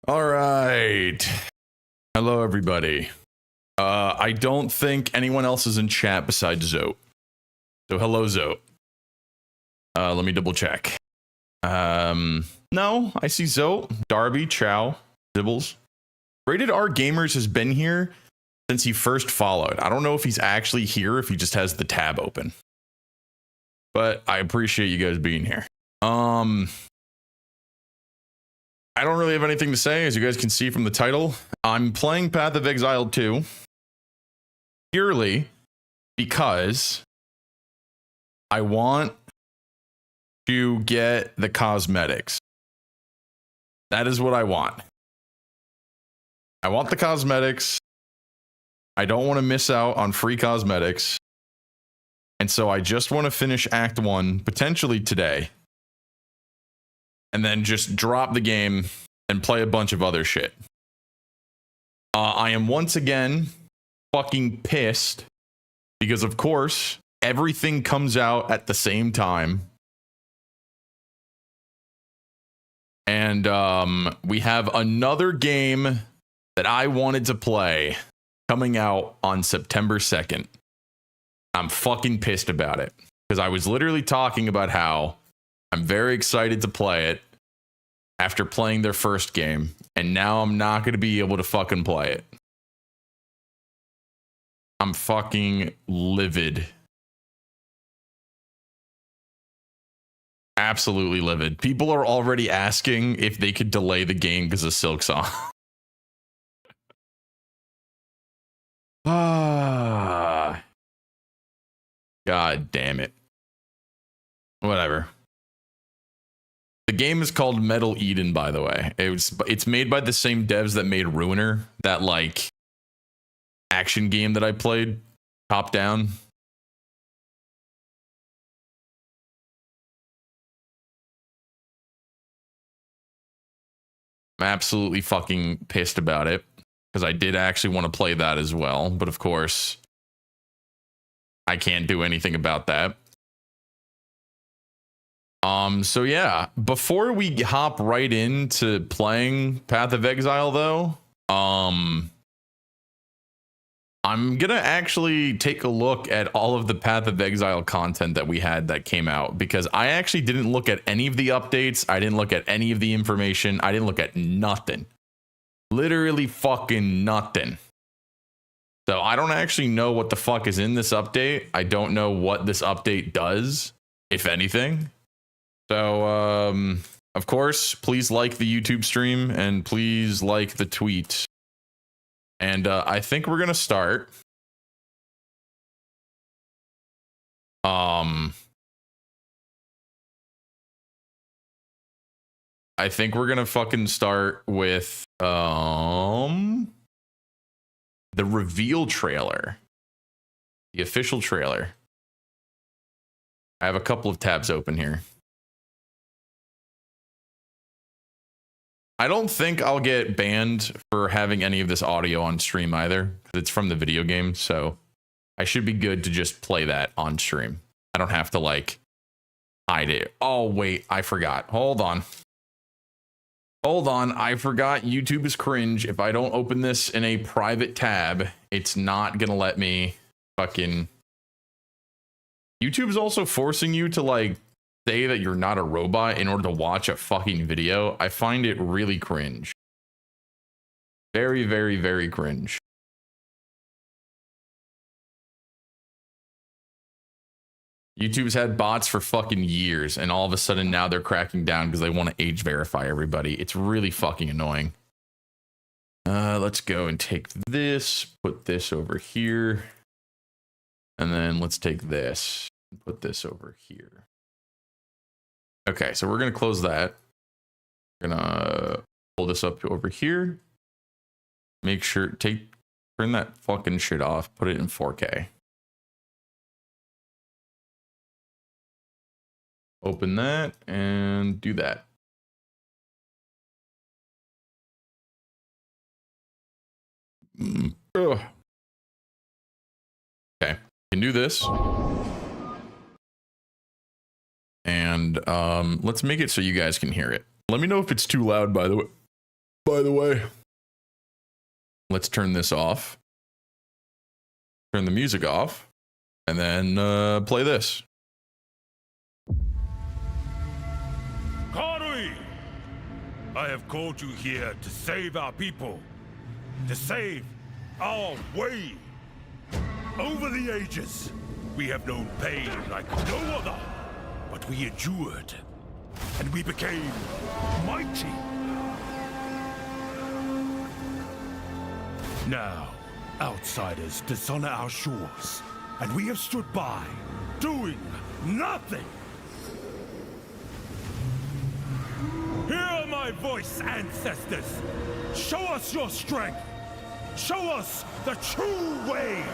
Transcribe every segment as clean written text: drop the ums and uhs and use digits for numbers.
All right. Hello, everybody. I don't think anyone else is in chat besides Zote. So hello, Zote. Let me double check. No, I see Zote, Darby, Chow, Dibbles. Rated R Gamers has been here since he first followed. I don't know if he's actually here, if he just has the tab open. But I appreciate you guys being here. I don't really have anything to say, as you guys can see from the title. I'm playing Path of Exile 2 purely because I want to get the cosmetics. That is what I want. I want the cosmetics. I don't want to miss out on free cosmetics. And so I just want to finish Act 1, potentially today. And then just drop the game and play a bunch of other shit. I am once again fucking pissed because, of course, everything comes out at the same time. And we have another game that I wanted to play coming out on September 2nd. I'm fucking pissed about it because I was literally talking about how I'm very excited to play it after playing their first game, and now I'm not going to be able to fucking play it. I'm fucking livid. Absolutely livid. People are already asking if they could delay the game because of Silksong. Ah. God damn it. Whatever. The game is called Metal Eden, by the way. It's made by the same devs that made Ruiner, that like action game that I played, top down. I'm absolutely fucking pissed about it because I did actually want to play that as well, but of course I can't do anything about that. So yeah, before we hop right into playing Path of Exile though, I'm gonna actually take a look at all of the Path of Exile content that we had that came out, because I actually didn't look at any of the updates. I didn't look at any of the information. I didn't look at nothing. Literally fucking nothing. So I don't actually know what the fuck is in this update. I don't know what this update does, if anything. So, of course, please like the YouTube stream and please like the tweet. And I think we're going to start. I think we're going to fucking start with the reveal trailer. The official trailer. I have a couple of tabs open here. I don't think I'll get banned for having any of this audio on stream either, because it's from the video game, so I should be good to just play that on stream. I don't have to, like, hide it. Oh, wait, I forgot. Hold on. Hold on, I forgot YouTube is cringe. If I don't open this in a private tab, it's not gonna let me fucking... YouTube's also forcing you to, like, say that you're not a robot in order to watch a fucking video. I find it really cringe. Very, very, very cringe. YouTube's had bots for fucking years, and all of a sudden now they're cracking down because they want to age verify everybody. It's really fucking annoying. Let's go and take this, put this over here, and then let's take this and put this over here. Okay, so we're going to close that. We're going to pull this up over here. Make sure, turn that fucking shit off. Put it in 4K. Open that and do that. Okay, can do this. And let's make it so you guys can hear it. Let me know if it's too loud, by the way. by the way. Let's turn this off. Turn the music off. And then play this. Karui! I have called you here to save our people. To save our way. Over the ages, we have known pain like no other. But we endured. And we became mighty. Now, outsiders dishonor our shores, and we have stood by, doing nothing. Hear my voice, ancestors. Show us your strength. Show us the true way.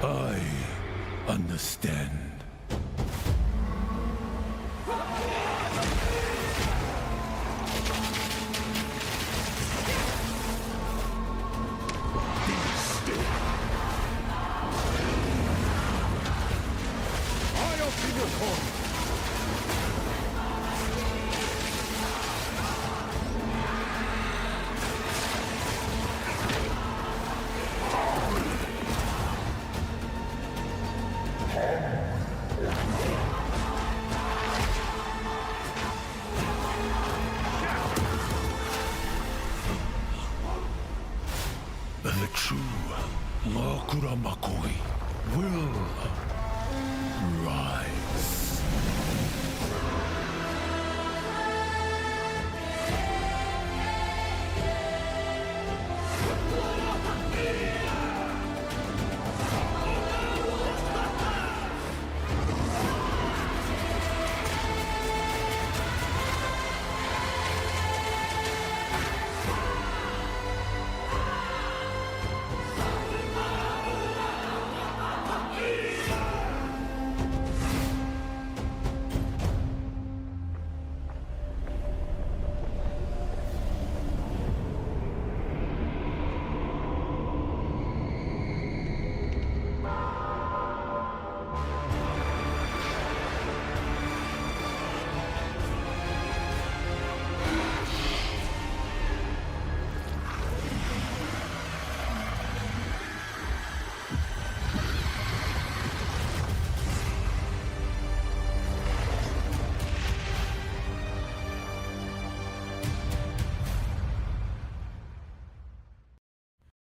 I understand. The true Lakura Makoi will rise.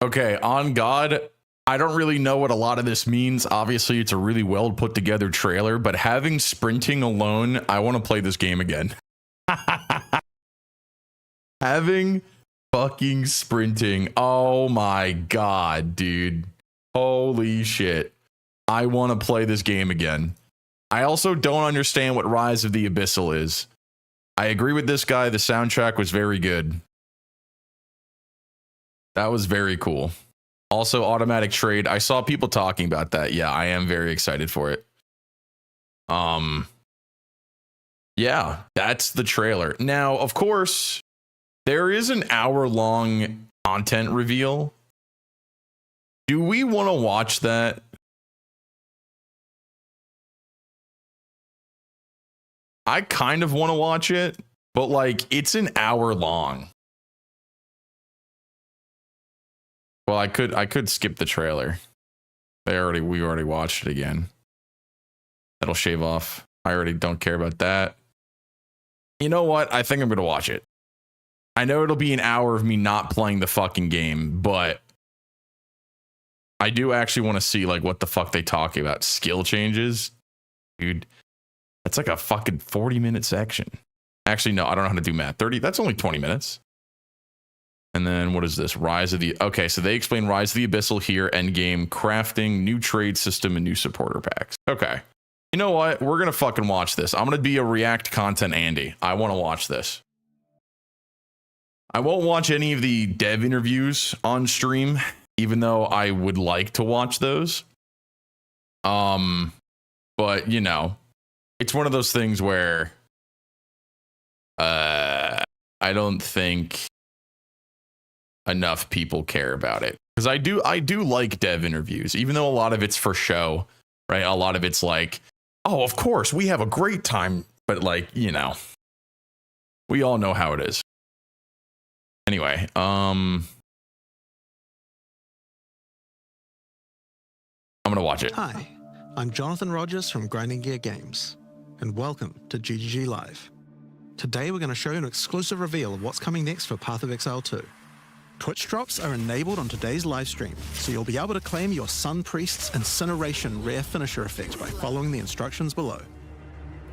Okay, on God, I don't really know what a lot of this means. Obviously, it's a really well put together trailer, but having sprinting alone, I want to play this game again. Having fucking sprinting. Oh my God, dude. Holy shit. I want to play this game again. I also don't understand what Rise of the Abyssal is. I agree with this guy. The soundtrack was very good. That was very cool. Also, automatic trade. I saw people talking about that. Yeah, I am very excited for it. Yeah, that's the trailer. Now, of course, there is an hour-long content reveal. Do we want to watch that? I kind of want to watch it, but like it's an hour long. Well, I could skip the trailer. We already watched it again. That'll shave off. I already don't care about that. You know what? I think I'm going to watch it. I know it'll be an hour of me not playing the fucking game, but I do actually want to see like what the fuck they talk about. Skill changes? Dude, that's like a fucking 40-minute section. Actually, no, I don't know how to do math. 30, that's only 20 minutes. And then what is this? Rise of the... Okay, so they explain Rise of the Abyssal here, endgame, crafting, new trade system, and new supporter packs. Okay. You know what? We're going to fucking watch this. I'm going to be a React content Andy. I want to watch this. I won't watch any of the dev interviews on stream, even though I would like to watch those. But, you know, it's one of those things where I don't think enough people care about it, because I do like dev interviews, even though a lot of it's for show, right? A lot of it's like, oh, of course we have a great time, but like, you know, We all know how it is. Anyway, I'm gonna watch it. Hi, I'm Jonathan Rogers from Grinding Gear Games, and welcome to GGG Live. Today we're going to show you an exclusive reveal of what's coming next for Path of Exile 2. Twitch drops are enabled on today's live stream, so you'll be able to claim your Sun Priest's Incineration rare finisher effect by following the instructions below.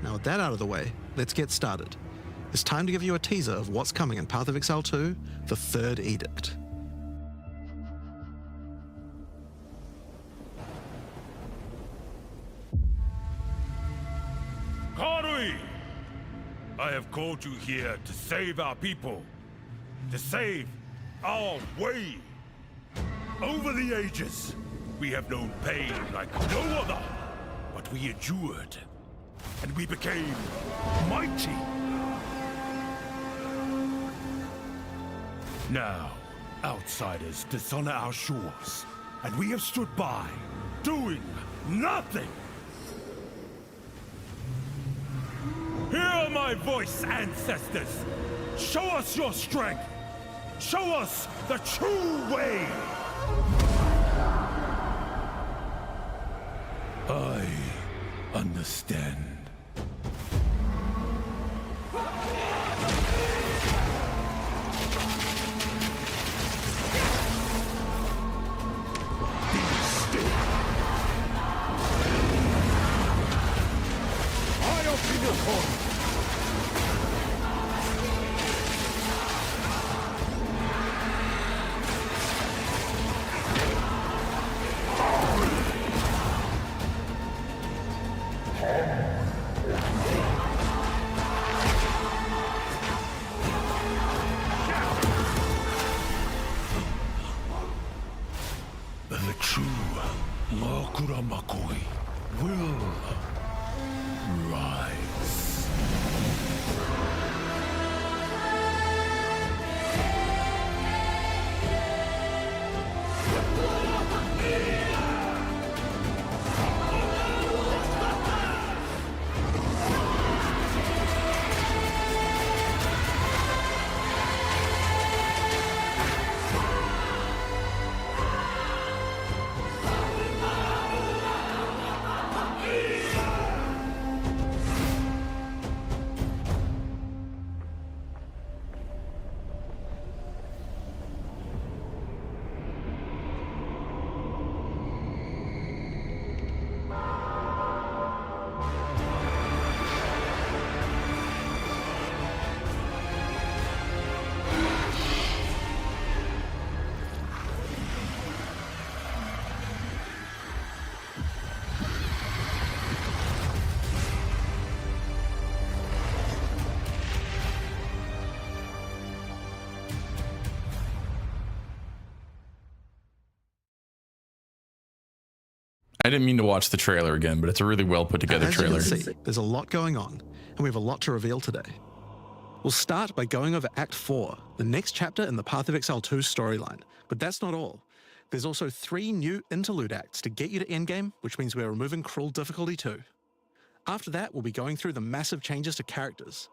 Now with that out of the way, let's get started. It's time to give you a teaser of what's coming in Path of Exile 2, the Third Edict. Karui! I have called you here to save our people, to save our way. Over the ages, we have known pain like no other, but we endured, and we became mighty. Now, outsiders dishonor our shores, and we have stood by, doing nothing. Hear my voice, ancestors! Show us your strength! Show us the true way! I understand. The true Makuramakoi will rise. I didn't mean to watch the trailer again, but it's a really well put together As trailer. you can see, there's a lot going on, and we have a lot to reveal today. We'll start by going over Act 4, the next chapter in the Path of Exile 2 storyline. But that's not all. There's also 3 new interlude acts to get you to endgame, which means we're removing cruel difficulty too. After that, we'll be going through the massive changes to characters.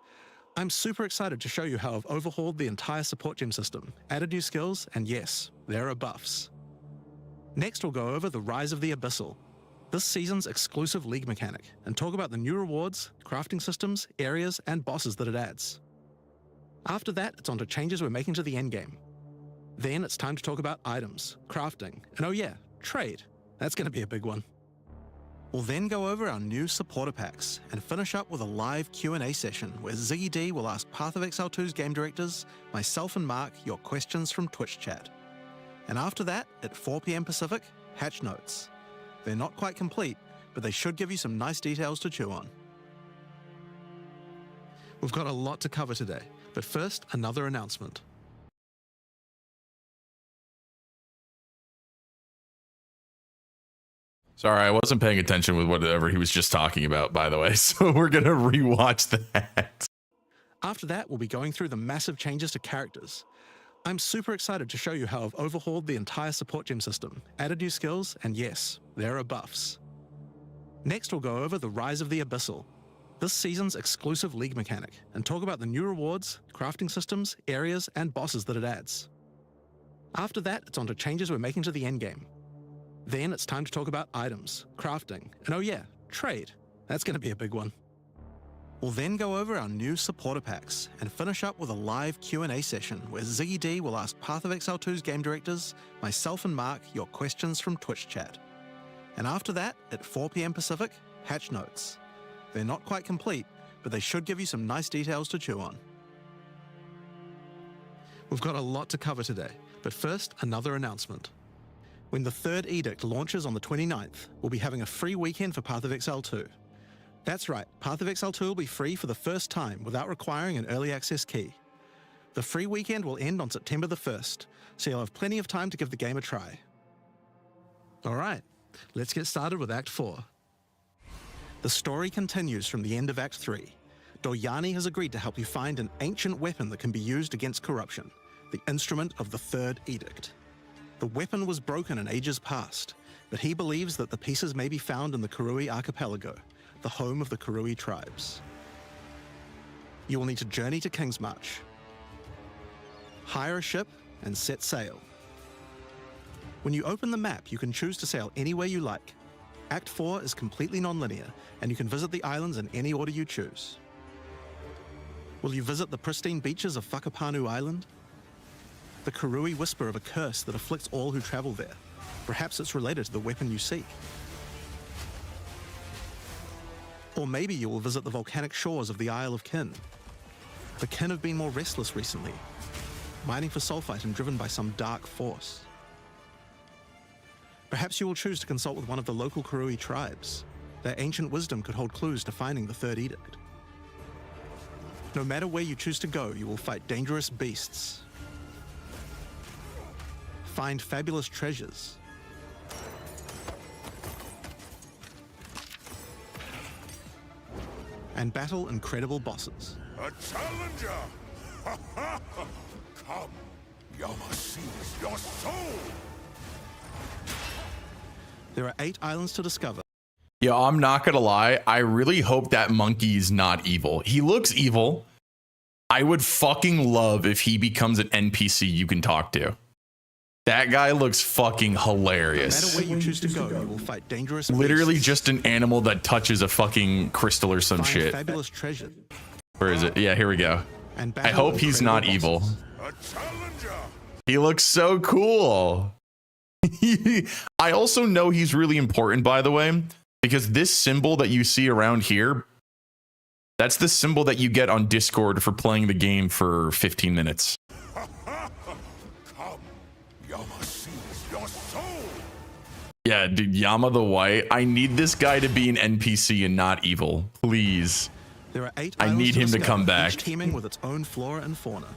I'm super excited to show you how I've overhauled the entire support gem system, added new skills, and yes, there are buffs. Next, we'll go over the Rise of the Abyssal, this season's exclusive league mechanic, and talk about the new rewards, crafting systems, areas, and bosses that it adds. After that, it's on to changes we're making to the endgame. Then it's time to talk about items, crafting, and oh yeah, trade. That's going to be a big one. We'll then go over our new supporter packs and finish up with a live Q&A session where Ziggy D will ask Path of Exile 2's game directors, myself and Mark, your questions from Twitch chat. And after that, at 4 PM Pacific, hatch notes. They're not quite complete, but they should give you some nice details to chew on. We've got a lot to cover today, but first, another announcement. Sorry, I wasn't paying attention with whatever he was just talking about, by the way, so we're going to rewatch that. After that, we'll be going through the massive changes to characters. I'm super excited to show you how I've overhauled the entire support gem system, added new skills, and yes, there are buffs. Next, we'll go over the Rise of the Abyssal. this season's exclusive league mechanic, and talk about the new rewards, crafting systems, areas, and bosses that it adds. After that, it's on to changes we're making to the endgame. Then it's time to talk about items, crafting, and oh yeah, trade. That's going to be a big one. We'll then go over our new supporter packs and finish up with a live Q&A session where Ziggy D will ask Path of Exile 2's game directors, myself and Mark, your questions from Twitch chat. And after that, at 4 PM Pacific, patch notes. They're not quite complete, but they should give you some nice details to chew on. We've got a lot to cover today, but first, another announcement. When the third edict launches on the 29th, we'll be having a free weekend for Path of Exile 2. That's right, Path of Exile 2 will be free for the first time without requiring an early access key. The free weekend will end on September the 1st, so you'll have plenty of time to give the game a try. Alright, let's get started with Act 4. The story continues from the end of Act 3. Doryani has agreed to help you find an ancient weapon that can be used against corruption, the instrument of the Third Edict. The weapon was broken in ages past, but he believes that the pieces may be found in the Karui Archipelago, the home of the Karui tribes. You will need to journey to Kingsmarch, hire a ship, and set sail. When you open the map, you can choose to sail anywhere you like. Act 4 is completely non-linear, and you can visit the islands in any order you choose. Will you visit the pristine beaches of Whakapanu Island? The Karui whisper of a curse that afflicts all who travel there. Perhaps it's related to the weapon you seek. Or maybe you will visit the volcanic shores of the Isle of Kin. The Kin have been more restless recently, mining for sulfite and driven by some dark force. Perhaps you will choose to consult with one of the local Karui tribes. Their ancient wisdom could hold clues to finding the Third Edict. No matter where you choose to go, you will fight dangerous beasts, find fabulous treasures, and battle incredible bosses. A challenger! Come, Yama sees your soul! There are 8 islands to discover. Yeah, I'm not gonna lie. I really hope that monkey's not evil. He looks evil. I would fucking love if he becomes an NPC you can talk to. That guy looks fucking hilarious. No matter where you choose to go, you will fight dangerous Literally beasts, just an animal that touches a fucking crystal or some find shit. fabulous treasure, Where is it? Yeah, here we go. and I battle hope he's not incredible evil. bosses. A challenger! He looks so cool. I also know he's really important, by the way, because this symbol that you see around here, that's the symbol that you get on Discord for playing the game for 15 minutes. Come, Yama sees your soul! Yeah, dude, Yama the White. I need this guy to be an NPC and not evil. Please. There are 8 I islands need him to discover, come back. each teeming with its own flora and fauna.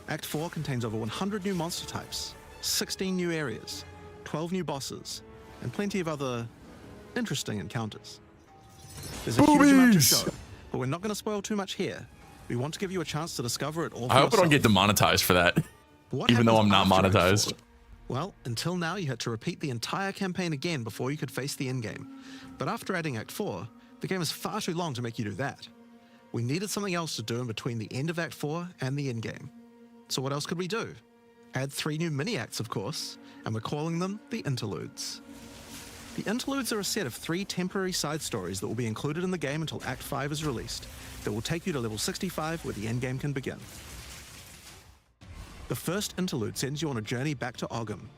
Act 4 contains over 100 new monster types, 16 new areas, 12 new bosses, and plenty of other interesting encounters. There's a huge amount to show, but we're not going to spoil too much here. We want to give you a chance to discover it all for I hope I don't yourself. get demonetized for that. What even though happens I'm not after Act monetized. 4? Well, until now you had to repeat the entire campaign again before you could face the endgame. But after adding Act 4, the game is far too long to make you do that. We needed something else to do in between the end of Act 4 and the endgame. So what else could we do? Add 3 new mini-acts, of course, and we're calling them the Interludes. The Interludes are a set of 3 temporary side stories that will be included in the game until Act 5 is released, that will take you to level 65 where the endgame can begin. The first interlude sends you on a journey back to Ogham.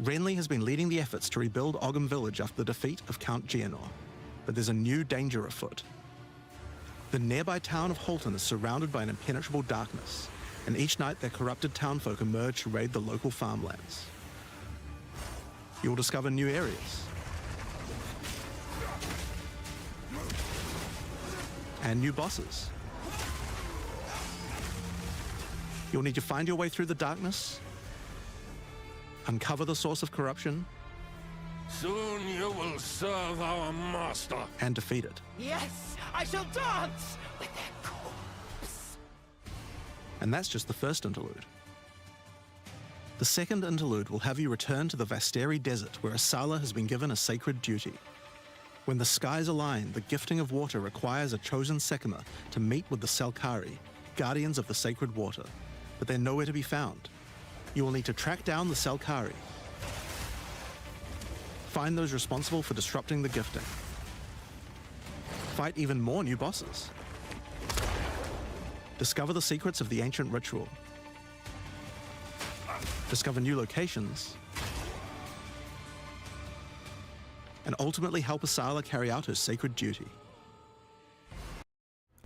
Renly has been leading the efforts to rebuild Ogham village after the defeat of Count Geonor, but there's a new danger afoot. The nearby town of Holton is surrounded by an impenetrable darkness, and each night their corrupted townfolk emerge to raid the local farmlands. You'll discover new areas and new bosses. You'll need to find your way through the darkness, uncover the source of corruption, Soon you will serve our master. and defeat it. Yes, I shall dance with their corpse. And that's just the first interlude. The second interlude will have you return to the Vasteri Desert, where Asala has been given a sacred duty. When the skies align, the gifting of water requires a chosen Sekima to meet with the Selkari, guardians of the sacred water, but they're nowhere to be found. You will need to track down the Selkari, find those responsible for disrupting the gifting, fight even more new bosses, discover the secrets of the ancient ritual, discover new locations, and ultimately help Asala carry out her sacred duty.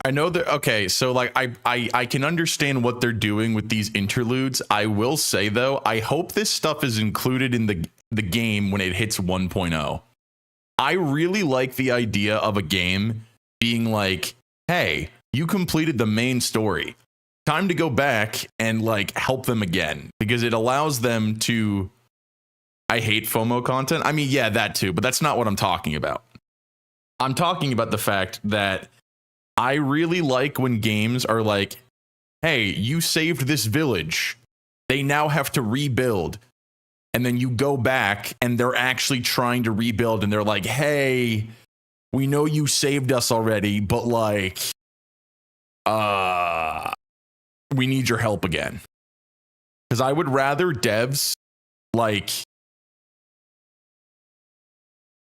I know that. Okay, so like I can understand what they're doing with these interludes. I will say though, I hope this stuff is included in the game when it hits 1.0. I really like the idea of a game being like, hey, you completed the main story. Time to go back and like help them again, because it allows them to. I hate FOMO content. I mean, yeah, that too, but that's not what I'm talking about. I'm talking about the fact that I really like when games are like, hey, you saved this village. They now have to rebuild. And then you go back and they're actually trying to rebuild and they're like, hey, we know you saved us already, but like, we need your help again. Because I would rather devs like,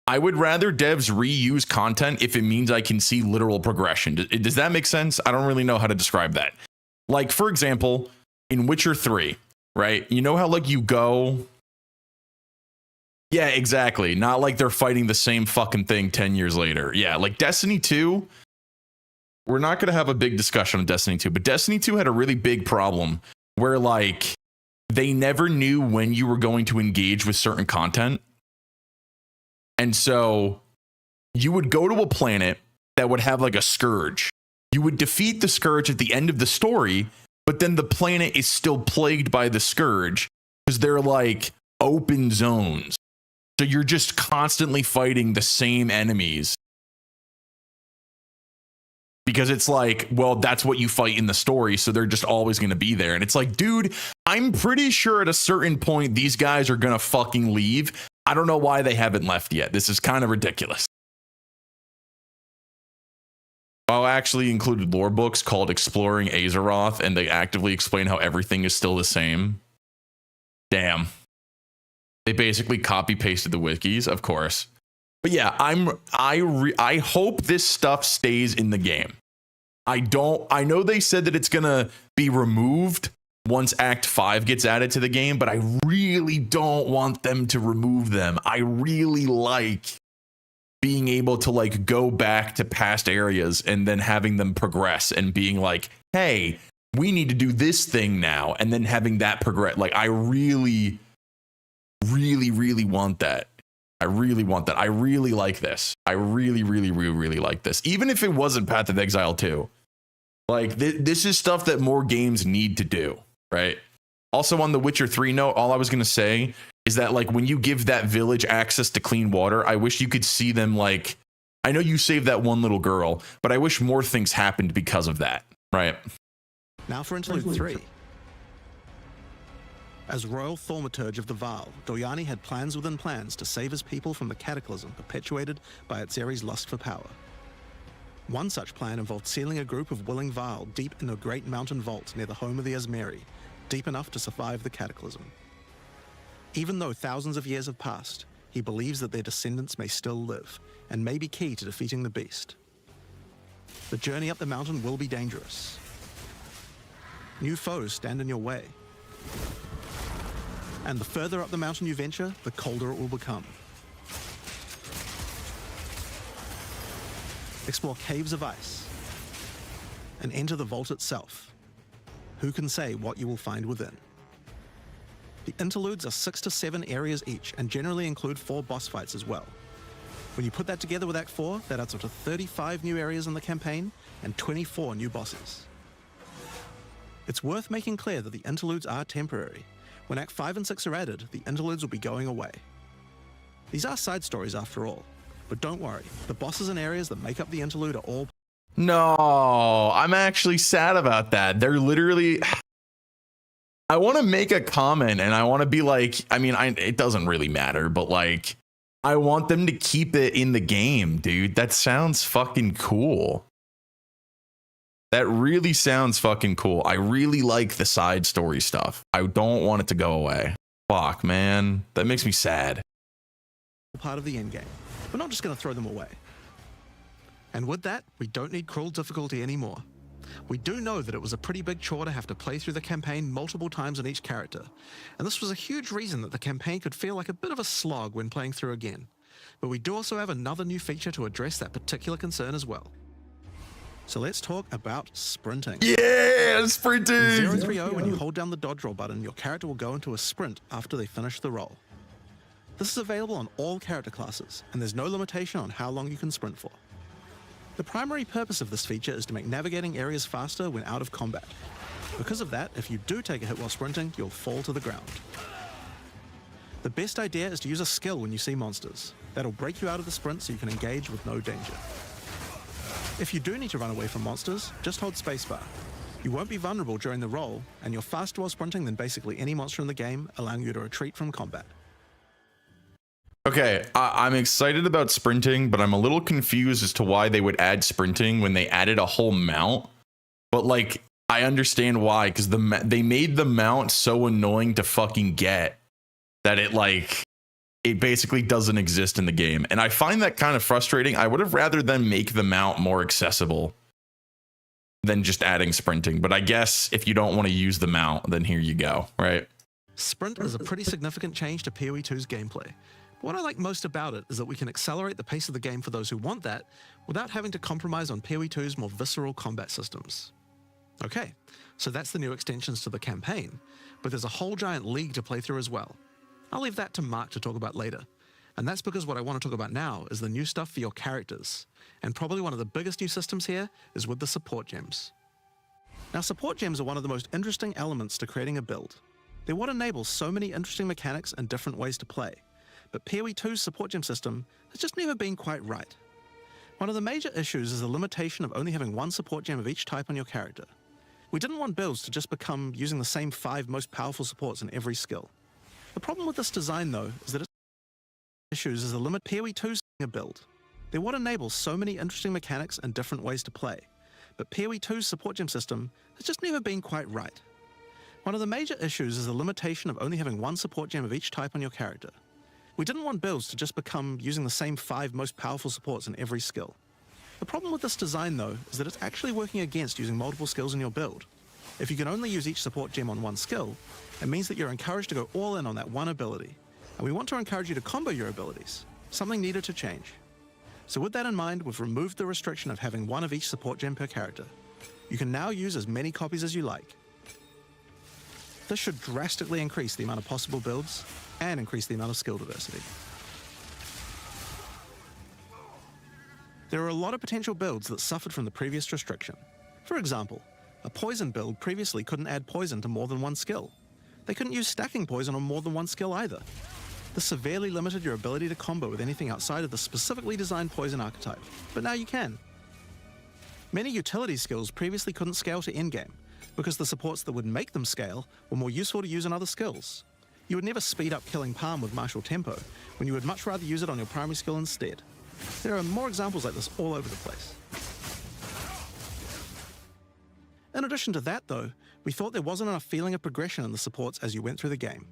I would rather devs reuse content if it means I can see literal progression. Does that make sense? I don't really know how to describe that. Like, for example, in Witcher 3, right? You know how like you go... Yeah, exactly. Not like they're fighting the same fucking thing 10 years later. Yeah, like Destiny 2, we're not going to have a big discussion on Destiny 2, but Destiny 2 had a really big problem where like they never knew when you were going to engage with certain content. And so you would go to a planet that would have like a scourge. You would defeat the scourge at the end of the story, but then the planet is still plagued by the scourge because they're like open zones. So you're just constantly fighting the same enemies. Because it's like, well, that's what you fight in the story, so they're just always going to be there. And it's like, dude, I'm pretty sure at a certain point these guys are going to fucking leave. I don't know why they haven't left yet. This is kind of ridiculous. WoW actually included lore books called Exploring Azeroth, and they actively explain how everything is still the same. Damn. They basically copy pasted the wikis, of course. But yeah, I hope this stuff stays in the game. I know they said that it's gonna be removed once Act 5 gets added to the game, but I really don't want them to remove them. I really like being able to like go back to past areas and then having them progress and being like, hey, we need to do this thing now, and then having that progress. Like, I really want that. I really want that. I really like this. I really like this. Even if it wasn't Path of Exile 2. Like, this is stuff that more games need to do, right? Also, on the Witcher 3 note, all I was going to say is that, like, when you give that village access to clean water, I wish you could see them, like, I know you saved that one little girl, but I wish more things happened because of that, right? Now for Interlude 3. As Royal Thaumaturge of the Vaal, Doyani had plans within plans to save his people from the cataclysm perpetuated by Atzeri's lust for power. One such plan involved sealing a group of willing Vaal deep in a great mountain vault near the home of the Asmeri, deep enough to survive the cataclysm. Even though thousands of years have passed, he believes that their descendants may still live, and may be key to defeating the beast. The journey up the mountain will be dangerous. New foes stand in your way. And the further up the mountain you venture, the colder it will become. Explore caves of ice and enter the vault itself. Who can say what you will find within? The interludes are 6 to 7 areas each and generally include 4 boss fights as well. When you put that together with Act 4, that adds up to 35 new areas in the campaign and 24 new bosses. It's worth making clear that the interludes are temporary. When Act 5 and 6 are added, the interludes will be going away. These are side stories after all, but don't worry, the bosses and areas that make up the interlude are all... No, I'm actually sad about that. They're literally... I want to make a comment and I want to be like, I mean, it doesn't really matter, but like, I want them to keep it in the game, dude. That sounds fucking cool. That really sounds fucking cool. I really like the side story stuff. I don't want it to go away. Fuck, man. That makes me sad. Part of the endgame. We're not just going to throw them away. And with that, we don't need cruel difficulty anymore. We do know that it was a pretty big chore to have to play through the campaign multiple times on each character, and this was a huge reason that the campaign could feel like a bit of a slog when playing through again. But we do also have another new feature to address that particular concern as well. So let's talk about sprinting. Yeah, sprinting! In 030, when you hold down the dodge roll button, your character will go into a sprint after they finish the roll. This is available on all character classes, and there's no limitation on how long you can sprint for. The primary purpose of this feature is to make navigating areas faster when out of combat. Because of that, if you do take a hit while sprinting, you'll fall to the ground. The best idea is to use a skill when you see monsters. That'll break you out of the sprint so you can engage with no danger. If you do need to run away from monsters, just hold spacebar. You won't be vulnerable during the roll, and you're faster while sprinting than basically any monster in the game, allowing you to retreat from combat. Okay, I'm excited about sprinting, but I'm a little confused as to why they would add sprinting when they added a whole mount. But like, I understand why, because they made the mount so annoying to fucking get that it basically doesn't exist in the game. And I find that kind of frustrating. I would have rather them make the mount more accessible than just adding sprinting. But I guess if you don't want to use the mount, then here you go, right? Sprint is a pretty significant change to PoE 2's gameplay. What I like most about it is that we can accelerate the pace of the game for those who want that without having to compromise on PoE 2's more visceral combat systems. Okay, so that's the new extensions to the campaign, but there's a whole giant league to play through as well. I'll leave that to Mark to talk about later, and that's because what I want to talk about now is the new stuff for your characters, and probably one of the biggest new systems here is with the support gems. Now, support gems are one of the most interesting elements to creating a build. They're what enables so many interesting mechanics and different ways to play. But PoE 2's support gem system has just never been quite right. One of the major issues is the limitation of only having one support gem of each type on your character. We didn't want builds to just become using the same 5 most powerful supports in every skill. The problem with this design, though, is that issues is the limit PoE 2's a build. They're what enables so many interesting mechanics and different ways to play. But PoE 2's support gem system has just never been quite right. One of the major issues is the limitation of only having one support gem of each type on your character. We didn't want builds to just become using the same 5 most powerful supports in every skill. The problem with this design, though, is that it's actually working against using multiple skills in your build. If you can only use each support gem on one skill, it means that you're encouraged to go all in on that one ability. And we want to encourage you to combo your abilities, something needed to change. So with that in mind, we've removed the restriction of having one of each support gem per character. You can now use as many copies as you like. This should drastically increase the amount of possible builds and increase the amount of skill diversity. There are a lot of potential builds that suffered from the previous restriction. For example, a poison build previously couldn't add poison to more than one skill. They couldn't use stacking poison on more than one skill either. This severely limited your ability to combo with anything outside of the specifically designed poison archetype, but now you can. Many utility skills previously couldn't scale to endgame, because the supports that would make them scale were more useful to use in other skills. You would never speed up killing Palm with martial tempo, when you would much rather use it on your primary skill instead. There are more examples like this all over the place. In addition to that, though, we thought there wasn't enough feeling of progression in the supports as you went through the game.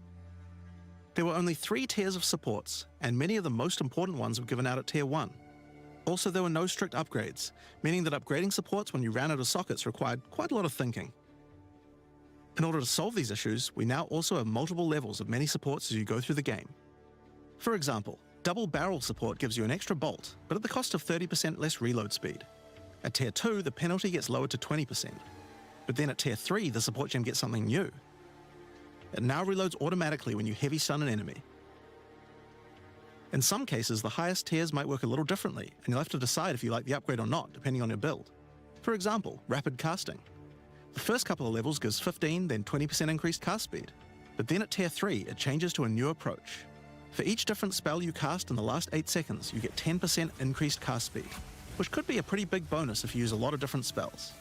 There were only 3 tiers of supports, and many of the most important ones were given out at tier 1. Also, there were no strict upgrades, meaning that upgrading supports when you ran out of sockets required quite a lot of thinking. In order to solve these issues, we now also have multiple levels of many supports as you go through the game. For example, double barrel support gives you an extra bolt, but at the cost of 30% less reload speed. At tier 2, the penalty gets lowered to 20%. But then at tier 3, the support gem gets something new. It now reloads automatically when you heavy stun an enemy. In some cases, the highest tiers might work a little differently, and you'll have to decide if you like the upgrade or not, depending on your build. For example, rapid casting. The first couple of levels gives 15, then 20% increased cast speed. But then at tier 3, it changes to a new approach. For each different spell you cast in the last 8 seconds, you get 10% increased cast speed, which could be a pretty big bonus if you use a lot of different spells.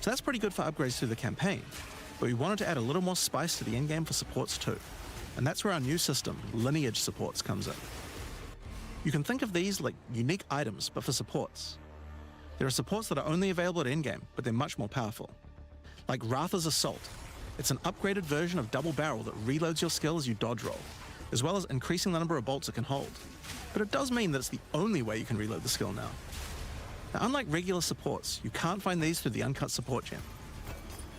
So that's pretty good for upgrades through the campaign, but we wanted to add a little more spice to the endgame for supports too. And that's where our new system, lineage supports, comes in. You can think of these like unique items, but for supports. There are supports that are only available at endgame, but they're much more powerful. Like Ratha's Assault. It's an upgraded version of Double Barrel that reloads your skill as you dodge roll, as well as increasing the number of bolts it can hold. But it does mean that it's the only way you can reload the skill now. Now, unlike regular supports, you can't find these through the uncut support gem.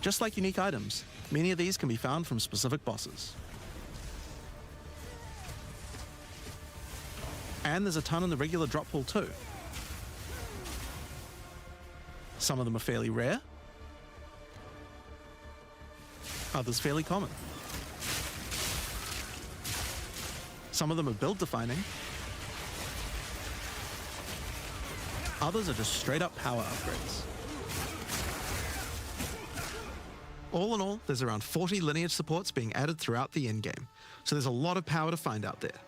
Just like unique items, many of these can be found from specific bosses. And there's a ton in the regular drop pool too. Some of them are fairly rare, others fairly common. Some of them are build defining, others are just straight up power upgrades. All in all, there's around 40 lineage supports being added throughout the endgame, so there's a lot of power to find out there.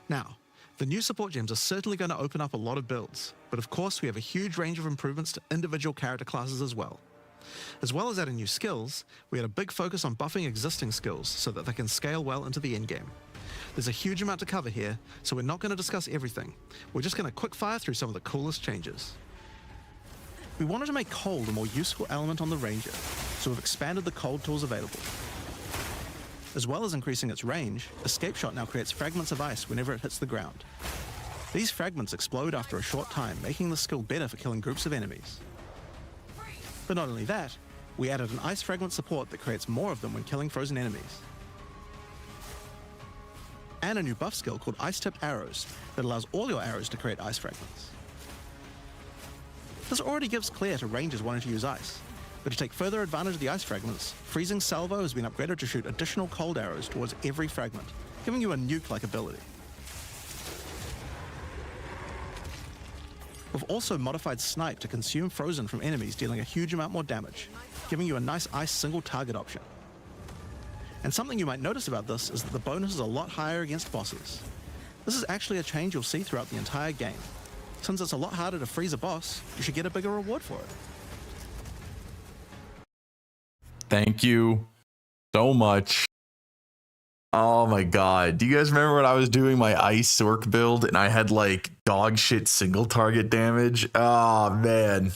Now, the new support gems are certainly going to open up a lot of builds, but of course we have a huge range of improvements to individual character classes as well. As well as adding new skills, we had a big focus on buffing existing skills so that they can scale well into the endgame. There's a huge amount to cover here, so we're not going to discuss everything. We're just going to quick fire through some of the coolest changes. We wanted to make cold a more useful element on the Ranger, so we've expanded the cold tools available. As well as increasing its range, Escape Shot now creates fragments of ice whenever it hits the ground. These fragments explode after a short time, making the skill better for killing groups of enemies. But not only that, we added an ice fragment support that creates more of them when killing frozen enemies. And a new buff skill called Ice-Tipped Arrows that allows all your arrows to create ice fragments. This already gives Claire to rangers wanting to use ice, but to take further advantage of the ice fragments, Freezing Salvo has been upgraded to shoot additional cold arrows towards every fragment, giving you a nuke-like ability. We've also modified Snipe to consume frozen from enemies, dealing a huge amount more damage, giving you a nice ice single target option. And something you might notice about this is that the bonus is a lot higher against bosses. This is actually a change you'll see throughout the entire game. Since it's a lot harder to freeze a boss, you should get a bigger reward for it. Thank you so much. Oh my god. Do you guys remember when I was doing my ice orc build and I had like dog shit single target damage? Oh man.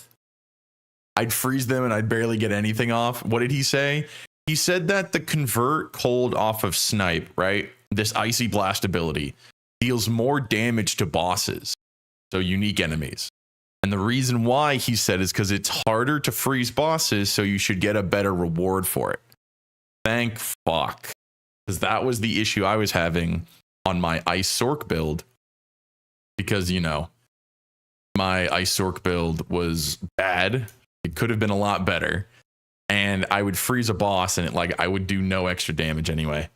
I'd freeze them and I'd barely get anything off. What did he say? He said that the convert cold off of Snipe, right? This icy blast ability deals more damage to bosses, so unique enemies. And the reason why, he said, is because it's harder to freeze bosses, so you should get a better reward for it. Thank fuck. Because that was the issue I was having on my Ice Sork build. Because, you know, my Ice Sork build was bad. It could have been a lot better. And I would freeze a boss and I would do no extra damage anyway.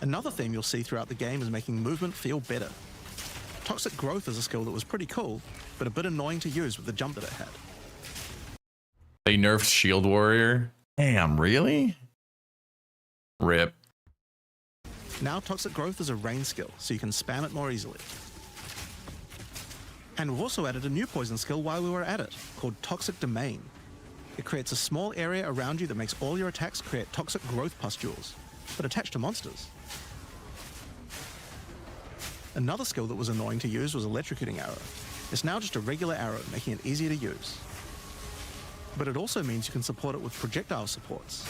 Another theme you'll see throughout the game is making movement feel better. Toxic Growth is a skill that was pretty cool, but a bit annoying to use with the jump that it had. They nerfed Shield Warrior? Damn, really? RIP. Now Toxic Growth is a range skill, so you can spam it more easily. And we've also added a new poison skill while we were at it, called Toxic Domain. It creates a small area around you that makes all your attacks create toxic growth pustules, but attached to monsters. Another skill that was annoying to use was Electrocuting Arrow. It's now just a regular arrow, making it easier to use. But it also means you can support it with projectile supports.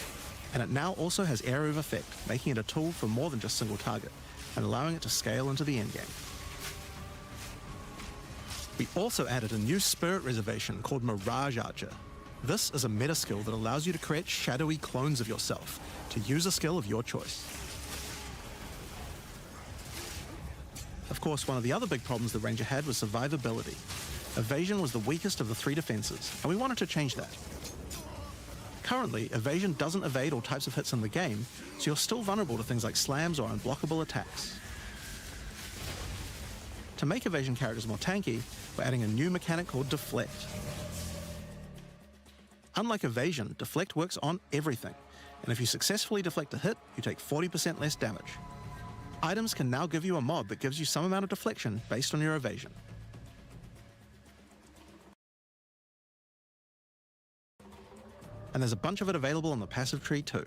And it now also has Area of Effect, making it a tool for more than just single target, and allowing it to scale into the endgame. We also added a new spirit reservation called Mirage Archer. This is a meta skill that allows you to create shadowy clones of yourself to use a skill of your choice. Of course, one of the other big problems the Ranger had was survivability. Evasion was the weakest of the three defenses, and we wanted to change that. Currently, evasion doesn't evade all types of hits in the game, so you're still vulnerable to things like slams or unblockable attacks. To make evasion characters more tanky, we're adding a new mechanic called Deflect. Unlike evasion, Deflect works on everything, and if you successfully deflect a hit, you take 40% less damage. Items can now give you a mod that gives you some amount of deflection based on your evasion. and there's a bunch of it available on the passive tree too.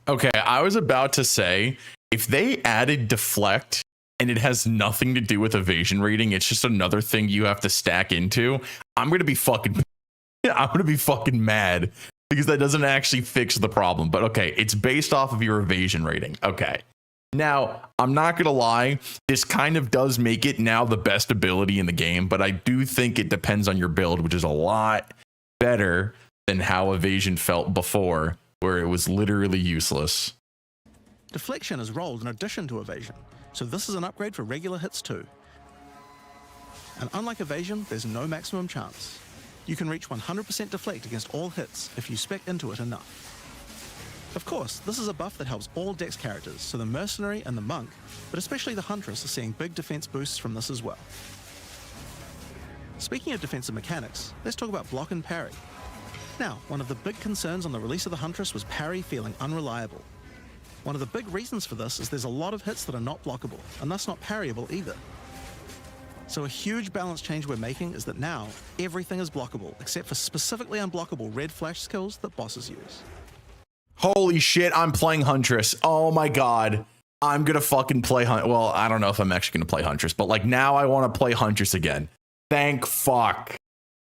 Okay, I was about to say, if they added deflect and it has nothing to do with evasion rating, it's just another thing you have to stack into, I'm gonna be fucking mad because that doesn't actually fix the problem. But okay, it's based off of your evasion rating. Okay. Now, I'm not gonna lie, this kind of does make it now the best ability in the game, but I do think it depends on your build, which is a lot better than how evasion felt before, where it was literally useless. Deflection is rolled in addition to evasion, so this is an upgrade for regular hits too. And unlike evasion, there's no maximum chance. You can reach 100% deflect against all hits if you spec into it enough. Of course, this is a buff that helps all Dex characters, so the Mercenary and the Monk, but especially the Huntress, are seeing big defense boosts from this as well. Speaking of defensive mechanics, let's talk about block and parry. Now, one of the big concerns on the release of the Huntress was parry feeling unreliable. One of the big reasons for this is there's a lot of hits that are not blockable, and thus not parryable either. So a huge balance change we're making is that now, everything is blockable, except for specifically unblockable red flash skills that bosses use. Holy shit, I'm playing Huntress. Oh my god. I'm gonna fucking play well, I don't know if I'm actually gonna play Huntress, but like now I want to play Huntress again. Thank fuck.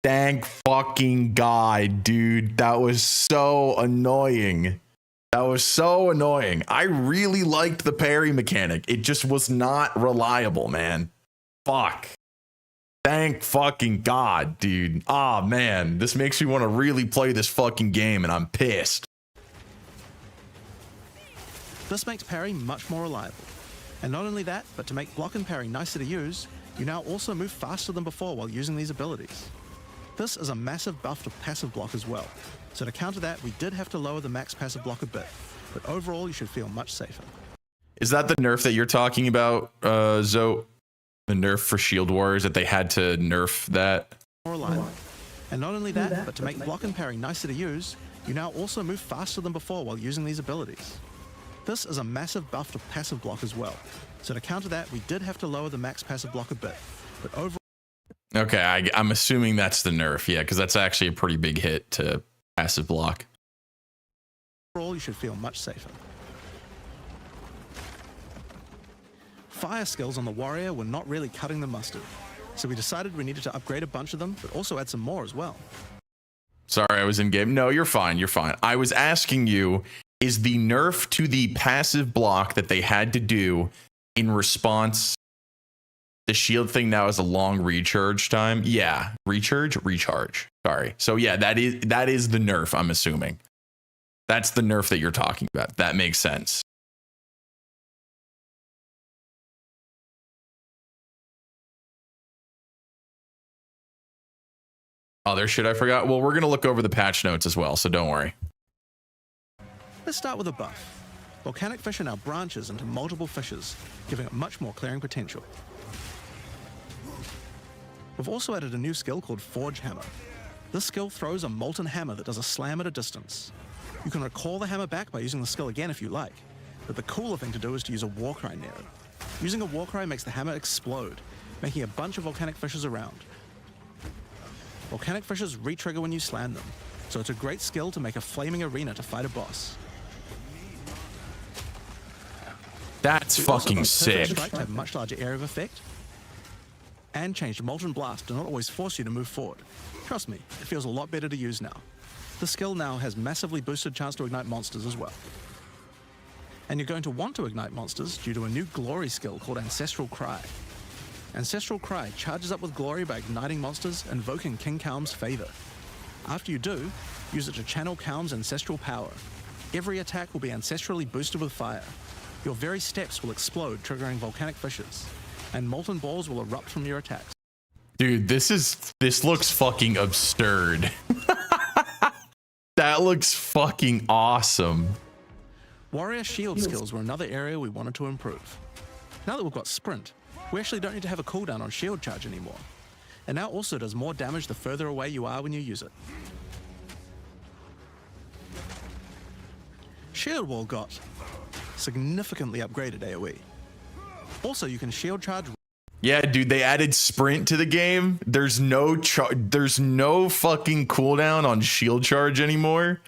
Thank fucking god, dude. That was so annoying. That was so annoying. I really liked the parry mechanic. It just was not reliable, man. Fuck. Thank fucking god, dude. Ah, man. This makes me want to really play this fucking game, and I'm pissed. This makes parry much more reliable. And not only that, but to make block and parry nicer to use, you now also move faster than before while using these abilities. This is a massive buff to passive block as well. So to counter that, we did have to lower the max passive block a bit, but overall you should feel much safer. Is that the nerf that you're talking about, Zoe? The nerf for Shield Warriors, that they had to nerf that? More reliable. And not only that, but to make block and parry nicer to use, you now also move faster than before while using these abilities. This is a massive buff to passive block as well. So to counter that, we did have to lower the max passive block a bit, but overall... Okay, I'm assuming that's the nerf, yeah, because that's actually a pretty big hit to passive block. Overall, you should feel much safer. Fire skills on the warrior were not really cutting the mustard, so we decided we needed to upgrade a bunch of them, but also add some more as well. Sorry, I was in game. No, you're fine, you're fine. I was asking you, is the nerf to the passive block that they had to do in response, the shield thing now is a long recharge time? Yeah, recharge. Sorry. So yeah, that is the nerf, I'm assuming. That's the nerf that you're talking about. That makes sense. Other shit I forgot? Well, we're going to look over the patch notes as well, so don't worry. Let's start with a buff. Volcanic fish are now branches into multiple fishes, giving it much more clearing potential. We've also added a new skill called Forge Hammer. This skill throws a molten hammer that does a slam at a distance. You can recall the hammer back by using the skill again if you like, but the cooler thing to do is to use a Warcry near it. Using a Warcry makes the hammer explode, making a bunch of volcanic fishes around. Volcanic fishes re-trigger when you slam them, so it's a great skill to make a flaming arena to fight a boss. That's fucking sick. Strike to have a much larger area of effect, and changed Molten Blast to not always force you to move forward. Trust me, it feels a lot better to use now. The skill now has massively boosted chance to ignite monsters as well. And you're going to want to ignite monsters due to a new glory skill called Ancestral Cry. Ancestral Cry charges up with glory by igniting monsters, invoking King Kaum's favor. After you do, use it to channel Kaum's ancestral power. Every attack will be ancestrally boosted with fire. Your very steps will explode, triggering volcanic fishes, and molten balls will erupt from your attacks. Dude, this looks fucking absurd. That looks fucking awesome. Warrior shield skills were another area we wanted to improve. Now that we've got sprint, we actually don't need to have a cooldown on shield charge anymore. It now also does more damage the further away you are when you use it. Shield wall got significantly upgraded AoE. Also, you can shield charge. Yeah, dude, they added sprint to the game. There's no fucking cooldown on shield charge anymore.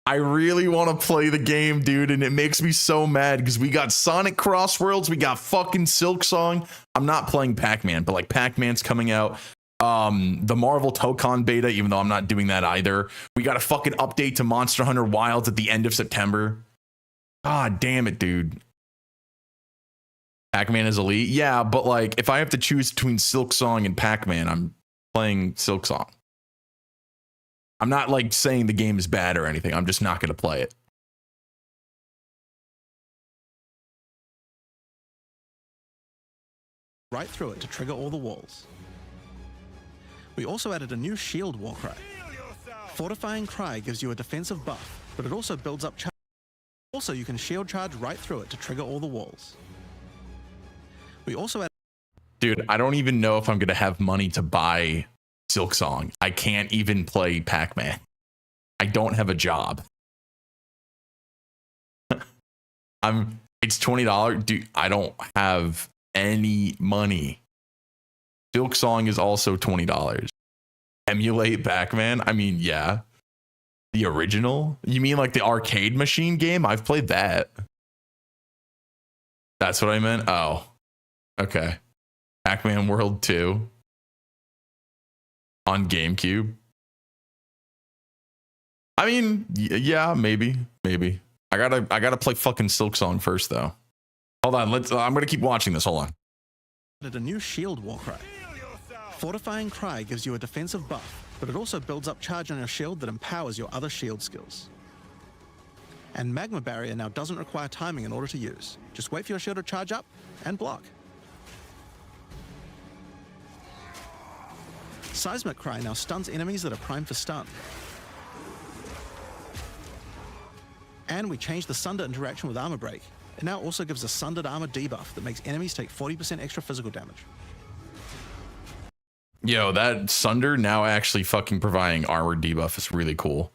I really want to play the game, dude, and it makes me so mad because we got Sonic Crossworlds, we got fucking Silksong. I'm not playing Pac-Man, but like Pac-Man's coming out. The Marvel Tokon beta, even though I'm not doing that either. We got a fucking update to Monster Hunter Wilds at the end of September. God damn it, dude. Pac-Man is elite. Yeah, but like if I have to choose between Silksong and Pac-Man, I'm playing Silksong. I'm not like saying the game is bad or anything. I'm just not going to play it. Right through it to trigger all the walls. We also added a new shield war cry. Fortifying Cry gives you a defensive buff, but it also builds up charge. Also, you can shield charge right through it to trigger all the walls. We also added... Dude, I don't even know if I'm going to have money to buy Silksong. I can't even play Pac-Man. I don't have a job. It's $20. Dude, I don't have any money. Silksong is also $20. Emulate Pac-Man? I mean, yeah. The original? You mean like the arcade machine game? I've played that. That's what I meant? Oh. Okay. Pac-Man World 2 on GameCube. I mean, yeah, maybe. I gotta play fucking Silksong first though. Hold on, I'm gonna keep watching this. Hold on. Added a new shield war cry. Fortifying Cry gives you a defensive buff, but it also builds up charge on your shield that empowers your other shield skills. And Magma Barrier now doesn't require timing in order to use. Just wait for your shield to charge up and block. Seismic Cry now stuns enemies that are primed for stun. And we changed the Sunder interaction with Armor Break. It now also gives a Sundered Armor debuff that makes enemies take 40% extra physical damage. Yo, that Sunder now actually fucking providing armor debuff is really cool.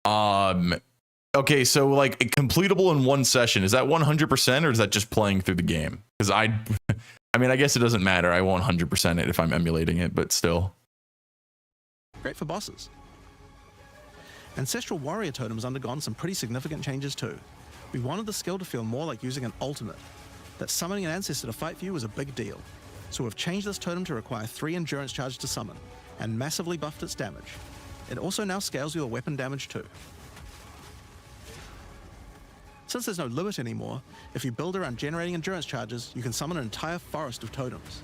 Okay, so like completable in one session, is that 100% or is that just playing through the game? Because I mean, I guess it doesn't matter. I won't 100% it if I'm emulating it, but still. Great for bosses. Ancestral Warrior Totem has undergone some pretty significant changes too. We wanted the skill to feel more like using an ultimate. That summoning an ancestor to fight for you was a big deal. So we've changed this totem to require 3 endurance charge to summon, and massively buffed its damage. It also now scales your weapon damage too. Since there's no limit anymore, if you build around generating endurance charges, you can summon an entire forest of totems.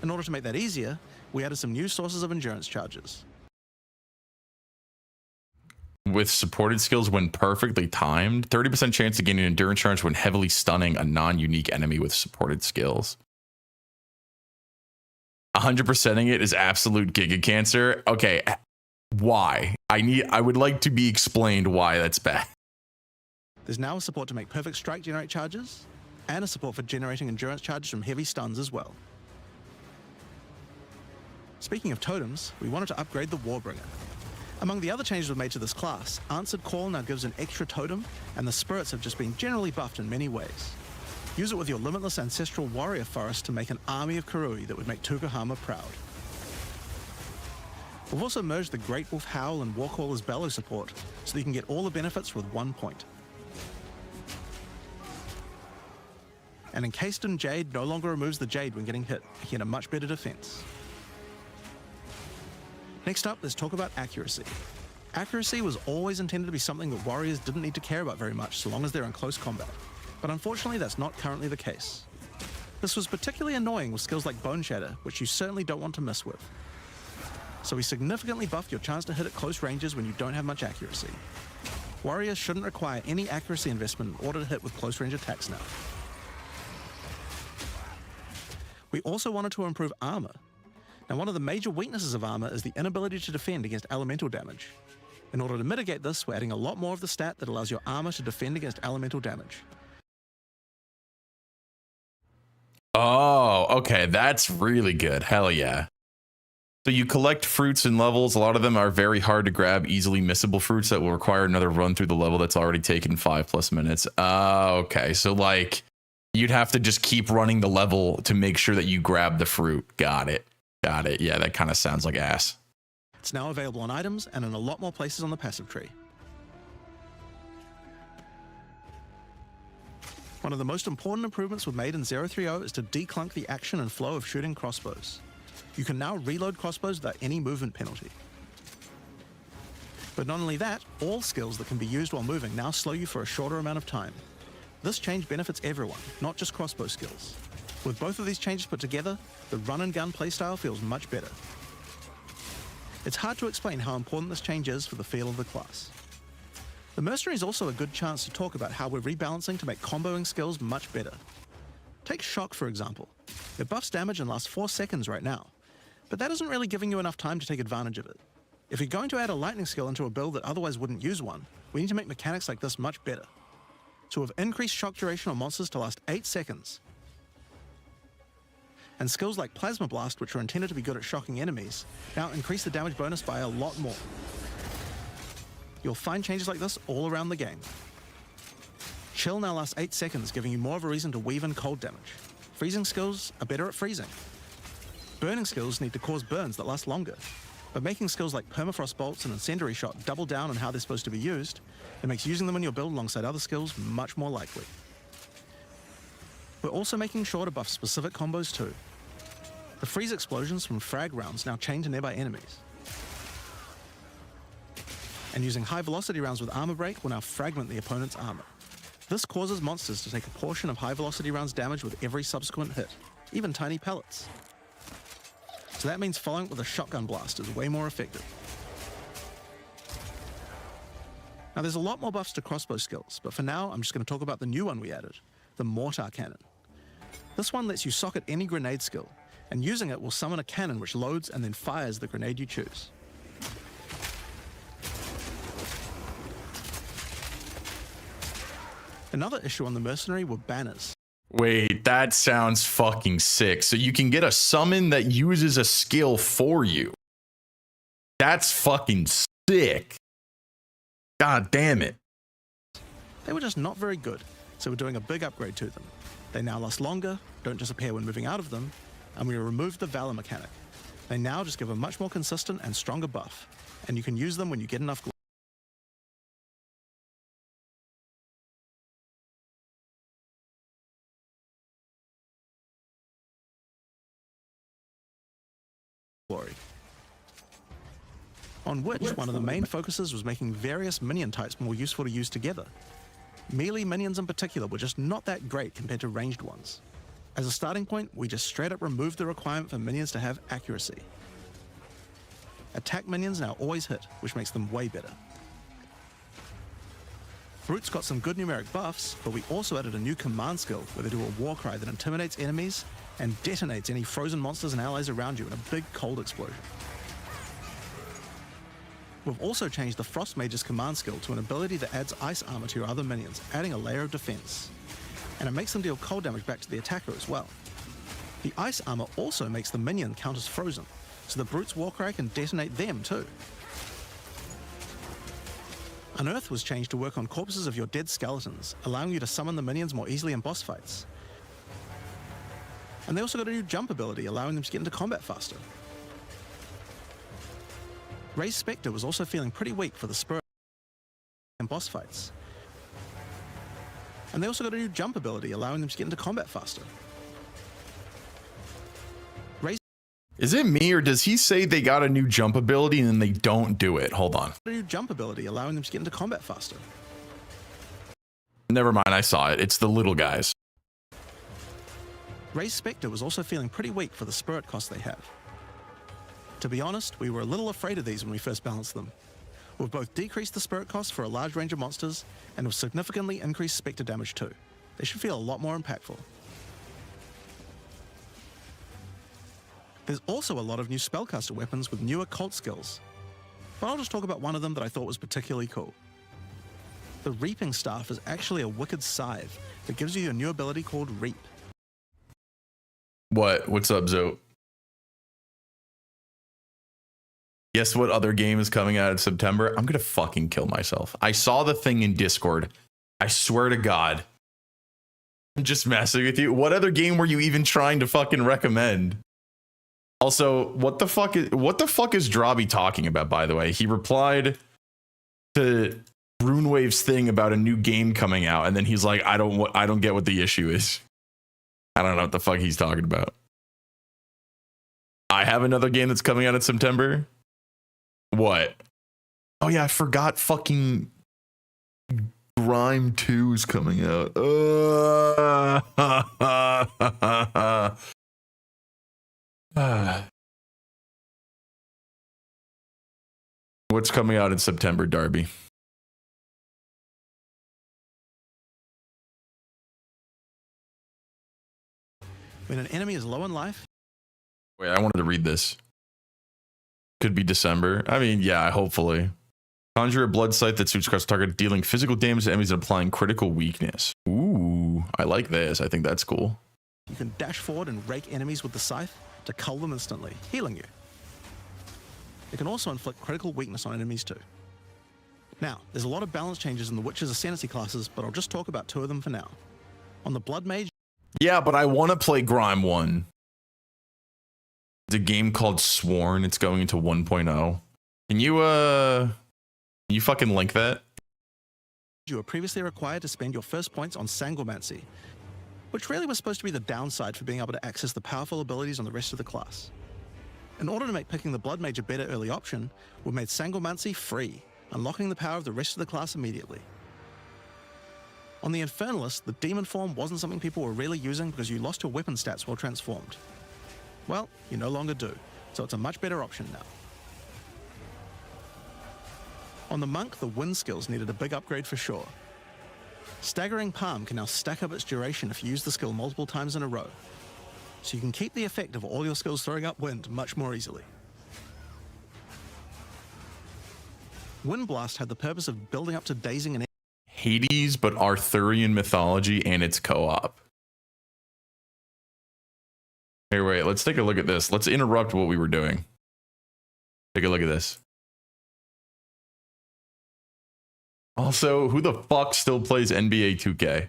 In order to make that easier, we added some new sources of endurance charges. With supported skills when perfectly timed, 30% chance of gaining endurance charge when heavily stunning a non-unique enemy with supported skills. 100%ing it is absolute giga cancer. Okay, why? I would like to be explained why that's bad. There's now a support to make perfect strike generate charges, and a support for generating endurance charges from heavy stuns as well. Speaking of totems, we wanted to upgrade the Warbringer. Among the other changes we've made to this class, Answered Call now gives an extra totem, and the spirits have just been generally buffed in many ways. Use it with your limitless ancestral warrior forest to make an army of Karui that would make Tukohama proud. We've also merged the Great Wolf Howl and Warcaller's Bellow support, so that you can get all the benefits with 1 point. And Encased in Jade no longer removes the Jade when getting hit, making it a much better defense. Next up, let's talk about accuracy. Accuracy was always intended to be something that warriors didn't need to care about very much so long as they're in close combat. But unfortunately, that's not currently the case. This was particularly annoying with skills like Bone Shatter, which you certainly don't want to mess with. So we significantly buffed your chance to hit at close ranges when you don't have much accuracy. Warriors shouldn't require any accuracy investment in order to hit with close range attacks now. We also wanted to improve armor. Now, one of the major weaknesses of armor is the inability to defend against elemental damage. In order to mitigate this, we're adding a lot more of the stat that allows your armor to defend against elemental damage. Oh, okay, that's really good. Hell yeah. So you collect fruits and levels. A lot of them are very hard to grab, easily missable fruits that will require another run through the level that's already taken 5+ minutes. Okay, so like You'd have to just keep running the level to make sure that you grab the fruit. Got it. Got it. Yeah, that kind of sounds like ass. It's now available on items and in a lot more places on the passive tree. One of the most important improvements we've made in 030 is to declunk the action and flow of shooting crossbows. You can now reload crossbows without any movement penalty. But not only that, all skills that can be used while moving now slow you for a shorter amount of time. This change benefits everyone, not just crossbow skills. With both of these changes put together, the run and gun playstyle feels much better. It's hard to explain how important this change is for the feel of the class. The Mercenary is also a good chance to talk about how we're rebalancing to make comboing skills much better. Take Shock, for example. It buffs damage and lasts 4 seconds right now, but that isn't really giving you enough time to take advantage of it. If you're going to add a lightning skill into a build that otherwise wouldn't use one, we need to make mechanics like this much better. So we've increased shock duration on monsters to last 8 seconds. And skills like Plasma Blast, which are intended to be good at shocking enemies, now increase the damage bonus by a lot more. You'll find changes like this all around the game. Chill now lasts 8 seconds, giving you more of a reason to weave in cold damage. Freezing skills are better at freezing. Burning skills need to cause burns that last longer. But making skills like Permafrost Bolts and Incendiary Shot double down on how they're supposed to be used, it makes using them in your build alongside other skills much more likely. We're also making sure to buff specific combos too. The freeze explosions from frag rounds now chain to nearby enemies. And using high velocity rounds with armor break will now fragment the opponent's armor. This causes monsters to take a portion of high velocity rounds damage with every subsequent hit, even tiny pellets. So that means following it with a shotgun blast is way more effective. Now there's a lot more buffs to crossbow skills, but for now I'm just going to talk about the new one we added, the Mortar Cannon. This one lets you socket any grenade skill, and using it will summon a cannon which loads and then fires the grenade you choose. Another issue on the Mercenary were banners. Wait, that sounds fucking sick. So you can get a summon that uses a skill for you. That's fucking sick. God damn it. They were just not very good, so we're doing a big upgrade to them. They now last longer, don't disappear when moving out of them, and we removed the Valor mechanic. They now just give a much more consistent and stronger buff, and you can use them when you get enough glory. On which, one of the main focuses was making various minion types more useful to use together. Melee minions in particular were just not that great compared to ranged ones. As a starting point, we just straight up removed the requirement for minions to have accuracy. Attack minions now always hit, which makes them way better. Brutes got some good numeric buffs, but we also added a new command skill where they do a war cry that intimidates enemies and detonates any frozen monsters and allies around you in a big cold explosion. We've also changed the Frost Mage's command skill to an ability that adds ice armor to your other minions, adding a layer of defense. And it makes them deal cold damage back to the attacker as well. The ice armor also makes the minion count as frozen, so the Brute's Warcry can detonate them too. Unearth was changed to work on corpses of your dead skeletons, allowing you to summon the minions more easily in boss fights. And they also got a new jump ability, allowing them to get into combat faster. Ray's Spectre was also feeling pretty weak for the Spirit in boss fights. And they also got a new jump ability, allowing them to get into combat faster. Is it me or does he say they got a new jump ability and then they don't do it? Hold on. A new jump ability, allowing them to get into combat faster. Never mind, I saw it. It's the little guys. Ray's Spectre was also feeling pretty weak for the spirit cost they have. To be honest, we were a little afraid of these when we first balanced them. We've both decreased the spirit cost for a large range of monsters and have significantly increased Spectre damage too. They should feel a lot more impactful. There's also a lot of new spellcaster weapons with newer cult skills, but I'll just talk about one of them that I thought was particularly cool. The Reaping Staff is actually a wicked scythe that gives you a new ability called Reap. What? What's up, Zoe? Guess what other game is coming out in September? I'm gonna fucking kill myself. I saw the thing in Discord. I swear to God. I'm just messing with you. What other game were you even trying to fucking recommend? Also, what the fuck is Drobby talking about, by the way? He replied to Runewave's thing about a new game coming out, and then he's like, I don't get what the issue is. I don't know what the fuck he's talking about. I have another game that's coming out in September. What? Oh yeah, I forgot fucking Grime 2 is coming out. What's coming out in September, Darby? When an enemy is low in life. Wait, I wanted to read this. Could be December. I mean, yeah, hopefully. Conjure a blood sight that suits cross target, dealing physical damage to enemies and applying critical weakness. Ooh, I like this. I think that's cool. You can dash forward and rake enemies with the scythe to cull them instantly, healing you. It can also inflict critical weakness on enemies too. Now, there's a lot of balance changes in the Witcher's Ascendancy classes, but I'll just talk about 2 of them for now. On the Blood Mage... Yeah, but I want to play Grime 1. It's a game called Sworn. It's going into 1.0. Can you fucking link that? You were previously required to spend your first points on Sanguimancy, which really was supposed to be the downside for being able to access the powerful abilities on the rest of the class. In order to make picking the Blood Mage a better early option, we made Sanguimancy free, unlocking the power of the rest of the class immediately. On the Infernalist, the Demon form wasn't something people were really using because you lost your weapon stats while transformed. Well, you no longer do, so it's a much better option now. On the Monk, the wind skills needed a big upgrade for sure. Staggering Palm can now stack up its duration if you use the skill multiple times in a row, so you can keep the effect of all your skills throwing up wind much more easily. Wind Blast had the purpose of building up to dazing an Hades, but Arthurian mythology, and it's co-op. Here, wait, let's take a look at this. Let's interrupt what we were doing. Take a look at this. Also, who the fuck still plays NBA 2K?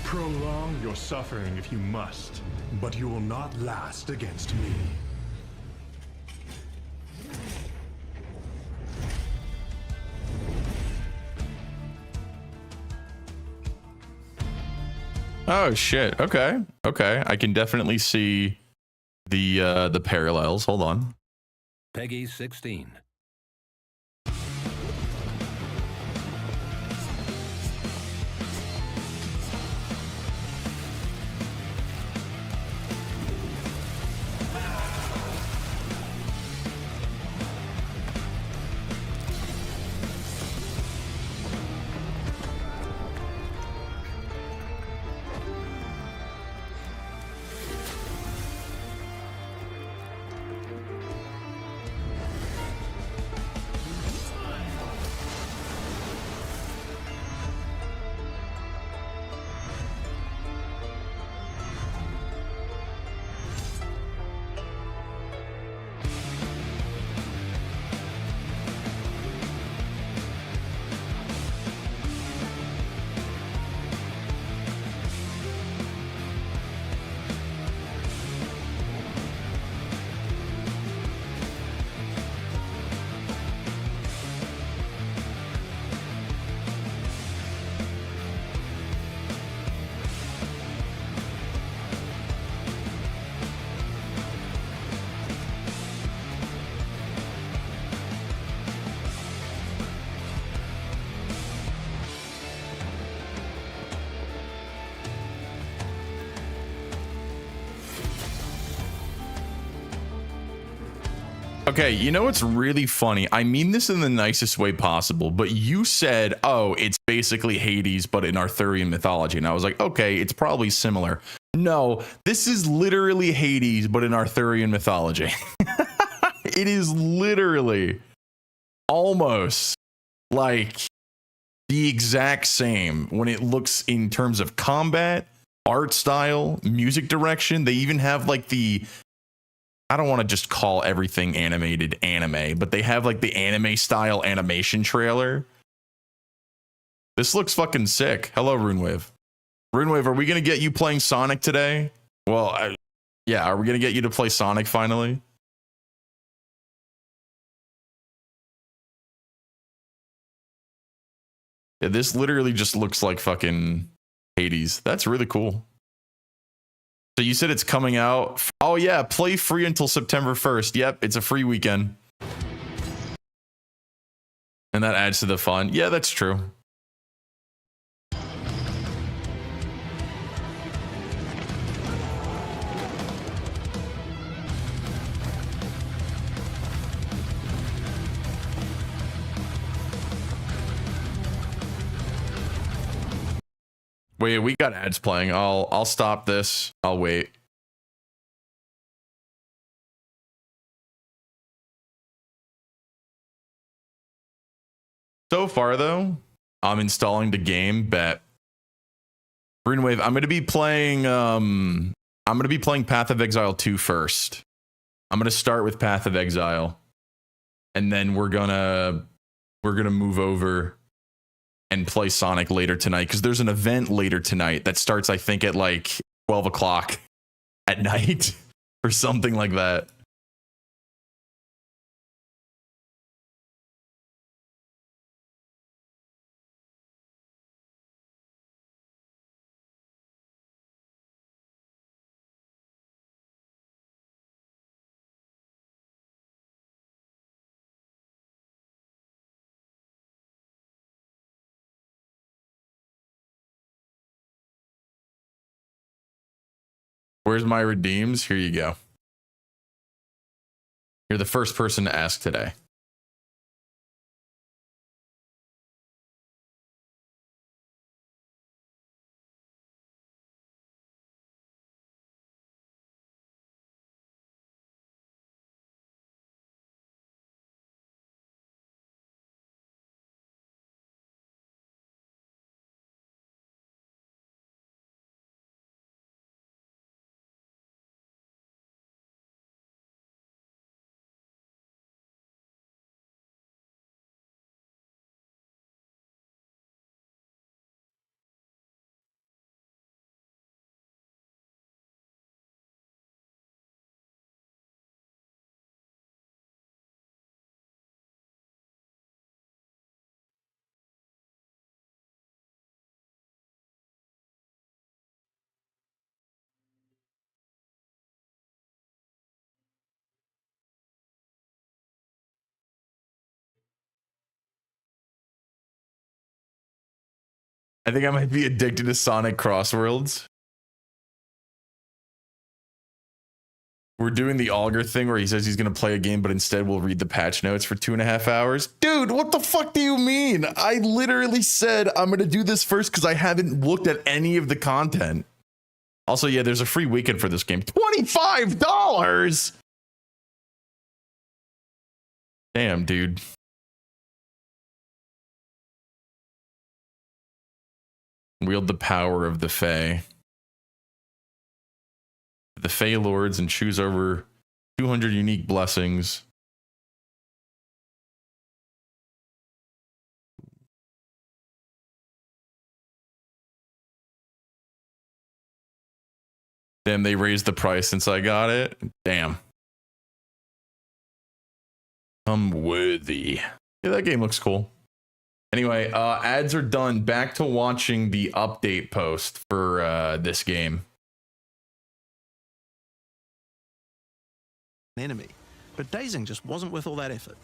Prolong your suffering if you must, but you will not last against me. Oh shit. Okay. Okay. I can definitely see the parallels. Hold on. Peggy 16. Okay, you know what's really funny? I mean this in the nicest way possible, but you said, oh, it's basically Hades, but in Arthurian mythology. And I was like, okay, it's probably similar. No, this is literally Hades, but in Arthurian mythology. It is literally almost like the exact same when it looks in terms of combat, art style, music direction. They even have like I don't want to just call everything animated anime, but they have like the anime style animation trailer. This looks fucking sick. Hello, Runewave. Runewave, are we going to get you playing Sonic today? Well, yeah, are we going to get you to play Sonic finally? Yeah, this literally just looks like fucking Hades. That's really cool. So you said it's coming out. Oh yeah, play free until September 1st. Yep, it's a free weekend. And that adds to the fun. Yeah, that's true. Wait, we got ads playing. I'll stop this. I'll wait. So far though, I'm installing the game. Bet. Greenwave, I'm gonna be playing Path of Exile 2 first. I'm gonna start with Path of Exile. And then we're gonna move over and play Sonic later tonight, because there's an event later tonight that starts, I think, at like 12 o'clock at night or something like that. Where's my redeems? Here you go. You're the first person to ask today. I think I might be addicted to Sonic Crossworlds. We're doing the Augur thing where he says he's going to play a game, but instead we'll read the patch notes for 2.5 hours. Dude, what the fuck do you mean? I literally said I'm going to do this first because I haven't looked at any of the content. Also, yeah, there's a free weekend for this game. $25! Damn, dude. Wield the power of the Fae. The Fae Lords and choose over 200 unique blessings. Damn, they raised the price since I got it. Damn. I'm worthy. Yeah, that game looks cool. Anyway, ads are done. Back to watching the update post for this game. Enemy, but dazing just wasn't worth all that effort.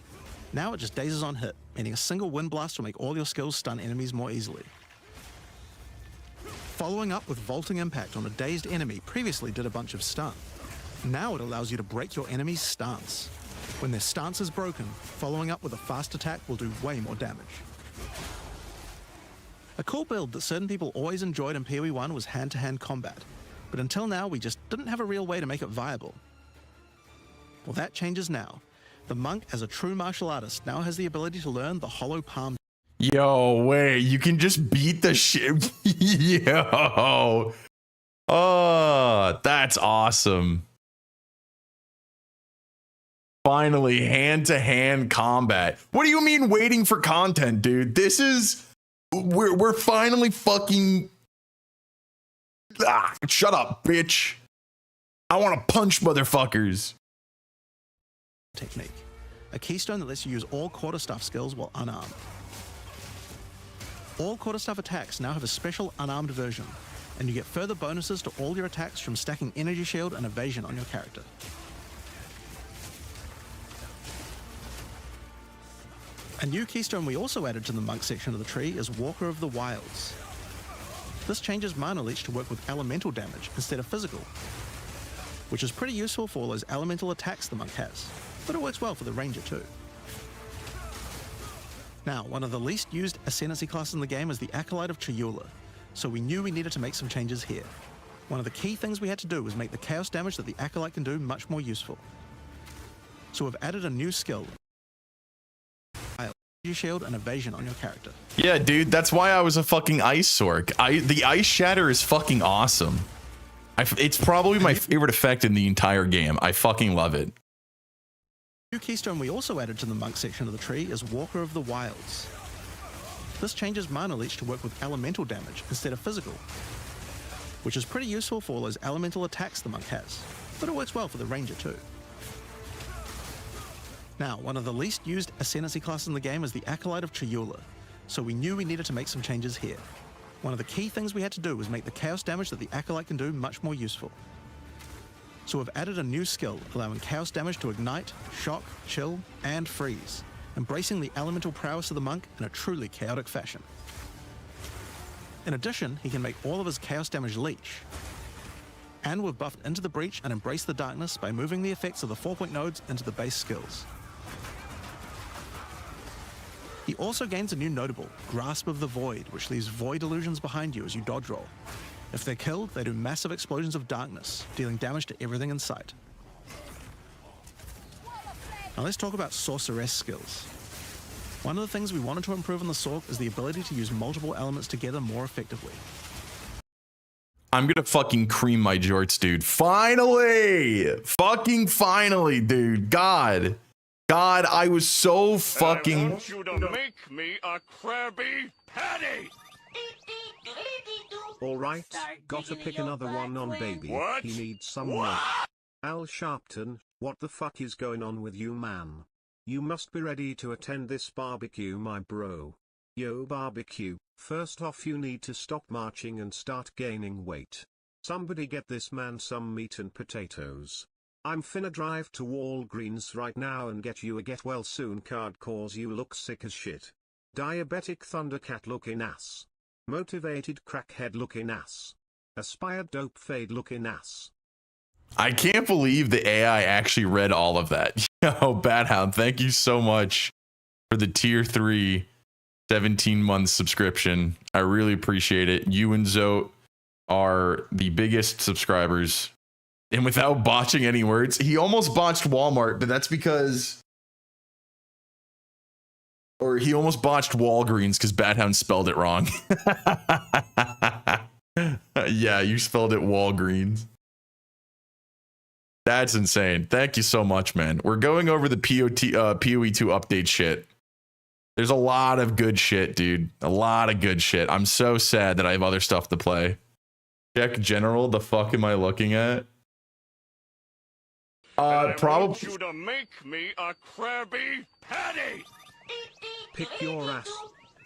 Now it just dazes on hit, meaning a single wind blast will make all your skills stun enemies more easily. Following up with vaulting impact on a dazed enemy previously did a bunch of stun. Now it allows you to break your enemy's stance. When their stance is broken, following up with a fast attack will do way more damage. A cool build that certain people always enjoyed in PoE 1 was hand-to-hand combat. but until now we just didn't have a real way to make it viable. Well, that changes now. The monk, as a true martial artist, now has the ability to learn the hollow palm. Yo, wait, you can just beat the shit. Yo. Oh, that's awesome. Finally, hand-to-hand combat. What do you mean waiting for content, dude? This is... We're finally fucking... Shut up, bitch. I want to punch motherfuckers. Technique. A keystone that lets you use all quarterstaff skills while unarmed. All quarterstaff attacks now have a special unarmed version, and you get further bonuses to all your attacks from stacking energy shield and evasion on your character. A new keystone we also added to the monk section of the tree is Walker of the Wilds. This changes mana leech to work with elemental damage instead of physical, which is pretty useful for all those elemental attacks the monk has, but it works well for the ranger too. Now, one of the least used ascendancy classes in the game is the Acolyte of Chayula, so we knew we needed to make some changes here. One of the key things we had to do was make the chaos damage that the Acolyte can do much more useful. So we've added a new skill, shield and evasion on your character. Yeah, dude, that's why I was a fucking ice sork. The ice shatter is fucking awesome. It's probably my favorite effect in the entire game. I fucking love it. New keystone we also added to the monk section of the tree is Walker of the Wilds. This changes mana leech to work with elemental damage instead of physical, which is pretty useful for all those elemental attacks the monk has, but it works well for the ranger too. Now, one of the least used ascendancy classes in the game is the Acolyte of Chayula, so we knew we needed to make some changes here. One of the key things we had to do was make the chaos damage that the Acolyte can do much more useful. So we've added a new skill, allowing chaos damage to ignite, shock, chill, and freeze, embracing the elemental prowess of the monk in a truly chaotic fashion. In addition, he can make all of his chaos damage leech. And we've buffed Into the Breach and Embrace the Darkness by moving the effects of the 4-point nodes into the base skills. He also gains a new notable, Grasp of the Void, which leaves void illusions behind you as you dodge roll. If they're killed, they do massive explosions of darkness, dealing damage to everything in sight. Now let's talk about sorceress skills. One of the things we wanted to improve on the Sork is the ability to use multiple elements together more effectively. I'm gonna fucking cream my jorts, dude. Finally! Fucking finally, dude. God, I was so fucking... I want you to make me a Krabby Patty! Alright, gotta pick another one on baby. What? He needs some more. Al Sharpton, what the fuck is going on with you, man? You must be ready to attend this barbecue, my bro. Yo, barbecue, first off you need to stop marching and start gaining weight. Somebody get this man some meat and potatoes. I'm finna drive to Walgreens right now and get you a get well soon card cause you look sick as shit. Diabetic Thundercat looking ass. Motivated crackhead looking ass. Aspired dope fade looking ass. I can't believe the AI actually read all of that. Yo, Badhound, thank you so much for the tier 3 17-month subscription. I really appreciate it. You and Zote are the biggest subscribers. And without botching any words, he almost botched Walmart, but that's because... Or he almost botched Walgreens because Badhound spelled it wrong. Yeah, you spelled it Walgreens. That's insane. Thank you so much, man. We're going over the PoE2 update shit. There's a lot of good shit, dude. A lot of good shit. I'm so sad that I have other stuff to play. Check general. The fuck am I looking at? Probably. I want you to make me a Krabby Patty! Pick your ass.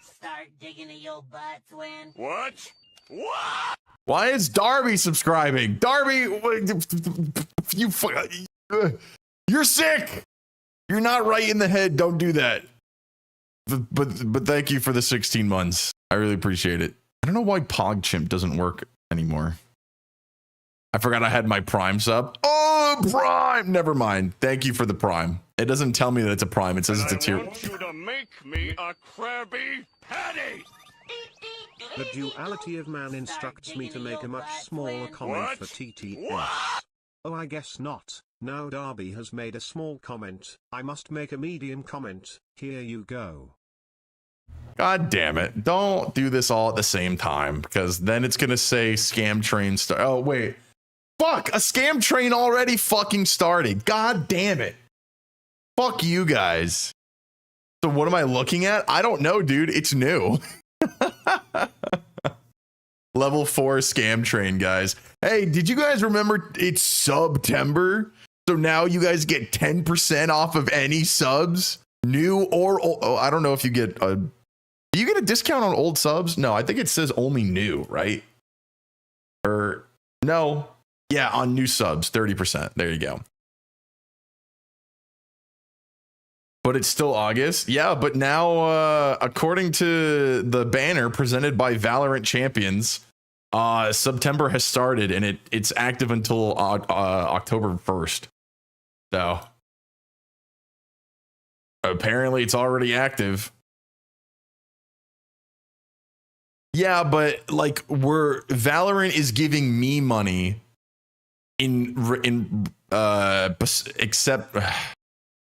Start digging in your butt, twin. What? What? Why is Darby subscribing? Darby, you're sick. You're not right in the head. Don't do that. But thank you for the 16 months. I really appreciate it. I don't know why PogChimp doesn't work anymore. I forgot I had my Prime sub. Oh, Prime! Never mind. Thank you for the Prime. It doesn't tell me that it's a Prime. It says it's a tier. I want you to make me a Krabby Patty! The duality of man instructs me to make a much smaller comment for TTS. Oh, I guess not. Now Darby has made a small comment. I must make a medium comment. Here you go. God damn it. Don't do this all at the same time, because then it's going to say scam train start. Oh, wait. Fuck, a scam train already fucking started. God damn it. Fuck you guys. So what am I looking at? I don't know, dude. It's new. Level 4 scam train, guys. Hey, did you guys remember it's September? So now you guys get 10% off of any subs, new or old. Oh, I don't know if you get a. Do you get a discount on old subs? No, I think it says only new, right? Or no. Yeah, on new subs, 30%. There you go. But it's still August. Yeah, but now, according to the banner presented by Valorant Champions, September has started and it's active until October 1st. So apparently it's already active. Yeah, but like Valorant is giving me money except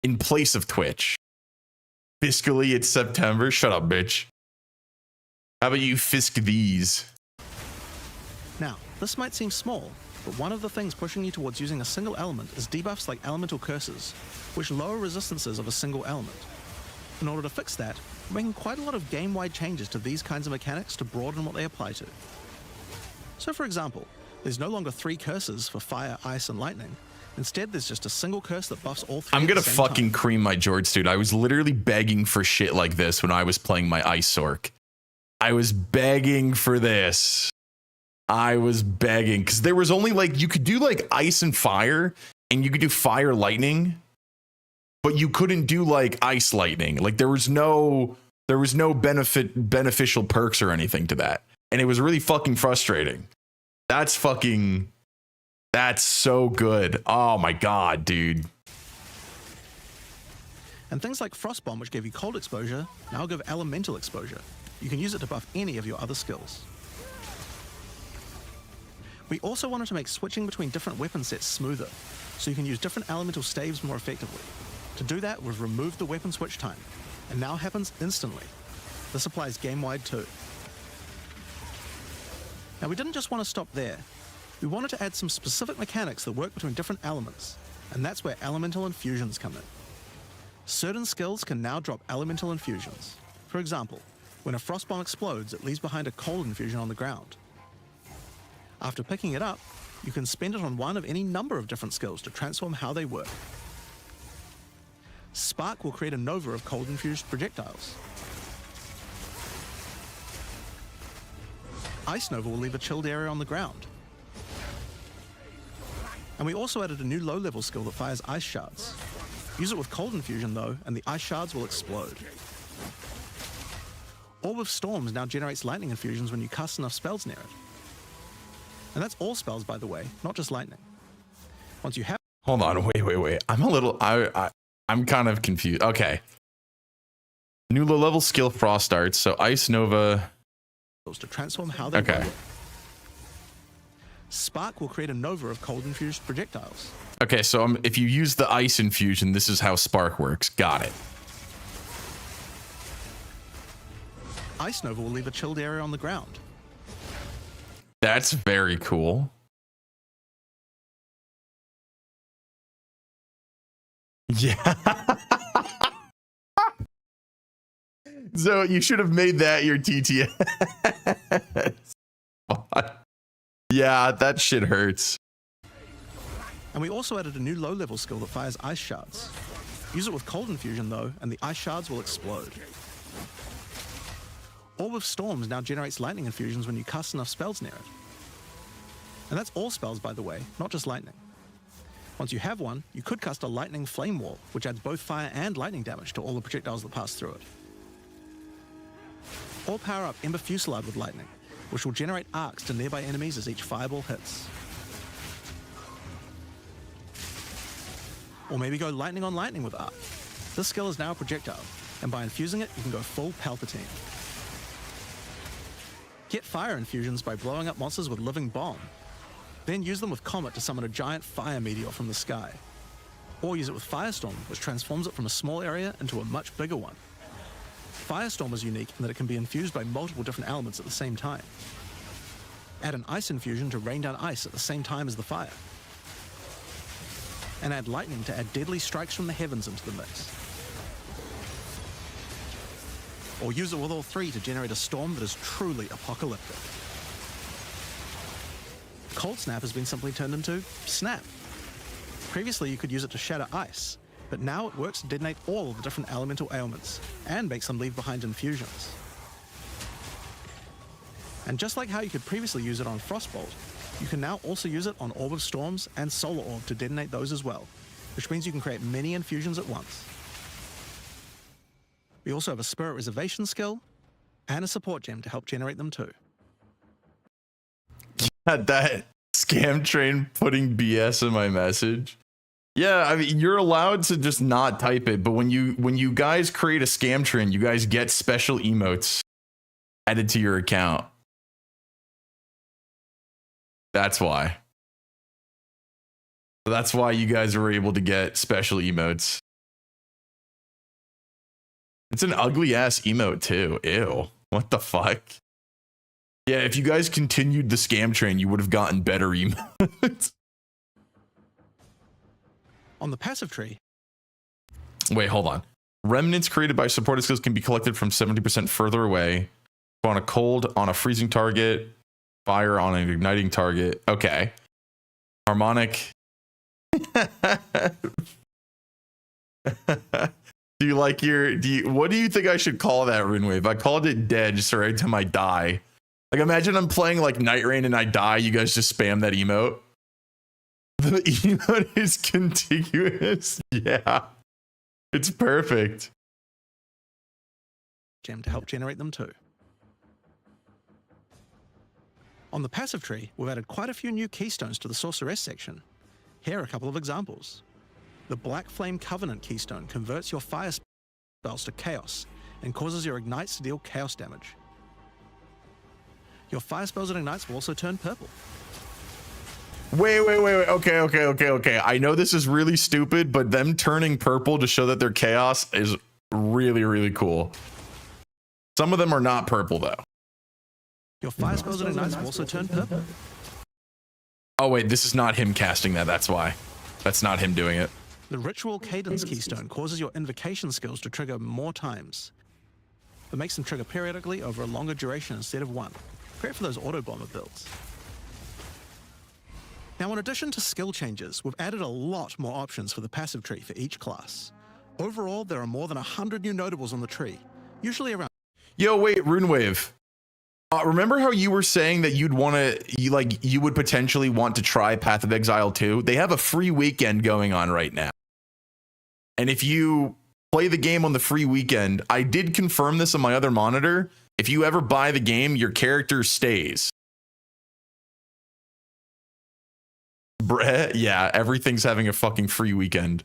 in place of Twitch. Fiscally, it's September. Shut up, bitch. How about you fisk these? Now, this might seem small, but one of the things pushing you towards using a single element is debuffs like elemental curses, which lower resistances of a single element. In order to fix that, we're making quite a lot of game-wide changes to these kinds of mechanics to broaden what they apply to. So for example, there's no longer 3 curses for fire, ice, and lightning. Instead, there's just a single curse that buffs all 3. I'm gonna fucking cream my George, dude. I was literally begging for shit like this when I was playing my Ice Sork. I was begging for this. I was begging because there was only like you could do like ice and fire, and you could do fire lightning, but you couldn't do like ice lightning. Like there was no beneficial perks or anything to that, and it was really fucking frustrating. That's so good. Oh my god, dude. And things like Frost Bomb, which gave you cold exposure, now give elemental exposure. You can use it to buff any of your other skills. We also wanted to make switching between different weapon sets smoother, so you can use different elemental staves more effectively. To do that, we've removed the weapon switch time, and now happens instantly. This applies game-wide too. Now we didn't just want to stop there. We wanted to add some specific mechanics that work between different elements, and that's where elemental infusions come in. Certain skills can now drop elemental infusions. For example, when a frost bomb explodes, it leaves behind a cold infusion on the ground. After picking it up, you can spend it on one of any number of different skills to transform how they work. Spark will create a nova of cold infused projectiles. Ice Nova will leave a chilled area on the ground. And we also added a new low-level skill that fires ice shards. Use it with cold infusion though, and the ice shards will explode. Orb of Storms now generates lightning infusions when you cast enough spells near it. And that's all spells, by the way, not just lightning. Once you have... Hold on, wait. I'm kind of confused. Okay. New low-level skill Frost Darts, so Ice Nova... to transform how they work. Spark will create a nova of cold infused projectiles. Okay, so if you use the ice infusion, this is how Spark works. Got it. Ice Nova will leave a chilled area on the ground. That's very cool. Yeah. So you should have made that your TTS. Yeah, that shit hurts. And we also added a new low-level skill that fires ice shards. Use it with cold infusion though, and the ice shards will explode. Orb of Storms now generates lightning infusions when you cast enough spells near it. And that's all spells, by the way, not just lightning. Once you have one, you could cast a lightning flame wall, which adds both fire and lightning damage to all the projectiles that pass through it. Or power up Ember Fusillade with lightning, which will generate arcs to nearby enemies as each fireball hits. Or maybe go lightning on lightning with arc. This skill is now a projectile, and by infusing it, you can go full Palpatine. Get fire infusions by blowing up monsters with Living Bomb. Then use them with Comet to summon a giant fire meteor from the sky. Or use it with Firestorm, which transforms it from a small area into a much bigger one. Firestorm is unique in that it can be infused by multiple different elements at the same time. Add an ice infusion to rain down ice at the same time as the fire. And add lightning to add deadly strikes from the heavens into the mix. Or use it with all three to generate a storm that is truly apocalyptic. Cold Snap has been simply turned into Snap. Previously you could use it to shatter ice, but now it works to detonate all of the different elemental ailments, and makes them leave behind infusions. And just like how you could previously use it on Frostbolt, you can now also use it on Orb of Storms and Solar Orb to detonate those as well, which means you can create many infusions at once. We also have a Spirit Reservation skill, and a support gem to help generate them too. That scam train putting BS in my message. Yeah, I mean, you're allowed to just not type it, but when you guys create a scam train, you guys get special emotes added to your account. That's why. That's why you guys were able to get special emotes. It's an ugly ass emote too. Ew. What the fuck? Yeah, if you guys continued the scam train, you would have gotten better emotes. On the passive tree. Wait, hold on. Remnants created by supported skills can be collected from 70% further away. On a cold, on a freezing target. Fire on an igniting target. Okay. Harmonic. Do you like your, what do you think I should call that, Runewave? I called it dead just every time I die. Like, imagine I'm playing like Night Rain and I die, you guys just spam that emote. The emote is contiguous. Yeah. It's perfect. Gem to help generate them too. On the passive tree, we've added quite a few new keystones to the Sorceress section. Here are a couple of examples. The Black Flame Covenant keystone converts your fire spells to chaos and causes your ignites to deal chaos damage. Your fire spells and ignites will also turn purple. Wait. Okay. I know this is really stupid, but them turning purple to show that they're chaos is really, really cool. Some of them are not purple though. Your fire spells and ignites will also turn purple. Oh wait, this is not him casting that, that's why. That's not him doing it. The Ritual Cadence keystone causes your invocation skills to trigger more times. It makes them trigger periodically over a longer duration instead of one. Great for those auto-bomber builds. Now, in addition to skill changes, we've added a lot more options for the passive tree for each class. Overall, there are more than 100 new notables on the tree, usually around... Yo, wait, Runewave. Remember how you were saying that you would potentially want to try Path of Exile 2? They have a free weekend going on right now. And if you play the game on the free weekend, I did confirm this on my other monitor. If you ever buy the game, your character stays. Bruh, yeah, everything's having a fucking free weekend.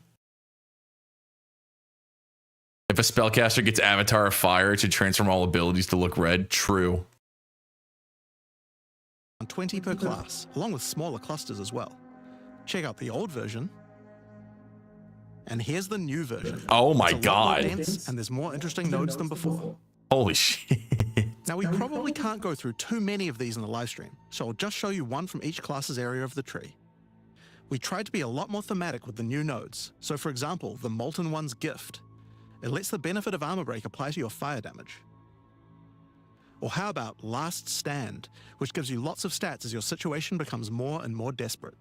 If a spellcaster gets Avatar of Fire, it should transform all abilities to look red. True. 20 per class, along with smaller clusters as well. Check out the old version. And here's the new version. Oh my It's a lot god. more dense, and there's more interesting nodes than before. Holy shit. Now, we probably can't go through too many of these in the live stream, so I'll just show you one from each class's area of the tree. We tried to be a lot more thematic with the new nodes. So for example, the Molten One's Gift. It lets the benefit of Armor Break apply to your fire damage. Or how about Last Stand, which gives you lots of stats as your situation becomes more and more desperate.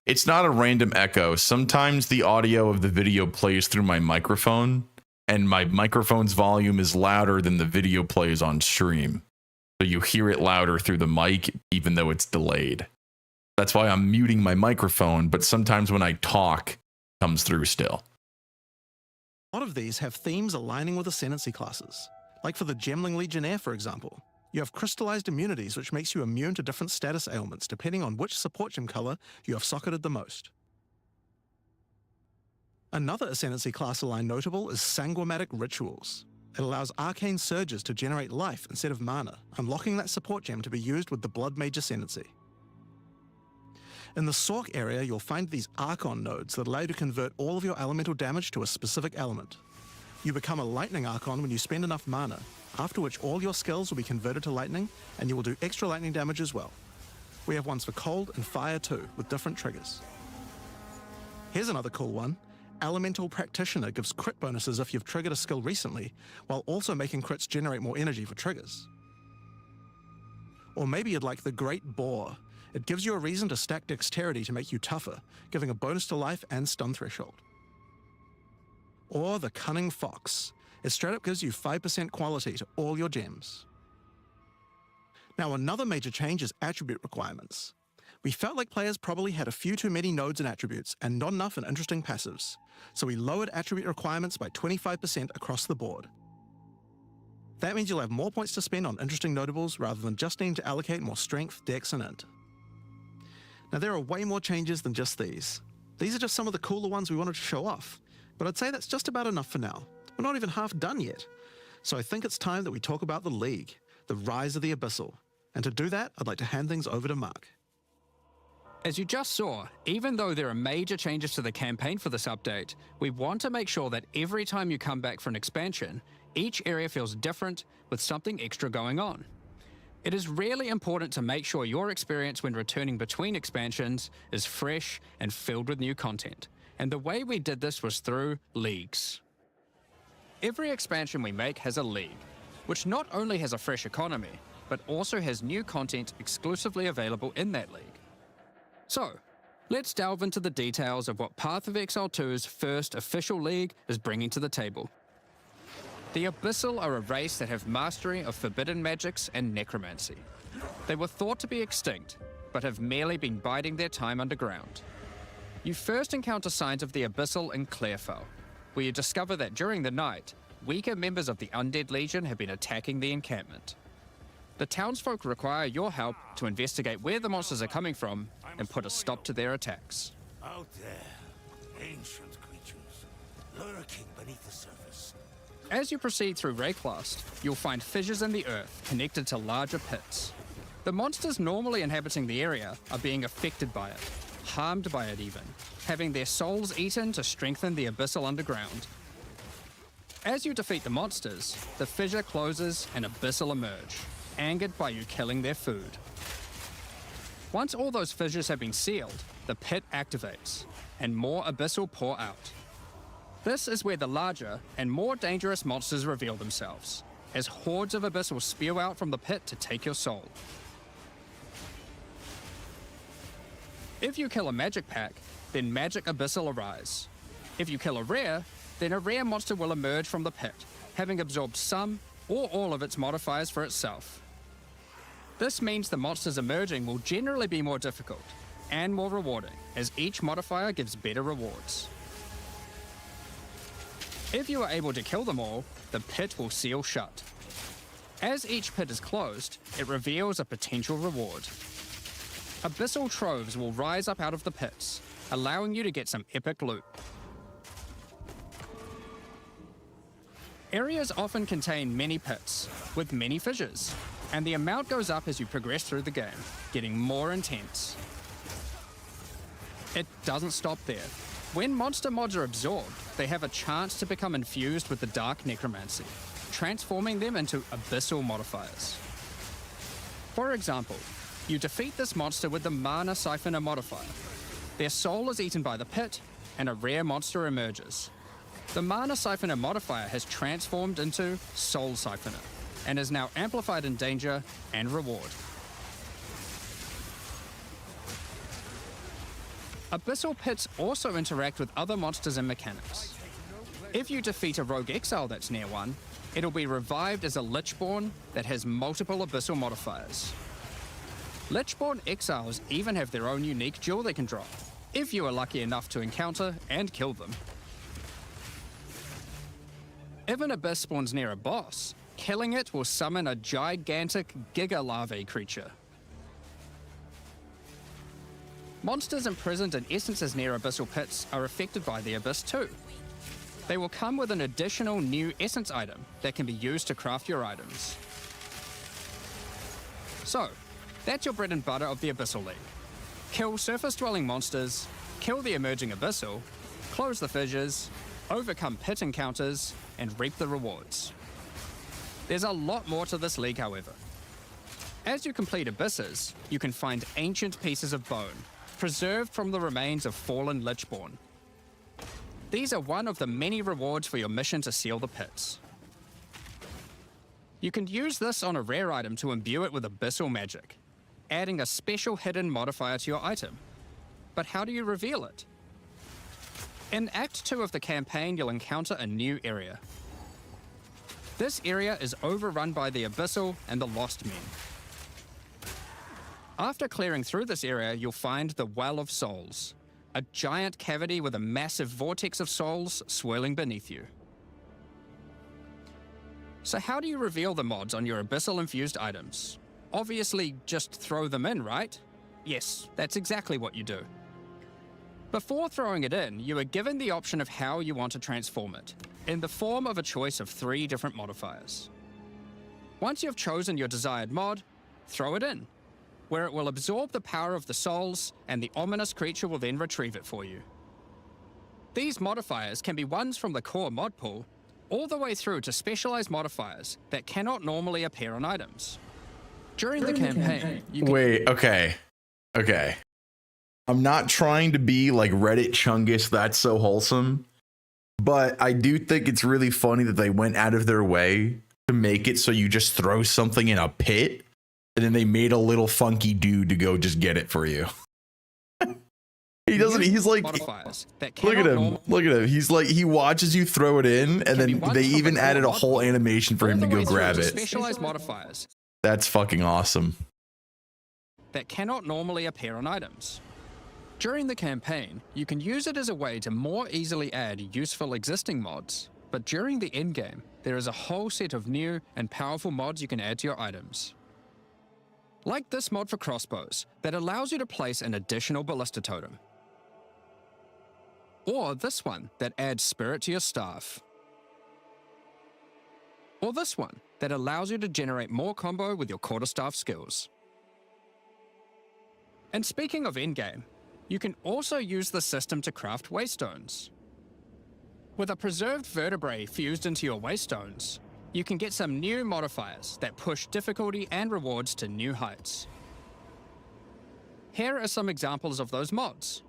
It's not a random echo. Sometimes the audio of the video plays through my microphone, and my microphone's volume is louder than the video plays on stream. So you hear it louder through the mic, even though it's delayed. That's why I'm muting my microphone, but sometimes when I talk, it comes through still. A lot of these have themes aligning with ascendancy classes. Like for the Gemling Legionnaire, for example. You have crystallized immunities, which makes you immune to different status ailments, depending on which support gem color you have socketed the most. Another ascendancy class aligned notable is Sanguimatic Rituals. It allows arcane surges to generate life instead of mana, unlocking that support gem to be used with the Blood Mage Ascendancy. In the Sork area, you'll find these Archon nodes that allow you to convert all of your elemental damage to a specific element. You become a Lightning Archon when you spend enough mana, after which all your skills will be converted to lightning, and you will do extra lightning damage as well. We have ones for cold and fire too, with different triggers. Here's another cool one. Elemental Practitioner gives crit bonuses if you've triggered a skill recently, while also making crits generate more energy for triggers. Or maybe you'd like the Great Boar. It gives you a reason to stack dexterity to make you tougher, giving a bonus to life and stun threshold. Or the Cunning Fox. It straight up gives you 5% quality to all your gems. Now, another major change is attribute requirements. We felt like players probably had a few too many nodes and attributes and not enough in interesting passives, so we lowered attribute requirements by 25% across the board. That means you'll have more points to spend on interesting notables rather than just needing to allocate more strength, dex, and int. Now, there are way more changes than just these. These are just some of the cooler ones we wanted to show off, but I'd say that's just about enough for now. We're not even half done yet. So I think it's time that we talk about the League, the rise of the Abyssal. And to do that, I'd like to hand things over to Mark. As you just saw, even though there are major changes to the campaign for this update, we want to make sure that every time you come back for an expansion, each area feels different with something extra going on. It is really important to make sure your experience when returning between expansions is fresh and filled with new content, and the way we did this was through leagues. Every expansion we make has a league, which not only has a fresh economy, but also has new content exclusively available in that league. So, let's delve into the details of what Path of Exile 2's first official league is bringing to the table. The Abyssal are a race that have mastery of forbidden magics and necromancy. They were thought to be extinct, but have merely been biding their time underground. You first encounter signs of the Abyssal in Clairfell, where you discover that during the night, weaker members of the Undead Legion have been attacking the encampment. The townsfolk require your help to investigate where the monsters are coming from and put a stop to their attacks. Out there, ancient creatures, lurking beneath the surface. As you proceed through Rayclast, you'll find fissures in the earth connected to larger pits. The monsters normally inhabiting the area are being affected by it, harmed by it even, having their souls eaten to strengthen the Abyssal underground. As you defeat the monsters, the fissure closes and Abyssal emerge, angered by you killing their food. Once all those fissures have been sealed, the pit activates, and more Abyssal pour out. This is where the larger and more dangerous monsters reveal themselves, as hordes of Abyssal spew out from the pit to take your soul. If you kill a magic pack, then magic Abyssal arise. If you kill a rare, then a rare monster will emerge from the pit, having absorbed some or all of its modifiers for itself. This means the monsters emerging will generally be more difficult and more rewarding, as each modifier gives better rewards. If you are able to kill them all, the pit will seal shut. As each pit is closed, it reveals a potential reward. Abyssal troves will rise up out of the pits, allowing you to get some epic loot. Areas often contain many pits, with many fissures, and the amount goes up as you progress through the game, getting more intense. It doesn't stop there. When monster mods are absorbed, they have a chance to become infused with the dark necromancy, transforming them into Abyssal modifiers. For example, you defeat this monster with the Mana Siphoner modifier. Their soul is eaten by the pit, and a rare monster emerges. The Mana Siphoner modifier has transformed into Soul Siphoner, and is now amplified in danger and reward. Abyssal pits also interact with other monsters and mechanics. If you defeat a rogue exile that's near one, it'll be revived as a Lichborn that has multiple Abyssal modifiers. Lichborn exiles even have their own unique jewel they can drop, if you are lucky enough to encounter and kill them. If an Abyss spawns near a boss, killing it will summon a gigantic Giga Larvae creature. Monsters imprisoned in essences near Abyssal pits are affected by the Abyss too. They will come with an additional new essence item that can be used to craft your items. So, that's your bread and butter of the Abyssal League. Kill surface-dwelling monsters, kill the emerging Abyssal, close the fissures, overcome pit encounters, and reap the rewards. There's a lot more to this league, however. As you complete Abysses, you can find ancient pieces of bone, preserved from the remains of fallen Lichborn. These are one of the many rewards for your mission to seal the pits. You can use this on a rare item to imbue it with abyssal magic, adding a special hidden modifier to your item. But how do you reveal it? In Act 2 of the campaign, you'll encounter a new area. This area is overrun by the Abyssal and the Lost Men. After clearing through this area, you'll find the Well of Souls, a giant cavity with a massive vortex of souls swirling beneath you. So how do you reveal the mods on your Abyssal-infused items? Obviously, just throw them in, right? Yes, that's exactly what you do. Before throwing it in, you are given the option of how you want to transform it, in the form of a choice of 3 different modifiers. Once you've chosen your desired mod, throw it in, where it will absorb the power of the souls, and the ominous creature will then retrieve it for you. These modifiers can be ones from the core mod pool, all the way through to specialized modifiers that cannot normally appear on items. During the campaign, you can... Wait, okay. I'm not trying to be like Reddit Chungus, that's so wholesome, but I do think it's really funny that they went out of their way to make it so you just throw something in a pit, and then they made a little funky dude to go just get it for you. He doesn't, he's like, look at him. He's like, he watches you throw it in, and then they even added a whole animation for him to go grab it. Specialized modifiers That's fucking awesome. that cannot normally appear on items. During the campaign, you can use it as a way to more easily add useful existing mods, but during the endgame, there is a whole set of new and powerful mods you can add to your items. Like this mod for crossbows that allows you to place an additional ballista totem. Or this one that adds spirit to your staff. Or this one that allows you to generate more combo with your quarterstaff skills. And speaking of endgame, you can also use the system to craft waystones. With a preserved vertebrae fused into your waystones, you can get some new modifiers that push difficulty and rewards to new heights. Here are some examples of those mods.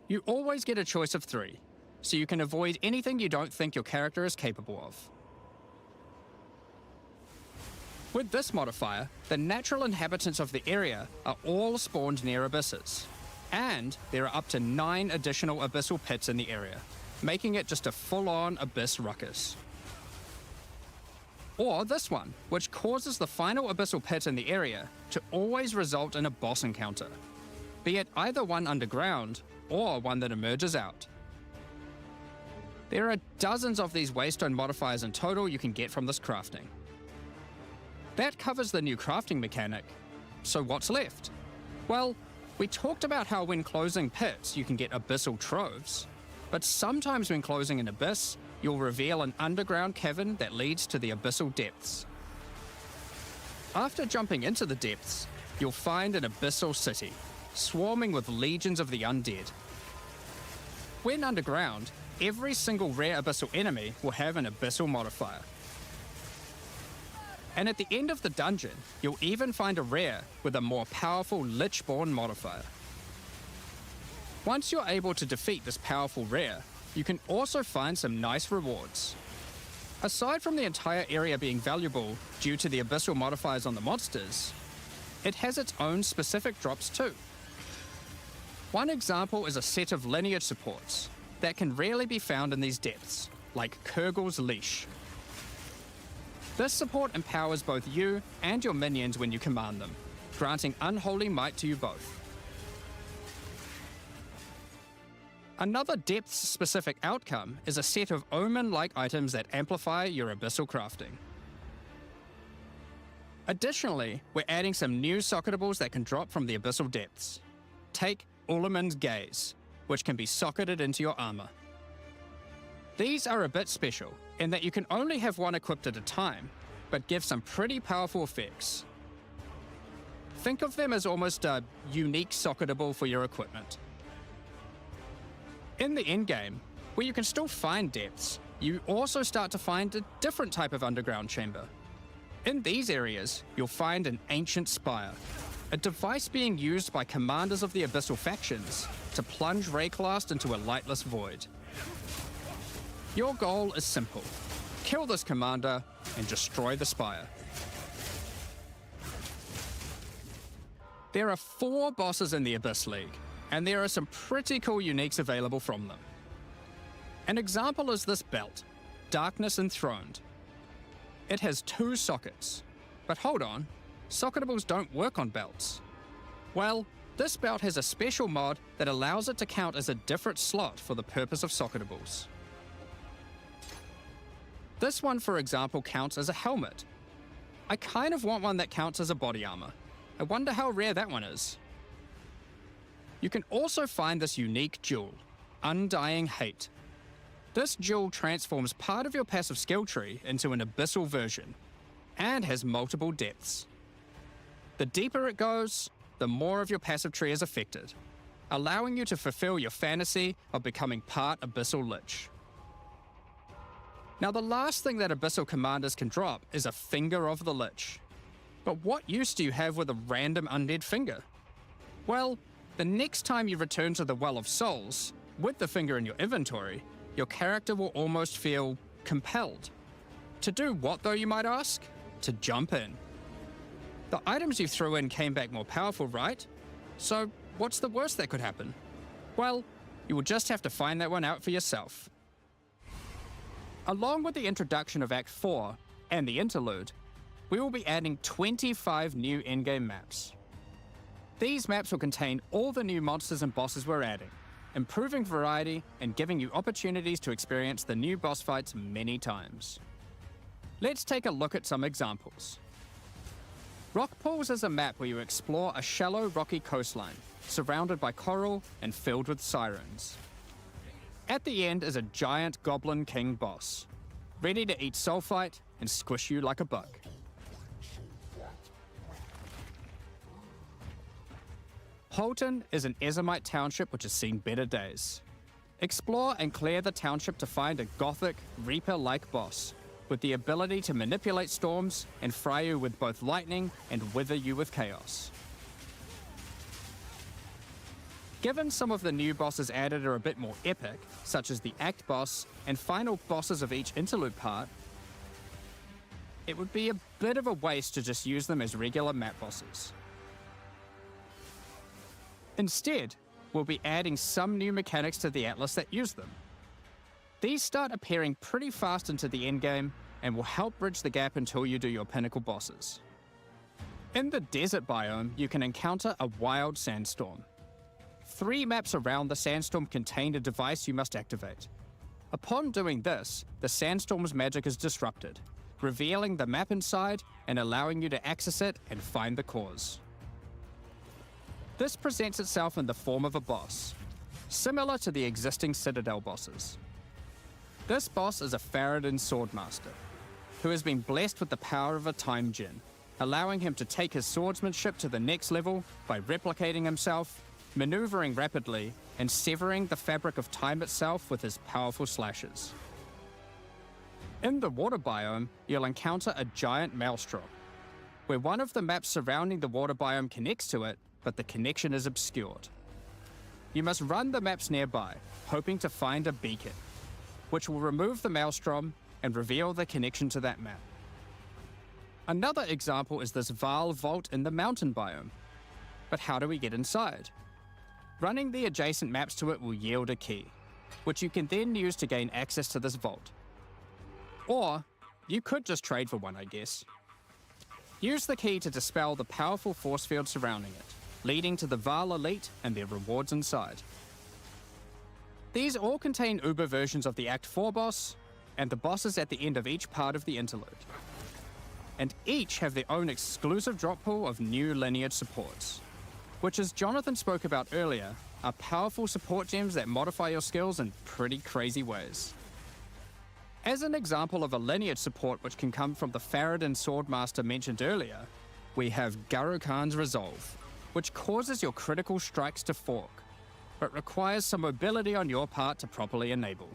You always get a choice of 3, so you can avoid anything you don't think your character is capable of. With this modifier, the natural inhabitants of the area are all spawned near abysses, and there are up to 9 additional abyssal pits in the area, making it just a full-on abyss ruckus. Or this one, which causes the final abyssal pit in the area to always result in a boss encounter, be it either one underground or one that emerges out. There are dozens of these waystone modifiers in total you can get from this crafting. That covers the new crafting mechanic, so what's left? Well, we talked about how when closing pits you can get abyssal troves, but sometimes when closing an abyss, you'll reveal an underground cavern that leads to the abyssal depths. After jumping into the depths, you'll find an abyssal city, swarming with legions of the undead. When underground, every single rare abyssal enemy will have an abyssal modifier. And at the end of the dungeon, you'll even find a rare with a more powerful Lichborn modifier. Once you're able to defeat this powerful rare, you can also find some nice rewards. Aside from the entire area being valuable due to the abyssal modifiers on the monsters, it has its own specific drops too. One example is a set of lineage supports that can rarely be found in these depths, like Kurgel's Leash. This support empowers both you and your minions when you command them, granting unholy might to you both. Another depths-specific outcome is a set of omen-like items that amplify your abyssal crafting. Additionally, we're adding some new socketables that can drop from the abyssal depths. Take Ulaman's Gaze, which can be socketed into your armor. These are a bit special in that you can only have one equipped at a time, but give some pretty powerful effects. Think of them as almost a unique socketable for your equipment. In the endgame, where you can still find depths, you also start to find a different type of underground chamber. In these areas, you'll find an ancient spire, a device being used by commanders of the abyssal factions to plunge Rayclast into a lightless void. Your goal is simple: kill this commander and destroy the spire. There are 4 bosses in the Abyss League, and there are some pretty cool uniques available from them. An example is this belt, Darkness Enthroned. It has 2 sockets, but hold on, socketables don't work on belts. Well, this belt has a special mod that allows it to count as a different slot for the purpose of socketables. This one, for example, counts as a helmet. I kind of want one that counts as a body armor. I wonder how rare that one is. You can also find this unique jewel, Undying Hate. This jewel transforms part of your passive skill tree into an abyssal version, and has multiple depths. The deeper it goes, the more of your passive tree is affected, allowing you to fulfill your fantasy of becoming part Abyssal Lich. Now, the last thing that Abyssal commanders can drop is a Finger of the Lich. But what use do you have with a random undead finger? Well, the next time you return to the Well of Souls, with the finger in your inventory, your character will almost feel compelled. To do what, though, you might ask? To jump in. The items you threw in came back more powerful, right? So, what's the worst that could happen? Well, you will just have to find that one out for yourself. Along with the introduction of Act 4 and the interlude, we will be adding 25 new endgame maps. These maps will contain all the new monsters and bosses we're adding, improving variety and giving you opportunities to experience the new boss fights many times. Let's take a look at some examples. Rock Pools is a map where you explore a shallow rocky coastline, surrounded by coral and filled with sirens. At the end is a giant Goblin King boss, ready to eat sulfite and squish you like a bug. Holton is an Ezomite township which has seen better days. Explore and clear the township to find a gothic, Reaper-like boss, with the ability to manipulate storms and fry you with both lightning and wither you with chaos. Given some of the new bosses added are a bit more epic, such as the Act boss and final bosses of each interlude part, it would be a bit of a waste to just use them as regular map bosses. Instead, we'll be adding some new mechanics to the Atlas that use them. These start appearing pretty fast into the endgame and will help bridge the gap until you do your pinnacle bosses. In the desert biome, you can encounter a wild sandstorm. 3 maps around the sandstorm contain a device you must activate. Upon doing this, the sandstorm's magic is disrupted, revealing the map inside and allowing you to access it and find the cause. This presents itself in the form of a boss, similar to the existing Citadel bosses. This boss is a Faradin Swordmaster, who has been blessed with the power of a Time Djinn, allowing him to take his swordsmanship to the next level by replicating himself, maneuvering rapidly, and severing the fabric of time itself with his powerful slashes. In the water biome, you'll encounter a giant maelstrom, where one of the maps surrounding the water biome connects to it, but the connection is obscured. You must run the maps nearby, hoping to find a beacon, which will remove the maelstrom and reveal the connection to that map. Another example is this Vaal vault in the mountain biome. But how do we get inside? Running the adjacent maps to it will yield a key, which you can then use to gain access to this vault. Or, you could just trade for one, I guess. Use the key to dispel the powerful force field surrounding it, leading to the Vaal Elite and their rewards inside. These all contain Uber versions of the Act 4 boss, and the bosses at the end of each part of the interlude. And each have their own exclusive drop pool of new lineage supports, which, as Jonathan spoke about earlier, are powerful support gems that modify your skills in pretty crazy ways. As an example of a lineage support which can come from the Faradin Swordmaster mentioned earlier, we have Garo-Khan's Resolve, which causes your critical strikes to fork, but requires some mobility on your part to properly enable.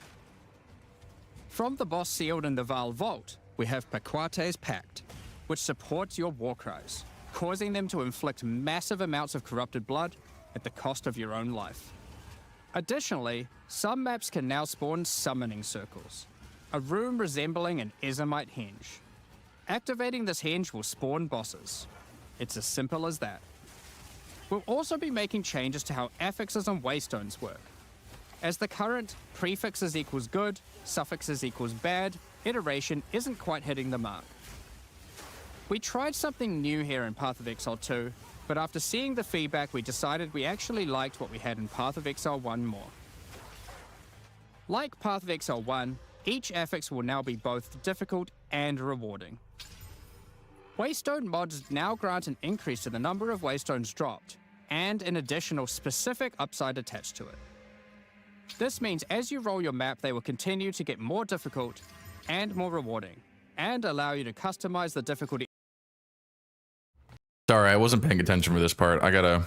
From the boss sealed in the Val Vault, we have Paquate's Pact, which supports your war cries, causing them to inflict massive amounts of corrupted blood at the cost of your own life. Additionally, some maps can now spawn summoning circles, a room resembling an Ezomite henge. Activating this henge will spawn bosses. It's as simple as that. We'll also be making changes to how affixes and waystones work. As the current prefixes equals good, suffixes equals bad, iteration isn't quite hitting the mark. We tried something new here in Path of Exile 2, but after seeing the feedback we decided we actually liked what we had in Path of Exile 1 more. Like Path of Exile 1, each affix will now be both difficult and rewarding. Waystone mods now grant an increase to the number of waystones dropped, and an additional specific upside attached to it. This means as you roll your map, they will continue to get more difficult and more rewarding, and allow you to customize the difficulty. Sorry, I wasn't paying attention for this part. I gotta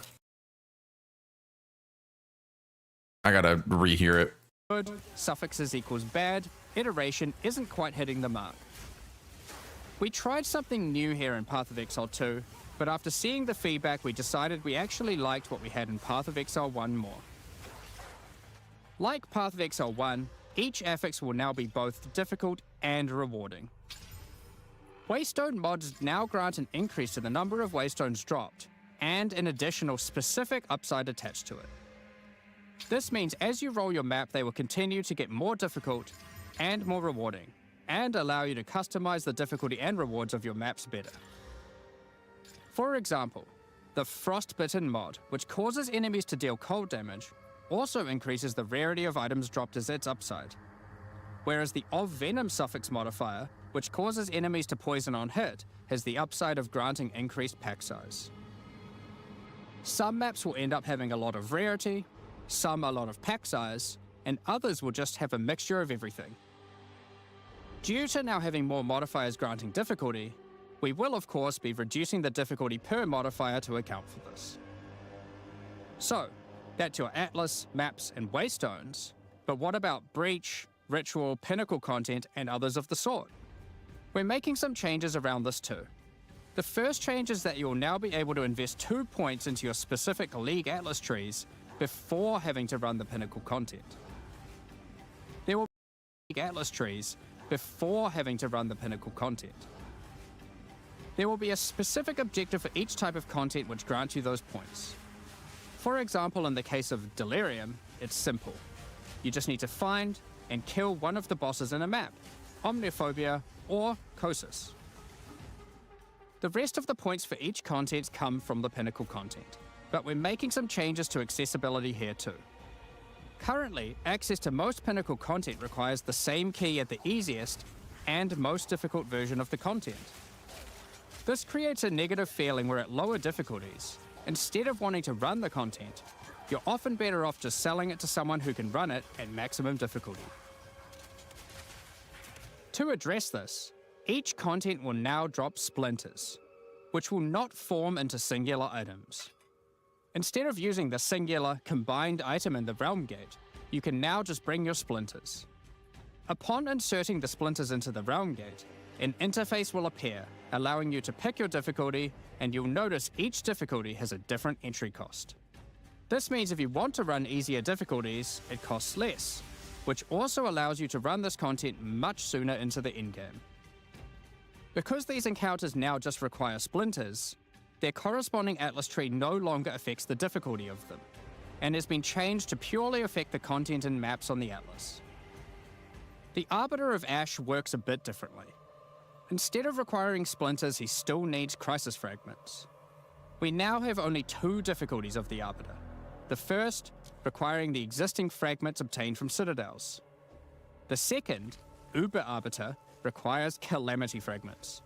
rehear it. Good, suffixes equals bad, iteration isn't quite hitting the mark. We tried something new here in Path of Exile 2, but after seeing the feedback we decided we actually liked what we had in Path of Exile 1 more. Like Path of Exile 1, each affix will now be both difficult and rewarding. Waystone mods now grant an increase to the number of waystones dropped, and an additional specific upside attached to it. This means as you roll your map, they will continue to get more difficult and more rewarding, and allow you to customize the difficulty and rewards of your maps better. For example, the Frostbitten mod, which causes enemies to deal cold damage, also increases the rarity of items dropped as its upside. Whereas the Of Venom suffix modifier, which causes enemies to poison on hit, has the upside of granting increased pack size. Some maps will end up having a lot of rarity, some a lot of pack size, and others will just have a mixture of everything. Due to now having more modifiers granting difficulty, we will of course be reducing the difficulty per modifier to account for this. So, that's your Atlas, maps, and waystones, but what about Breach, Ritual, Pinnacle content, and others of the sort? We're making some changes around this too. The first change is that you'll now be able to invest 2 points into your specific League Atlas trees before having to run the Pinnacle content. There will be League Atlas trees before having to run the Pinnacle content. There will be a specific objective for each type of content which grants you those points. For example, in the case of Delirium, it's simple. You just need to find and kill one of the bosses in a map, Omniophobia or Kosis. The rest of the points for each content come from the Pinnacle content, but we're making some changes to accessibility here too. Currently, access to most Pinnacle content requires the same key at the easiest and most difficult version of the content. This creates a negative feeling where at lower difficulties, instead of wanting to run the content, you're often better off just selling it to someone who can run it at maximum difficulty. To address this, each content will now drop splinters, which will not form into singular items. Instead of using the singular combined item in the Realm Gate, you can now just bring your splinters. Upon inserting the splinters into the Realm Gate, an interface will appear, allowing you to pick your difficulty, and you'll notice each difficulty has a different entry cost. This means if you want to run easier difficulties, it costs less, which also allows you to run this content much sooner into the endgame. Because these encounters now just require splinters, their corresponding Atlas tree no longer affects the difficulty of them, and has been changed to purely affect the content and maps on the Atlas. The Arbiter of Ash works a bit differently. Instead of requiring splinters, he still needs crisis fragments. We now have only 2 difficulties of the Arbiter. The first, requiring the existing fragments obtained from citadels. The second, Uber Arbiter, requires calamity fragments.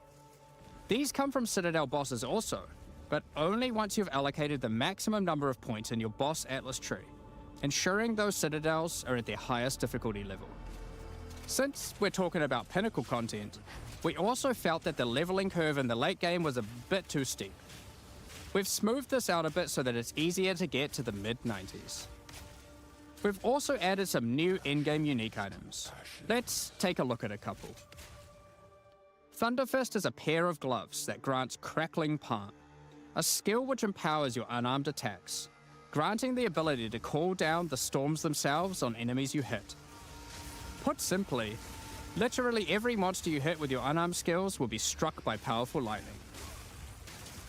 These come from citadel bosses also, but only once you've allocated the maximum number of points in your boss Atlas tree, ensuring those citadels are at their highest difficulty level. Since we're talking about pinnacle content, we also felt that the leveling curve in the late game was a bit too steep. We've smoothed this out a bit so that it's easier to get to the mid-90s. We've also added some new in-game unique items. Let's take a look at a couple. Thunderfist is a pair of gloves that grants Crackling Palm, a skill which empowers your unarmed attacks, granting the ability to call down the storms themselves on enemies you hit. Put simply, literally every monster you hit with your unarmed skills will be struck by powerful lightning.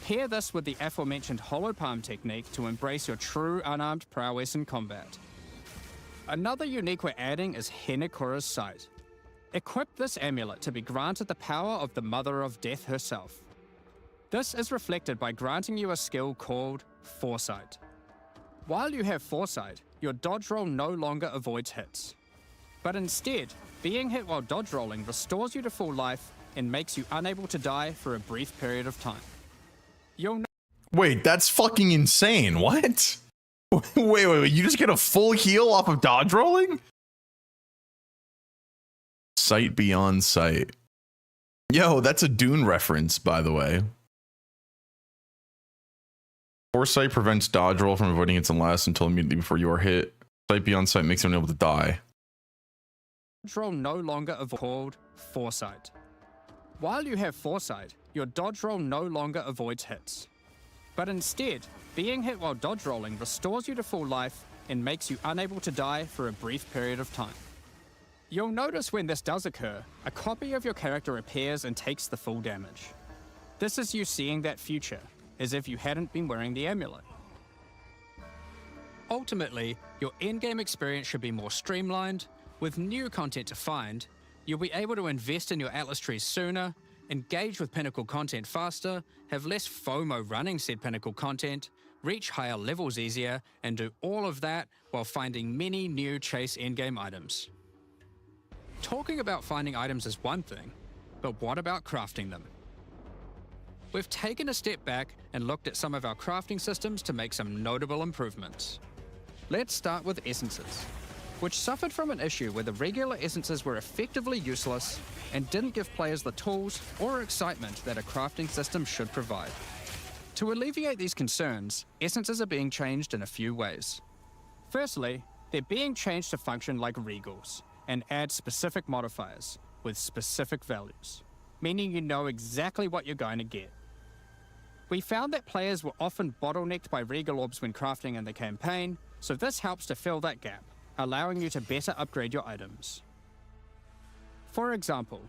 Pair this with the aforementioned Hollow Palm technique to embrace your true unarmed prowess in combat. Another unique we're adding is Henekura's Sight. Equip this amulet to be granted the power of the Mother of Death herself. This is reflected by granting you a skill called Foresight. While you have Foresight, your dodge roll no longer avoids hits, but instead, being hit while dodge rolling restores you to full life and makes you unable to die for a brief period of time. You'll Wait, that's fucking insane. What? Wait. You just get a full heal off of dodge rolling? Sight beyond sight. Yo, that's a Dune reference, by the way. Foresight prevents dodge roll from avoiding hits and lasts until immediately before you are hit. Sight beyond sight makes you unable to die. dodge roll no longer avoids Foresight. While you have Foresight, your dodge roll no longer avoids hits, but instead, being hit while dodge rolling restores you to full life and makes you unable to die for a brief period of time. You'll notice when this does occur, a copy of your character appears and takes the full damage. This is you seeing that future, as if you hadn't been wearing the amulet. Ultimately, your in-game experience should be more streamlined. With new content to find, you'll be able to invest in your Atlas trees sooner, engage with pinnacle content faster, have less FOMO running said pinnacle content, reach higher levels easier, and do all of that while finding many new chase endgame items. Talking about finding items is one thing, but what about crafting them? We've taken a step back and looked at some of our crafting systems to make some notable improvements. Let's start with essences, which suffered from an issue where the regular essences were effectively useless and didn't give players the tools or excitement that a crafting system should provide. To alleviate these concerns, essences are being changed in a few ways. Firstly, they're being changed to function like regals and add specific modifiers with specific values, meaning you know exactly what you're going to get. We found that players were often bottlenecked by regal orbs when crafting in the campaign, so this helps to fill that gap, allowing you to better upgrade your items. For example,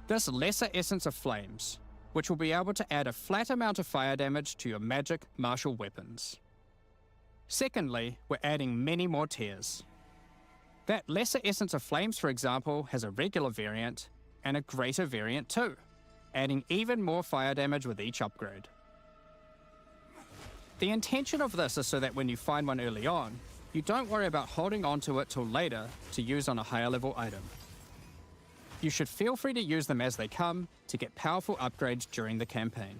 this Lesser Essence of Flames, which will be able to add a flat amount of fire damage to your magic martial weapons. Secondly, we're adding many more tiers. That Lesser Essence of Flames, for example, has a regular variant and a greater variant too, adding even more fire damage with each upgrade. The intention of this is so that when you find one early on, you don't worry about holding on to it till later to use on a higher level item. You should feel free to use them as they come to get powerful upgrades during the campaign.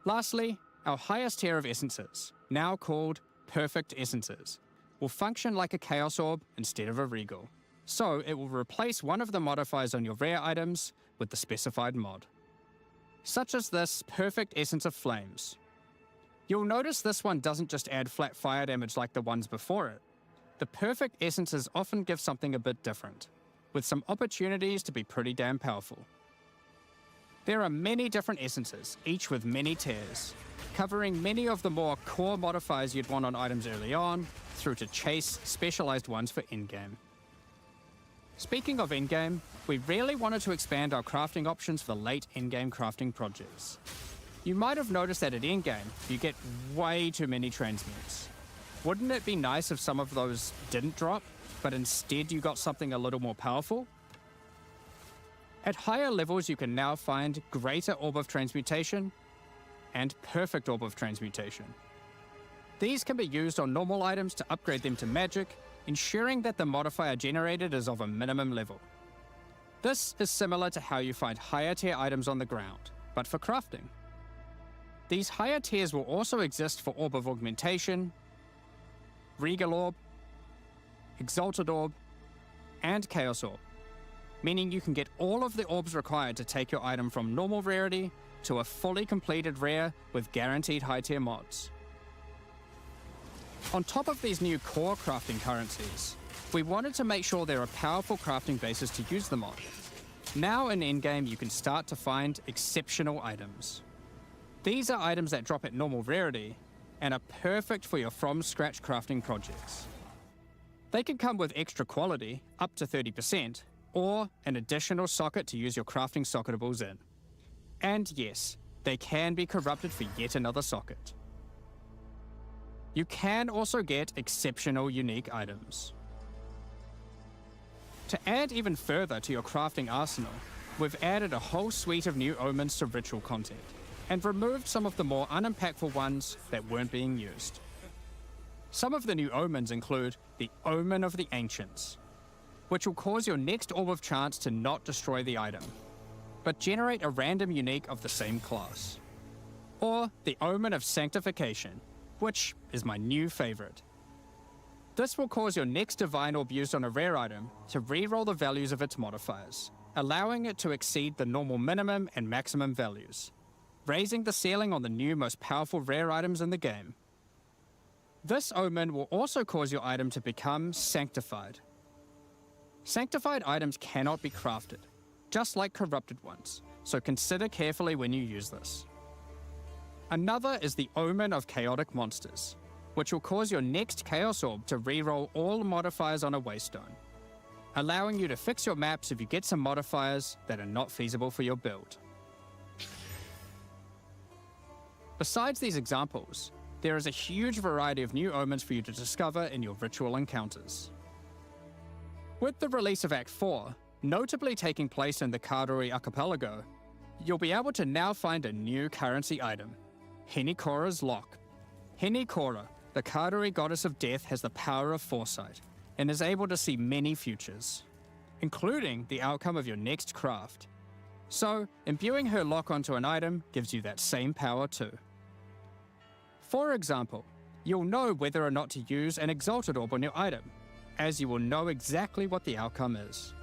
Lastly, our highest tier of essences, now called Perfect Essences, will function like a Chaos Orb instead of a Regal. So it will replace one of the modifiers on your rare items with the specified mod, such as this Perfect Essence of Flames. You'll notice this one doesn't just add flat fire damage like the ones before it. The Perfect Essences often give something a bit different, with some opportunities to be pretty damn powerful. There are many different essences, each with many tiers, covering many of the more core modifiers you'd want on items early on, through to chase specialized ones for in-game. Speaking of in-game, we really wanted to expand our crafting options for late in-game crafting projects. You might have noticed that at in-game, you get way too many transmutes. Wouldn't it be nice if some of those didn't drop, but instead you got something a little more powerful? At higher levels, you can now find Greater Orb of Transmutation and Perfect Orb of Transmutation. These can be used on normal items to upgrade them to magic, ensuring that the modifier generated is of a minimum level. This is similar to how you find higher tier items on the ground, but for crafting. These higher tiers will also exist for Orb of Augmentation, Regal Orb, Exalted Orb, and Chaos Orb, meaning you can get all of the orbs required to take your item from normal rarity to a fully completed rare with guaranteed high tier mods. On top of these new core crafting currencies, we wanted to make sure there are powerful crafting bases to use them on. Now in endgame, you can start to find exceptional items. These are items that drop at normal rarity and are perfect for your from-scratch crafting projects. They can come with extra quality, up to 30%, or an additional socket to use your crafting socketables in. And yes, they can be corrupted for yet another socket. You can also get exceptional unique items. To add even further to your crafting arsenal, we've added a whole suite of new omens to ritual content, and removed some of the more unimpactful ones that weren't being used. Some of the new omens include the Omen of the Ancients, which will cause your next Orb of Chance to not destroy the item, but generate a random unique of the same class. Or the Omen of Sanctification, which is my new favorite. This will cause your next Divine Orb used on a rare item to reroll the values of its modifiers, allowing it to exceed the normal minimum and maximum values, raising the ceiling on the new most powerful rare items in the game. This omen will also cause your item to become sanctified. Sanctified items cannot be crafted, just like corrupted ones, so consider carefully when you use this. Another is the Omen of Chaotic Monsters, which will cause your next Chaos Orb to reroll all modifiers on a Waystone, allowing you to fix your maps if you get some modifiers that are not feasible for your build. Besides these examples, there is a huge variety of new omens for you to discover in your ritual encounters. With the release of Act 4, notably taking place in the Karori Archipelago, you'll be able to now find a new currency item, Henikora's Lock. Henikora, the Karori goddess of death, has the power of foresight and is able to see many futures, including the outcome of your next craft. So, imbuing her lock onto an item gives you that same power too. For example, you'll know whether or not to use an Exalted Orb on your item, as you will know exactly what the outcome is.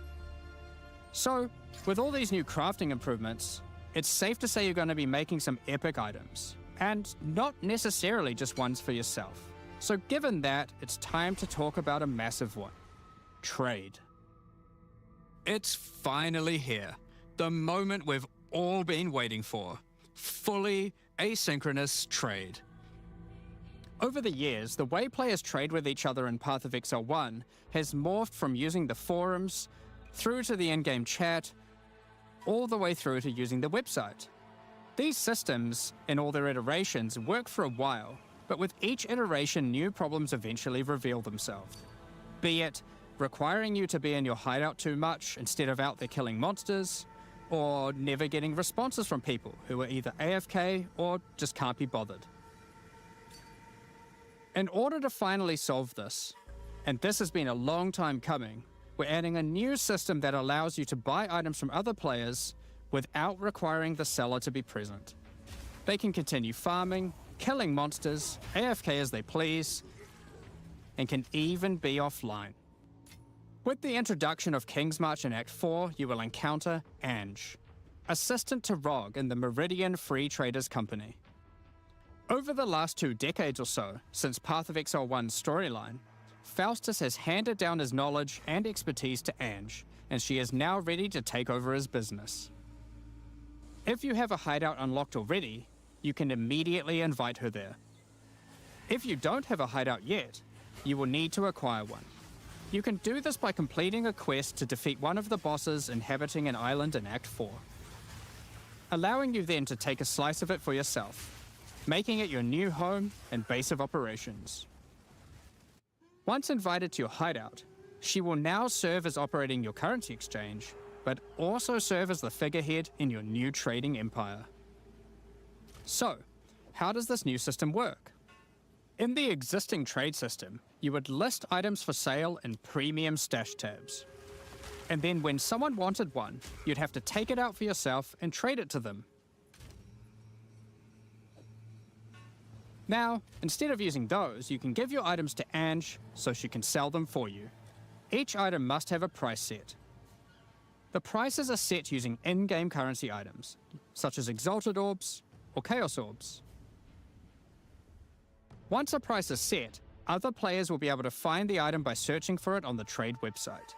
So, with all these new crafting improvements, it's safe to say you're going to be making some epic items, and not necessarily just ones for yourself. So given that, it's time to talk about a massive one. Trade. It's finally here. The moment we've all been waiting for. Fully asynchronous trade. Over the years, the way players trade with each other in Path of Exile 1 has morphed from using the forums, through to the in-game chat, all the way through to using the website. These systems, in all their iterations, work for a while, but with each iteration new problems eventually reveal themselves. Be it requiring you to be in your hideout too much instead of out there killing monsters, or never getting responses from people who are either AFK or just can't be bothered. In order to finally solve this, and this has been a long time coming, we're adding a new system that allows you to buy items from other players without requiring the seller to be present. They can continue farming, killing monsters, AFK as they please, and can even be offline. With the introduction of King's March in Act 4, you will encounter Ange, assistant to Rog in the Meridian Free Traders Company. Over the last 2 decades or so, since Path of Exile 1's storyline, Faustus has handed down his knowledge and expertise to Ange, and she is now ready to take over his business. If you have a hideout unlocked already, you can immediately invite her there. If you don't have a hideout yet, you will need to acquire one. You can do this by completing a quest to defeat one of the bosses inhabiting an island in Act 4, allowing you then to take a slice of it for yourself, making it your new home and base of operations. Once invited to your hideout, she will now serve as operating your currency exchange, but also serve as the figurehead in your new trading empire. So, how does this new system work? In the existing trade system, you would list items for sale in premium stash tabs. And then when someone wanted one, you'd have to take it out for yourself and trade it to them. Now, instead of using those, you can give your items to Ange so she can sell them for you. Each item must have a price set. The prices are set using in-game currency items, such as Exalted Orbs or Chaos Orbs. Once a price is set, other players will be able to find the item by searching for it on the trade website.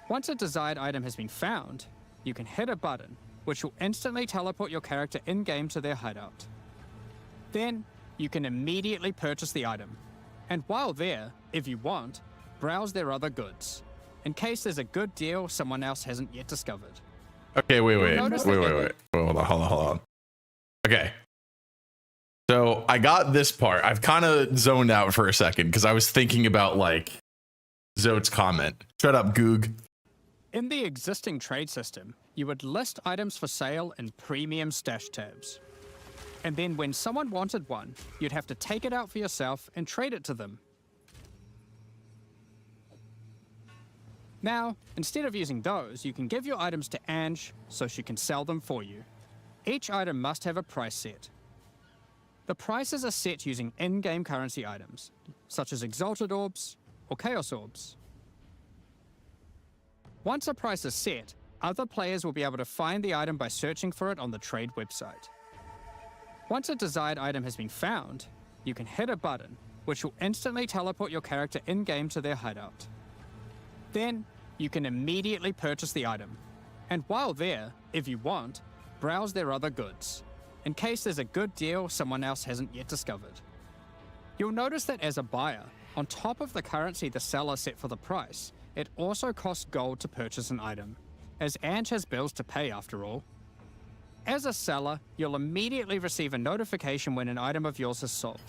Once a desired item has been found, you can hit a button, which will instantly teleport your character in-game to their hideout. Then, you can immediately purchase the item, and while there, if you want, browse their other goods, in case there's a good deal someone else hasn't yet discovered. Okay, wait. Hold on. Okay. So I got this part. I've kind of zoned out for a second because I was thinking about like Zote's comment. Shut up, Goog. In the existing trade system, you would list items for sale in premium stash tabs. And then when someone wanted one, you'd have to take it out for yourself and trade it to them. Now, instead of using those, you can give your items to Ange so she can sell them for you. Each item must have a price set. The prices are set using in-game currency items, such as Exalted Orbs or Chaos Orbs. Once a price is set, other players will be able to find the item by searching for it on the trade website. Once a desired item has been found, you can hit a button, which will instantly teleport your character in-game to their hideout. Then, you can immediately purchase the item, and while there, if you want, browse their other goods, in case there's a good deal someone else hasn't yet discovered. You'll notice that as a buyer, on top of the currency the seller set for the price, it also costs gold to purchase an item, as Ange has bills to pay after all. As a seller, you'll immediately receive a notification when an item of yours is sold,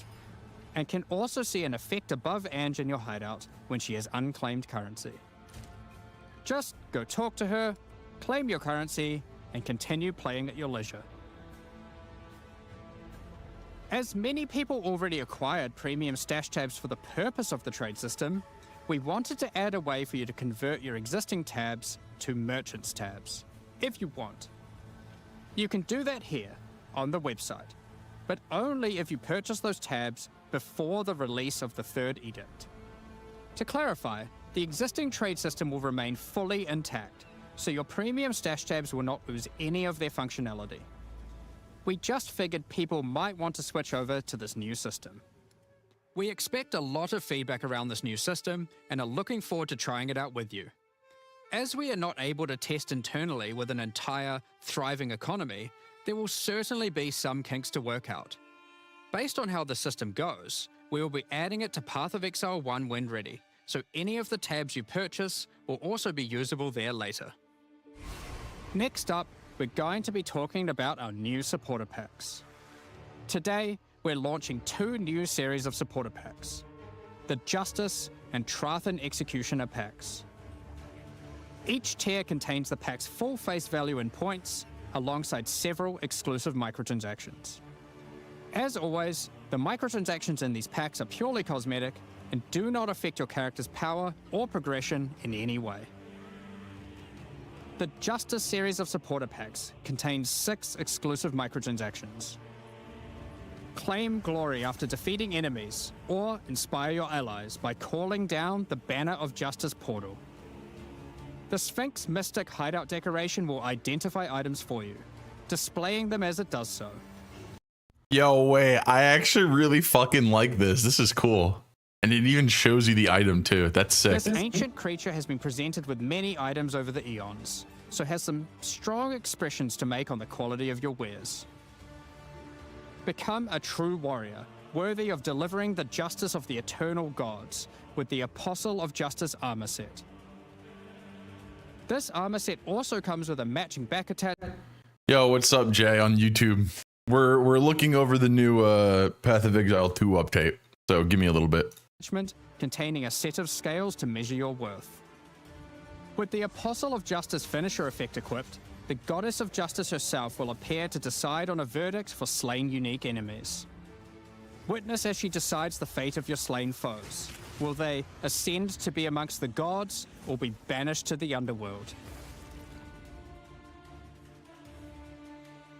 and can also see an effect above Ange in your hideout when she has unclaimed currency. Just go talk to her, claim your currency, and continue playing at your leisure. As many people already acquired premium stash tabs for the purpose of the trade system, we wanted to add a way for you to convert your existing tabs to merchants tabs, if you want. You can do that here, on the website, but only if you purchase those tabs before the release of the Third Edict. To clarify, the existing trade system will remain fully intact, so your premium stash tabs will not lose any of their functionality. We just figured people might want to switch over to this new system. We expect a lot of feedback around this new system and are looking forward to trying it out with you. As we are not able to test internally with an entire, thriving economy, there will certainly be some kinks to work out. Based on how the system goes, we will be adding it to Path of Exile 1 when ready, so any of the tabs you purchase will also be usable there later. Next up, we're going to be talking about our new supporter packs. Today, we're launching 2 new series of supporter packs, the Justice and Trathan Executioner packs. Each tier contains the pack's full face value in points, alongside several exclusive microtransactions. As always, the microtransactions in these packs are purely cosmetic and do not affect your character's power or progression in any way. The Justice series of supporter packs contains 6 exclusive microtransactions. Claim glory after defeating enemies, or inspire your allies by calling down the Banner of Justice portal. The Sphinx Mystic hideout decoration will identify items for you, displaying them as it does so. Yo, wait, I actually really fucking like this. This is cool. And it even shows you the item too. That's sick. This ancient creature has been presented with many items over the eons, so has some strong expressions to make on the quality of your wares. Become a true warrior, worthy of delivering the justice of the eternal gods with the Apostle of Justice armor set. This armor set also comes with a matching back attack. Yo, what's up, Jay, on YouTube? We're looking over the new Path of Exile 2 update, so give me a little bit. Containing a set of scales to measure your worth. With the Apostle of Justice finisher effect equipped, the Goddess of Justice herself will appear to decide on a verdict for slain unique enemies. Witness as she decides the fate of your slain foes. Will they ascend to be amongst the gods, or be banished to the underworld?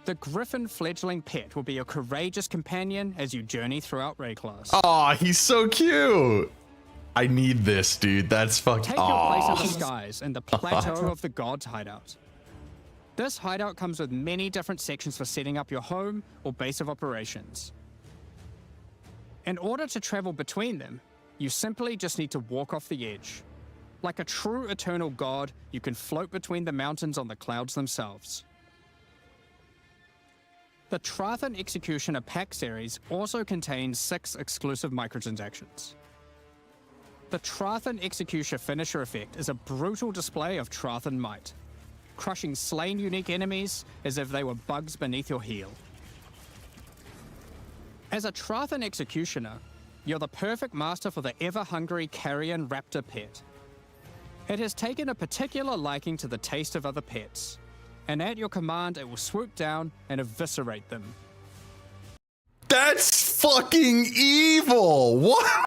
The Griffin fledgling pet will be a courageous companion as you journey throughout Rayclass. Aw, he's so cute! I need this, dude. That's fucking. Take your place in the skies in the Plateau of the Gods hideout. This hideout comes with many different sections for setting up your home or base of operations. In order to travel between them, you simply just need to walk off the edge. Like a true eternal god, you can float between the mountains on the clouds themselves. The Trathan Executioner pack series also contains 6 exclusive microtransactions. The Trathan Executioner finisher effect is a brutal display of Trathan might, crushing slain unique enemies as if they were bugs beneath your heel. As a Trathan Executioner, you're the perfect master for the ever-hungry carrion raptor pet. It has taken a particular liking to the taste of other pets, and at your command it will swoop down and eviscerate them. That's fucking evil. What?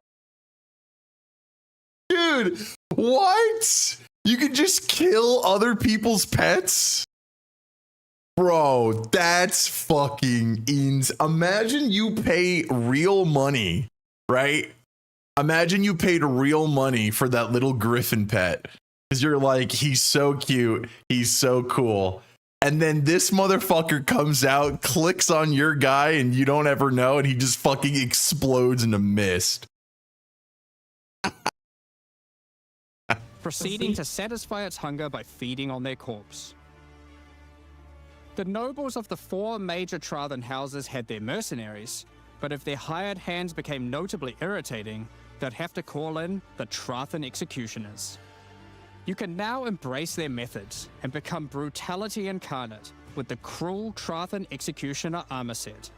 Dude, what? You can just kill other people's pets? Bro, that's fucking imagine you pay real money, right? Imagine you paid real money for that little griffin pet. Because you're like, he's so cute, he's so cool. And then this motherfucker comes out, clicks on your guy, and you don't ever know, and he just fucking explodes into mist. Proceeding to satisfy its hunger by feeding on their corpse. The nobles of the 4 major Trathan houses had their mercenaries, but if their hired hands became notably irritating, they'd have to call in the Trathan Executioners. You can now embrace their methods and become brutality incarnate with the Cruel Trathan Executioner armor set.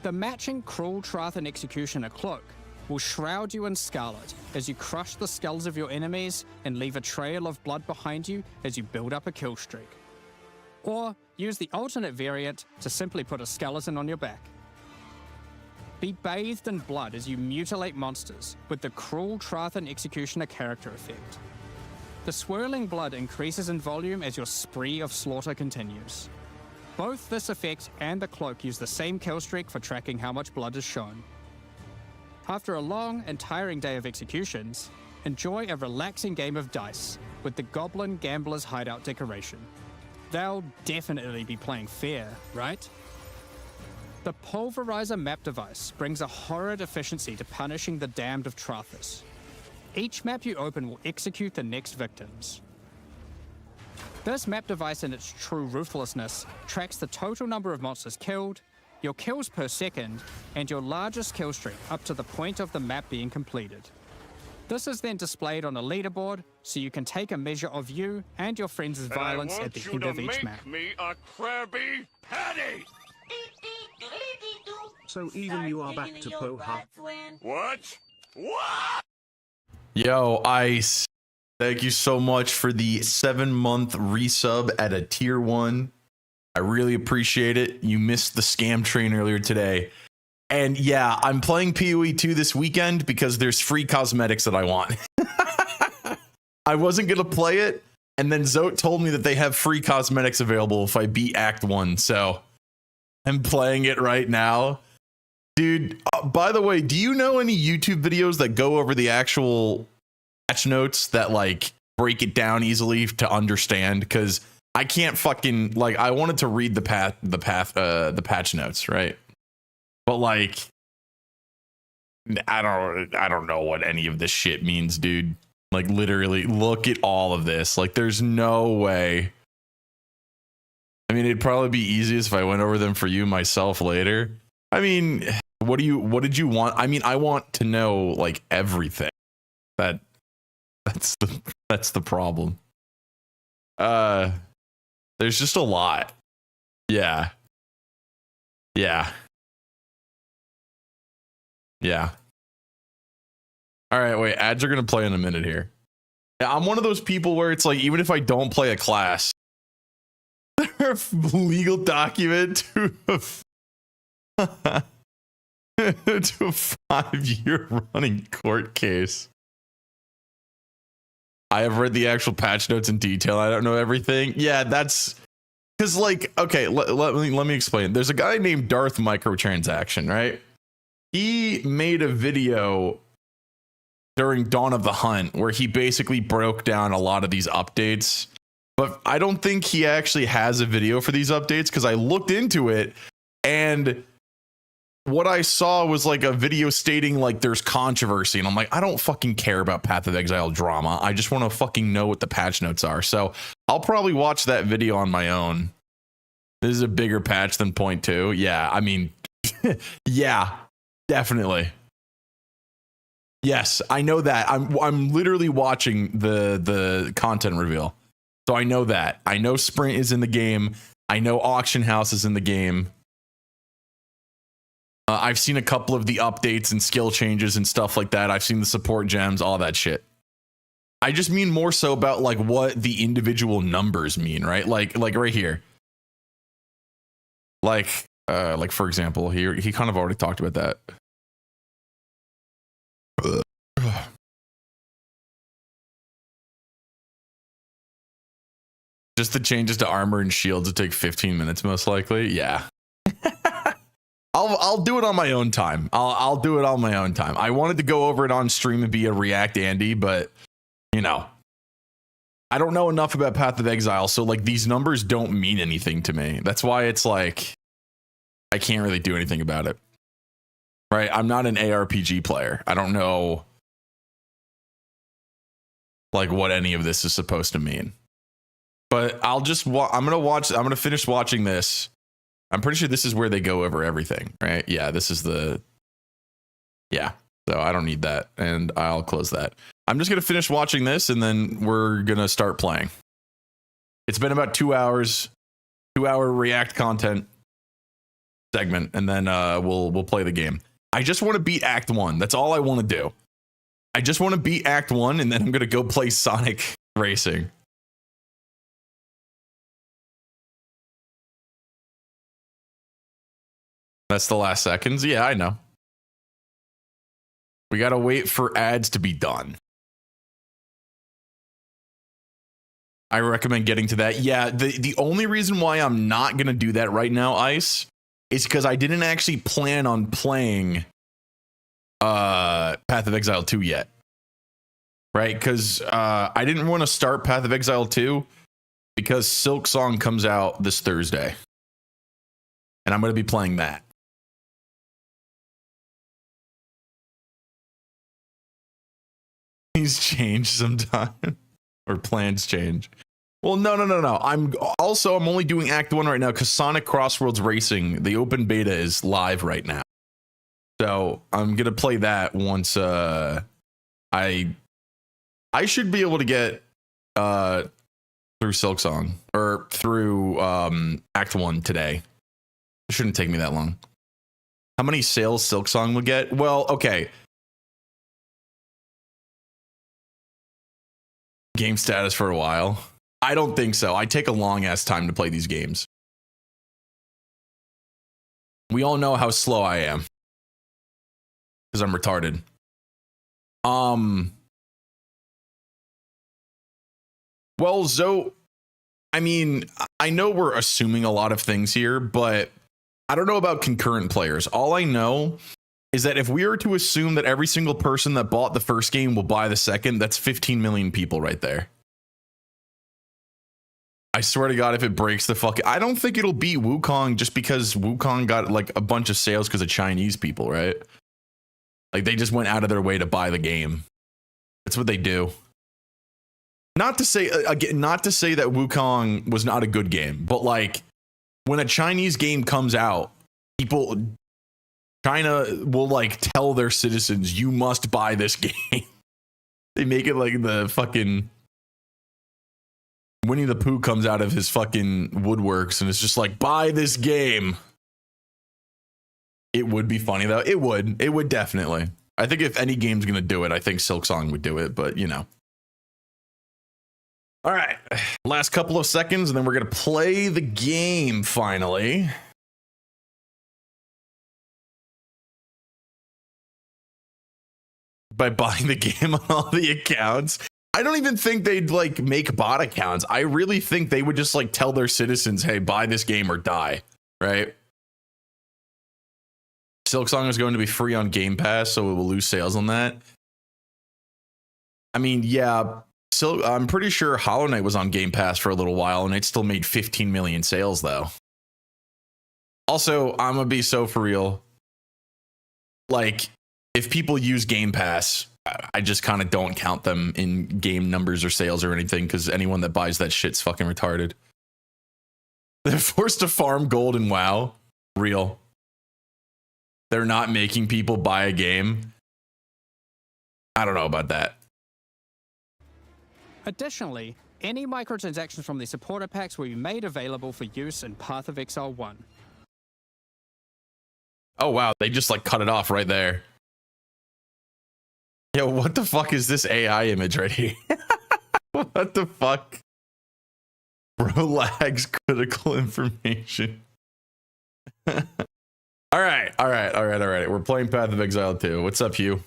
The matching Cruel Trathan Executioner cloak will shroud you in scarlet as you crush the skulls of your enemies and leave a trail of blood behind you as you build up a kill streak. Or use the alternate variant to simply put a skeleton on your back. Be bathed in blood as you mutilate monsters with the Cruel Trathan Executioner character effect. The swirling blood increases in volume as your spree of slaughter continues. Both this effect and the cloak use the same kill streak for tracking how much blood is shown. After a long and tiring day of executions, enjoy a relaxing game of dice with the Goblin Gambler's Hideout decoration. They'll definitely be playing fair, right? The Pulverizer map device brings a horrid efficiency to punishing the damned of Trathis. Each map you open will execute the next victims. This map device in its true ruthlessness tracks the total number of monsters killed, your kills per second, and your largest kill streak up to the point of the map being completed. This is then displayed on a leaderboard so you can take a measure of you and your friends' violence at the end of each map. Me a Krabby Patty! So even you are back to Poha. What? What? Yo, Ice, thank you so much for the 7-month resub at a tier 1. I really appreciate it. You missed the scam train earlier today. And yeah, I'm playing PoE 2 this weekend because there's free cosmetics that I want. I wasn't going to play it, and then Zote told me that they have free cosmetics available if I beat Act 1, so I'm playing it right now. Dude, by the way, do you know any YouTube videos that go over the actual patch notes that like break it down easily to understand? Because I can't fucking like I wanted to read the patch notes, right? But like I don't know what any of this shit means, dude. Like literally look at all of this. Like there's no way. I mean, it'd probably be easiest if I went over them for you myself later. I mean, what did you want? I mean, I want to know like everything. That's the problem. There's just a lot. Yeah. All right, wait, ads are going to play in a minute here. Yeah, I'm one of those people where it's like, even if I don't play a class, legal document to a 5-year running court case. I have read the actual patch notes in detail. I don't know everything. Yeah, that's because like, okay, let me explain. There's a guy named Darth Microtransaction, right? He made a video during Dawn of the Hunt, where he basically broke down a lot of these updates. But I don't think he actually has a video for these updates, because I looked into it and what I saw was like a video stating like there's controversy. And I'm like, I don't fucking care about Path of Exile drama. I just want to fucking know what the patch notes are. So I'll probably watch that video on my own. This is a bigger patch than 0.2. Yeah, I mean, yeah, definitely. Yes, I know that. I'm literally watching the content reveal. So I know that. I know Sprint is in the game. I know Auction House is in the game. I've seen a couple of the updates and skill changes and stuff like that. I've seen the support gems, all that shit. I just mean more so about like what the individual numbers mean, right? Like right here. Like for example, he kind of already talked about that. Just the changes to armor and shields would take 15 minutes, most likely. Yeah. I'll do it on my own time. I'll do it on my own time. I wanted to go over it on stream and be a React Andy, but you know, I don't know enough about Path of Exile, so like these numbers don't mean anything to me. That's why it's like I can't really do anything about it. Right? I'm not an ARPG player. I don't know like what any of this is supposed to mean. But I'm going to finish watching this. I'm pretty sure this is where they go over everything, right? Yeah, this is yeah. So I don't need that, and I'll close that. I'm just going to finish watching this, and then we're going to start playing. It's been about 2 hours, 2-hour React content segment, and then we'll play the game. I just want to beat Act 1. That's all I want to do. I just want to beat Act 1, and then I'm going to go play Sonic Racing. That's the last seconds. Yeah, I know. We got to wait for ads to be done. I recommend getting to that. Yeah, the only reason why I'm not going to do that right now, Ice, is because I didn't actually plan on playing Path of Exile 2 yet. Right? Because I didn't want to start Path of Exile 2 because Silk Song comes out this Thursday. And I'm going to be playing that. Things change sometime. Or plans change. Well, no. I'm only doing Act 1 right now because Sonic Crossworlds Racing, the open beta, is live right now. So I'm going to play that once I should be able to get through Silk Song or through Act 1 today. It shouldn't take me that long. How many sales Silk Song will get? Well, okay. Game status for a while. I don't think so. I take a long ass time to play these games. We all know how slow I am because I'm retarded. Well, Zoe, I mean, I know we're assuming a lot of things here, but I don't know about concurrent players. All I know is that if we were to assume that every single person that bought the first game will buy the second, that's 15 million people right there. I swear to God, if it breaks the fucking... I don't think it'll beat Wukong just because Wukong got like a bunch of sales because of Chinese people, right? Like they just went out of their way to buy the game. That's what they do. Not to say again, not to say that Wukong was not a good game, but like when a Chinese game comes out, China will like tell their citizens, you must buy this game. They make it like the fucking Winnie the Pooh comes out of his fucking woodworks and it's just like, buy this game. It would be funny though. It would definitely. I think if any game's gonna do it, I think Silk Song would do it, but you know. All right, last couple of seconds and then we're gonna play the game finally. By buying the game on all the accounts. I don't even think they'd like make bot accounts. I really think they would just like tell their citizens, hey, buy this game or die, right? Silk Song is going to be free on Game Pass, so it will lose sales on that. I mean, yeah. So I'm pretty sure Hollow Knight was on Game Pass for a little while, and it still made 15 million sales, though. Also, I'm gonna be so for real. Like, if people use Game Pass, I just kind of don't count them in game numbers or sales or anything, because anyone that buys that shit's fucking retarded. They're forced to farm gold in WoW. Real. They're not making people buy a game. I don't know about that. Additionally, any microtransactions from the supporter packs will be made available for use in Path of Exile 1. Oh wow, they just like cut it off right there. Yo, what the fuck is this AI image right here? What the fuck? Bro lags critical information. All right. We're playing Path of Exile 2. What's up, Hugh?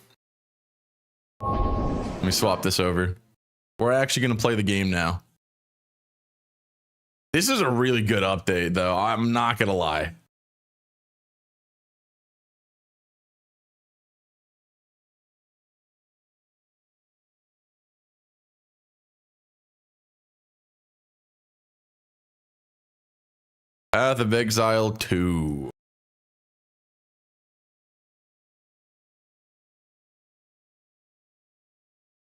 Let me swap this over. We're actually going to play the game now. This is a really good update, though. I'm not going to lie. Path of Exile 2.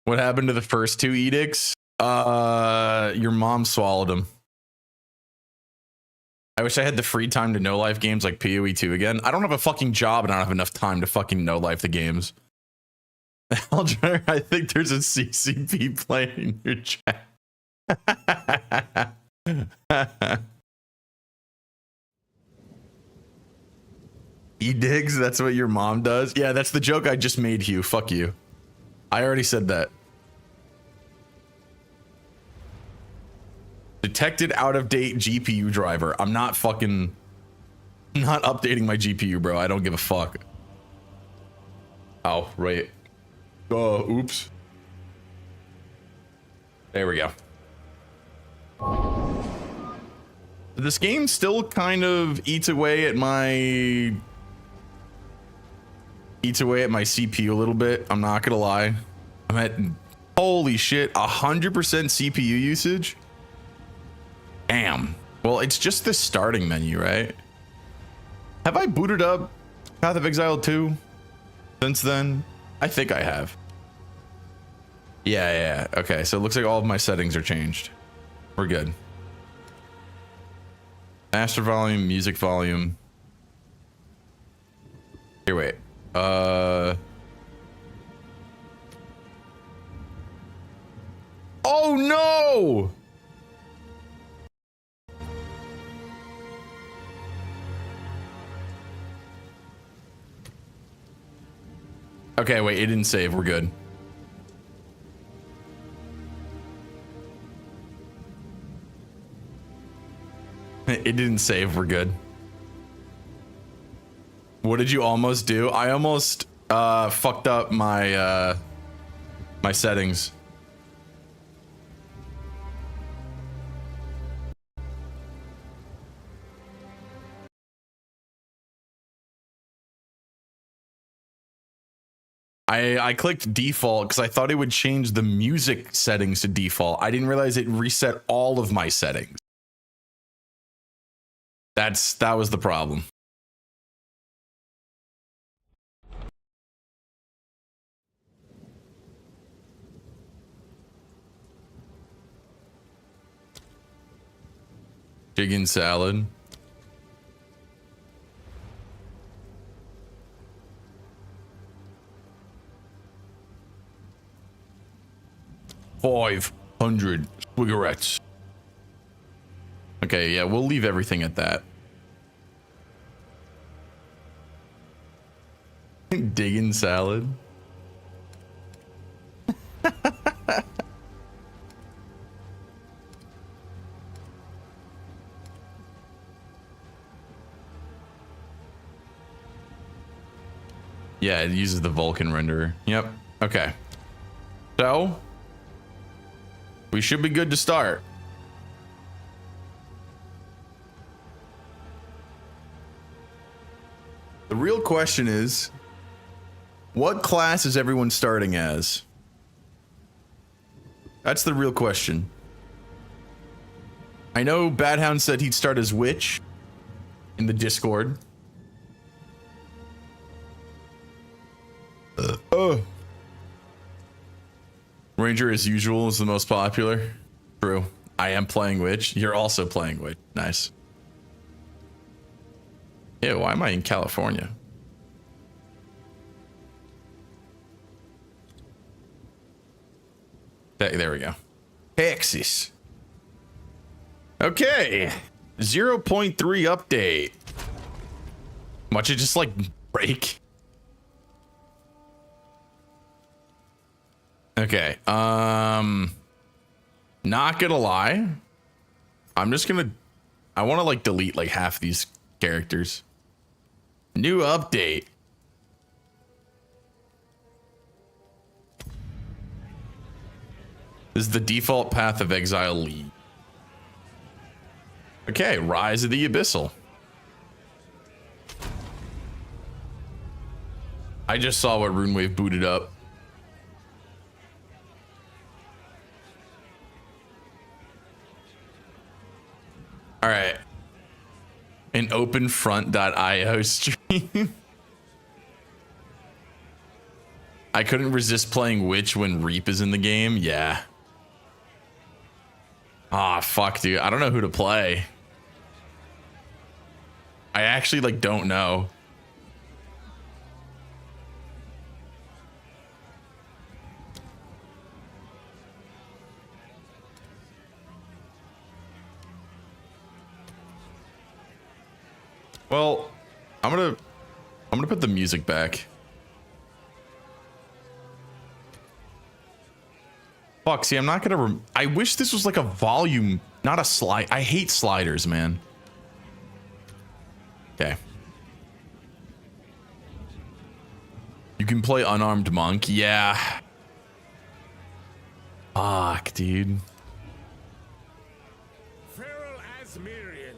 What happened to the first two edicts? Your mom swallowed them. I wish I had the free time to no life games like PoE 2 again. I don't have a fucking job and I don't have enough time to fucking no life the games. Alger, I think there's a CCP playing in your chat. E-digs, that's what your mom does? Yeah, that's the joke I just made, Hugh. Fuck you. I already said that. Detected out-of-date GPU driver. I'm not updating my GPU, bro. I don't give a fuck. Oh, right. Oops. There we go. This game still kind of eats away at my CPU a little bit. I'm not gonna lie. I'm at, holy shit, 100% CPU usage. Damn. Well, it's just the starting menu, right? Have I booted up Path of Exile 2 since then? I think I have. Yeah. Okay, so it looks like all of my settings are changed. We're good. Master volume, music volume. Here, wait. Oh no! Okay, wait, it didn't save. We're good. It didn't save. We're good. What did you almost do? I almost fucked up my my settings. I clicked default because I thought it would change the music settings to default. I didn't realize it reset all of my settings. That was the problem. Chicken salad. $500 cigarettes. Okay, yeah, we'll leave everything at that. Digging salad. Yeah, it uses the Vulkan renderer. Yep. Okay. So we should be good to start. The real question is, what class is everyone starting as? That's the real question. I know Badhound said he'd start as witch in the Discord. Ranger as usual is the most popular. True. I am playing witch. You're also playing witch. Nice. Ew, why am I in California? There we go. Texas. Okay. 0.3 update. Watch it just like break. Okay. Not gonna lie. I want to like delete like half these characters. New update. This is the default Path of Exile lead. Okay, Rise of the Abyssal. I just saw what RuneWave booted up. All right. An openfront.io stream. I couldn't resist playing Witch when Reap is in the game. Yeah. Ah, fuck, dude. I don't know who to play. I actually like don't know. Well, I'm gonna put the music back. Fuck, see, I'm not gonna I wish this was like a volume, not a slide. I hate sliders, man. Okay. You can play unarmed monk. Yeah. Fuck, dude. Feral Asmirian,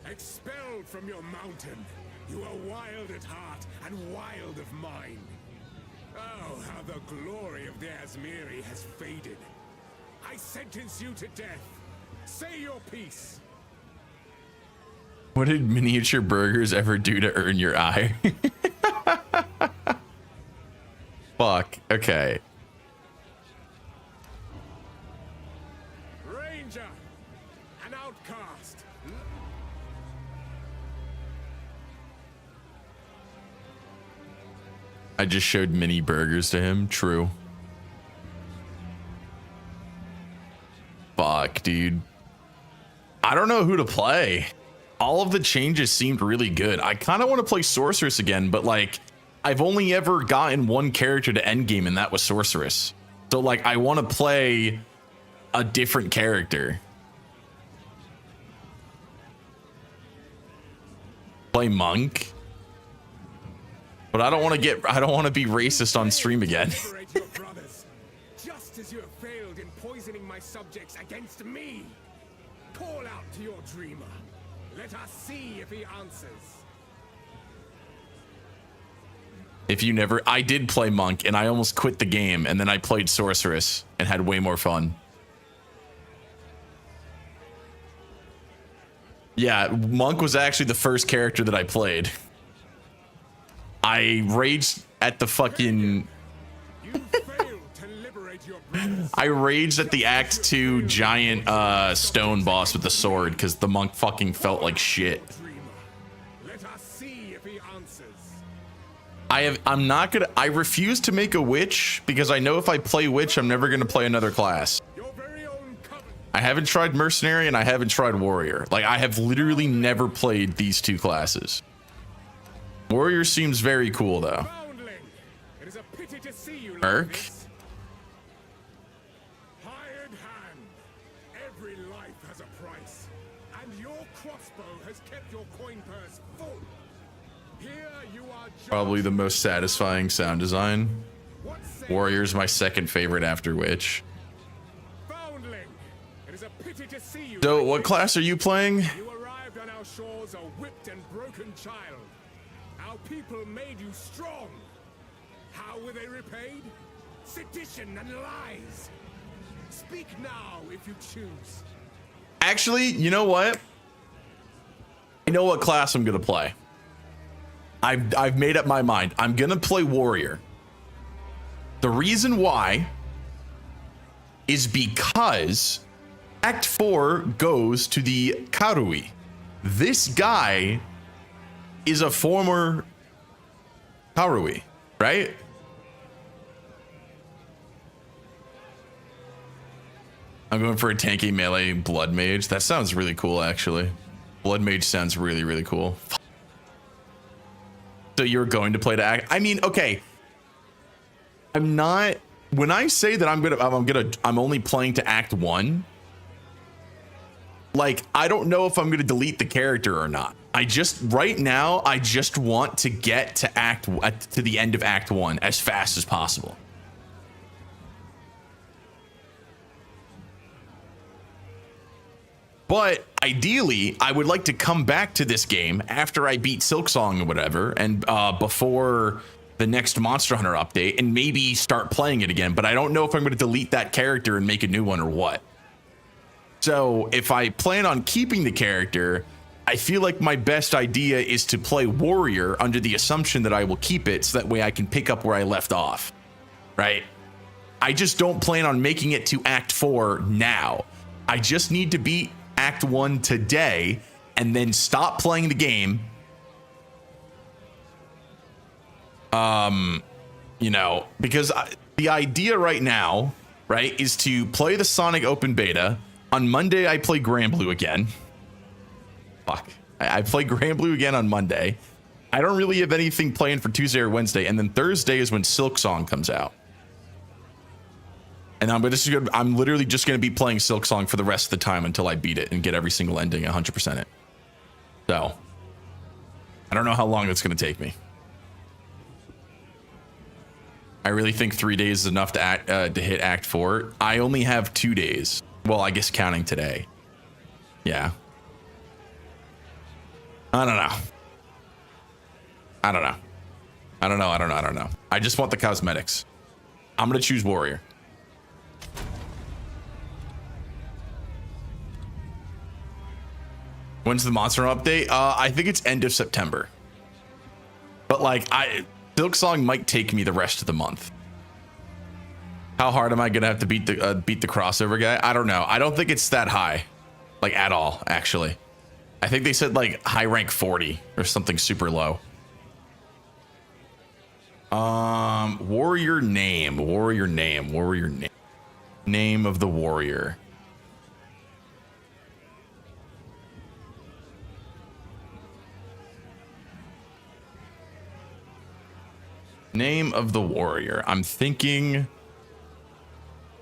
expelled from your mountain. You are wild at heart and wild of mind. Oh, how the glory of the Asmiri has faded. I sentence you to death. Say your piece. What did miniature burgers ever do to earn your ire? Fuck. Okay. Ranger, an outcast. I just showed mini burgers to him. True. Fuck, dude. I don't know who to play. All of the changes seemed really good. I kind of want to play Sorceress again, but like, I've only ever gotten one character to endgame, and that was Sorceress. So like, I want to play a different character. Play Monk. But I don't want to be racist on stream again. Liberate your brothers, just as you have failed in poisoning my subjects against me. Call out to your dreamer. Let us see if he answers. If you never, I did play Monk and I almost quit the game, and then I played Sorceress and had way more fun. Yeah, Monk was actually the first character that I played. I raged at the fucking... I raged at the Act 2 giant stone boss with the sword because the monk fucking felt like shit. I refuse to make a witch because I know if I play witch, I'm never gonna play another class. I haven't tried mercenary and I haven't tried warrior. Like, I have literally never played these two classes. Warrior seems very cool though. Merc? Hired hand. Every life has a price, and your crossbow has kept your coin purse full. Here you are. Probably the most satisfying sound design. Warrior's my second favorite after Witch. Foundling. It is a pity to see you. So, what class are you playing? You arrived on our shores a whipped and broken child. Our people made you strong. How were they repaid? Sedition and lies. Speak now if you choose. Actually, you know what? I know what class I'm gonna play. I've made up my mind. I'm gonna play warrior. The reason why is because Act 4 goes to the Karui. This guy is a former Karui, right? I'm going for a tanky melee blood mage. That sounds really cool, actually. Blood mage sounds really, really cool. So you're going to play to act. I mean, okay. I'm not. When I say that I'm only playing to Act 1. Like, I don't know if I'm gonna delete the character or not. Right now, I just want to get to the end of Act 1 as fast as possible. But ideally, I would like to come back to this game after I beat Silksong or whatever, and before the next Monster Hunter update, and maybe start playing it again. But I don't know if I'm going to delete that character and make a new one or what. So if I plan on keeping the character, I feel like my best idea is to play warrior under the assumption that I will keep it, so that way I can pick up where I left off, right? I just don't plan on making it to Act 4 now. I just need to beat Act 1 today and then stop playing the game. You know, because the idea right now, right, is to play the Sonic open beta. On Monday, I play Granblue again. Fuck. I play Granblue again on Monday. I don't really have anything planned for Tuesday or Wednesday. And then Thursday is when Silksong comes out. And I'm literally just going to be playing Silksong for the rest of the time until I beat it and get every single ending 100% it. So, I don't know how long it's going to take me. I really think 3 days is enough to hit Act 4. I only have 2 days. Well, I guess counting today. Yeah. I don't know. I just want the cosmetics. I'm going to choose warrior. When's the monster update? I think it's end of September. But like, Silksong might take me the rest of the month. How hard am I gonna have to beat the crossover guy? I don't know. I don't think it's that high, like at all. Actually, I think they said like high rank 40 or something super low. Warrior name. Name of the warrior. Name of the warrior. I'm thinking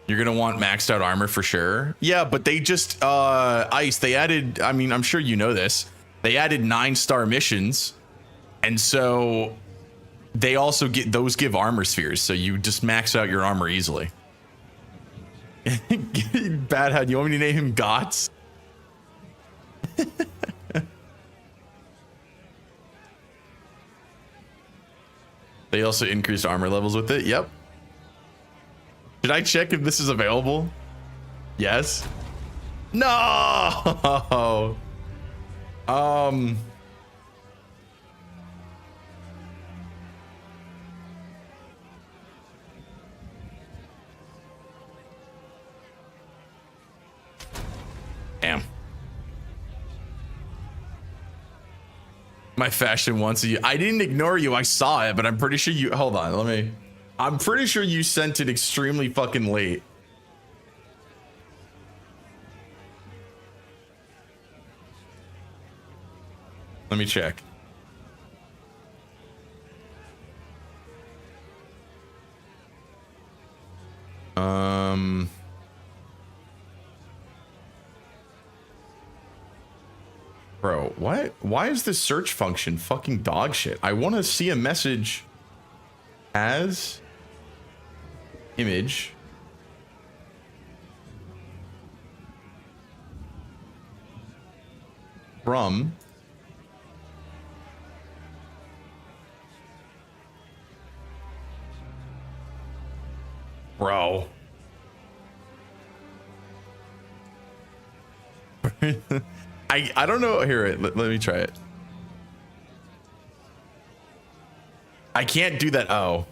you're gonna want maxed out armor for sure. Yeah, but they just Ice, they added, I mean, I'm sure you know this, they added 9-star missions, and so they also give armor spheres, so you just max out your armor easily. Badhead, you want me to name him Gots? They also increased armor levels with it. Yep. Did I check if this is available? Yes. No. Damn. My fashion wants you. I didn't ignore you. I saw it, but I'm pretty sure you. Hold on. I'm pretty sure you sent it extremely fucking late. Let me check. Bro, what? Why is this search function fucking dog shit? I want to see a message as image. From bro. I don't know. Here, let me try it. I can't do that. Oh.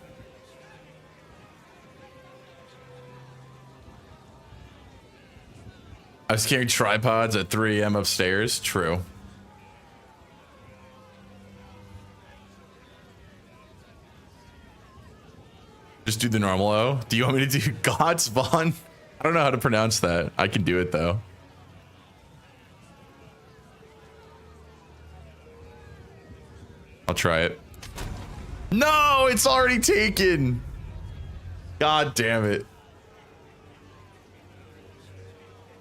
I was carrying tripods at 3 a.m. upstairs. True. Just do the normal O. Do you want me to do God Spawn? I don't know how to pronounce that. I can do it though. I'll try it. No, it's already taken. God damn it.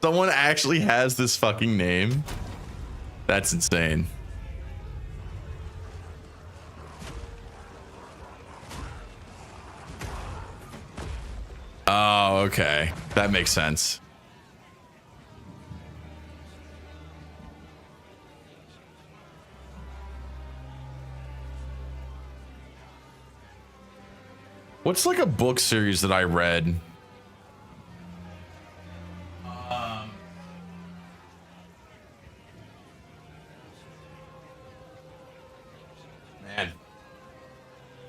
Someone actually has this fucking name. That's insane. Oh, okay. That makes sense. What's like a book series that I read? Man.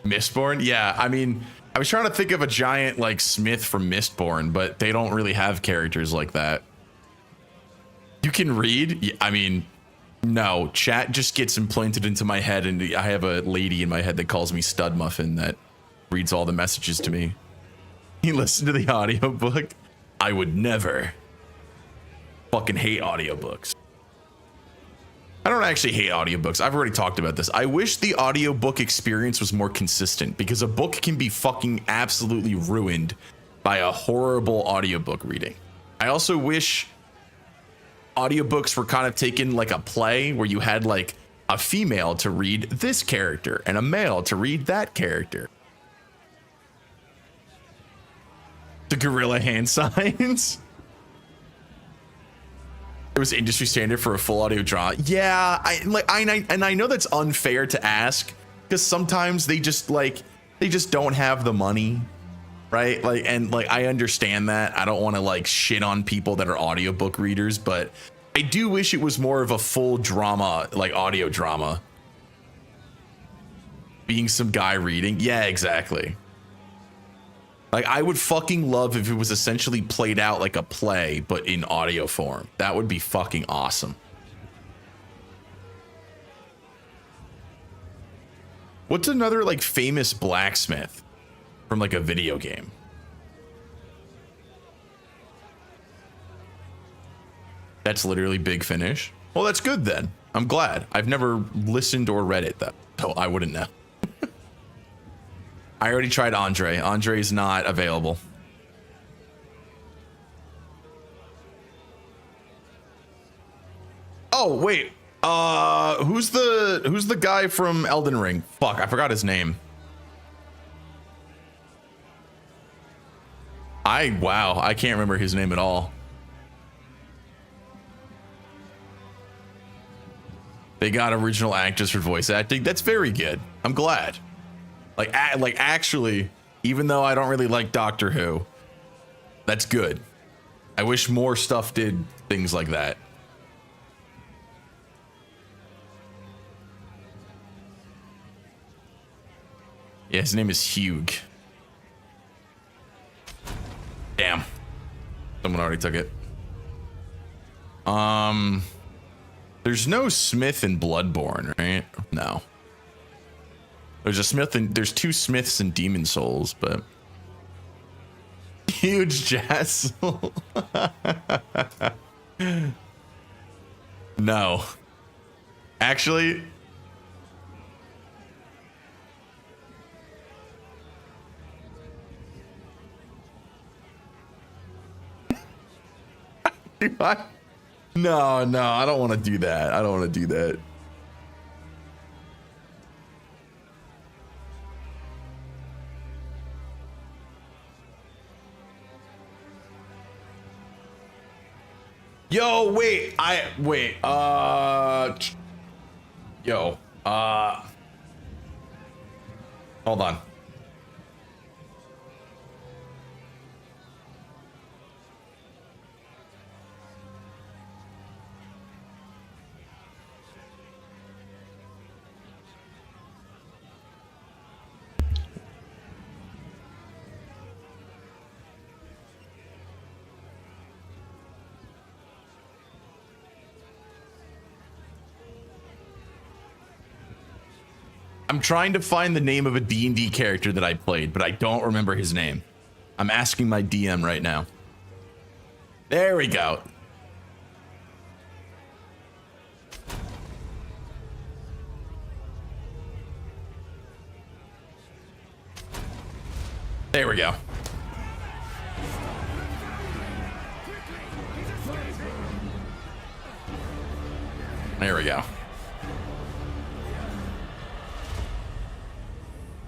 Mistborn? Yeah, I mean, I was trying to think of a giant like Smith from Mistborn, but they don't really have characters like that. You can read? I mean, no. Chat just gets implanted into my head, and I have a lady in my head that calls me Stud Muffin that reads all the messages to me. You listen to the audiobook? I would never. Fucking hate audiobooks. I don't actually hate audiobooks. I've already talked about this. I wish the audiobook experience was more consistent, because a book can be fucking absolutely ruined by a horrible audiobook reading. I also wish audiobooks were kind of taken like a play, where you had like a female to read this character and a male to read that character. The gorilla hand signs. It was industry standard for a full audio drama. Yeah, I know that's unfair to ask, because sometimes they just don't have the money, right? I understand that. I don't want to like shit on people that are audiobook readers, but I do wish it was more of a full drama, like audio drama. Being some guy reading. Yeah, exactly. Like, I would fucking love if it was essentially played out like a play, but in audio form. That would be fucking awesome. What's another like famous blacksmith from like a video game? That's literally Big Finish. Well, that's good then. I'm glad. I've never listened or read it though, so I wouldn't know. I already tried Andre. Andre's not available. Oh, wait. Who's the guy from Elden Ring? Fuck, I forgot his name. Wow, I can't remember his name at all. They got original actors for voice acting. That's very good. I'm glad. Like actually, even though I don't really like Doctor Who, that's good. I wish more stuff did things like that. Yeah, his name is Hugh. Damn. Someone already took it. There's no Smith in Bloodborne, right? No. There's a Smith and there's two Smiths in Demon Souls, but huge Jassel. No. Actually, no, I don't want to do that. I don't want to do that. Yo, wait, hold on. I'm trying to find the name of a D&D character that I played, but I don't remember his name. I'm asking my DM right now. There we go. There we go. There we go.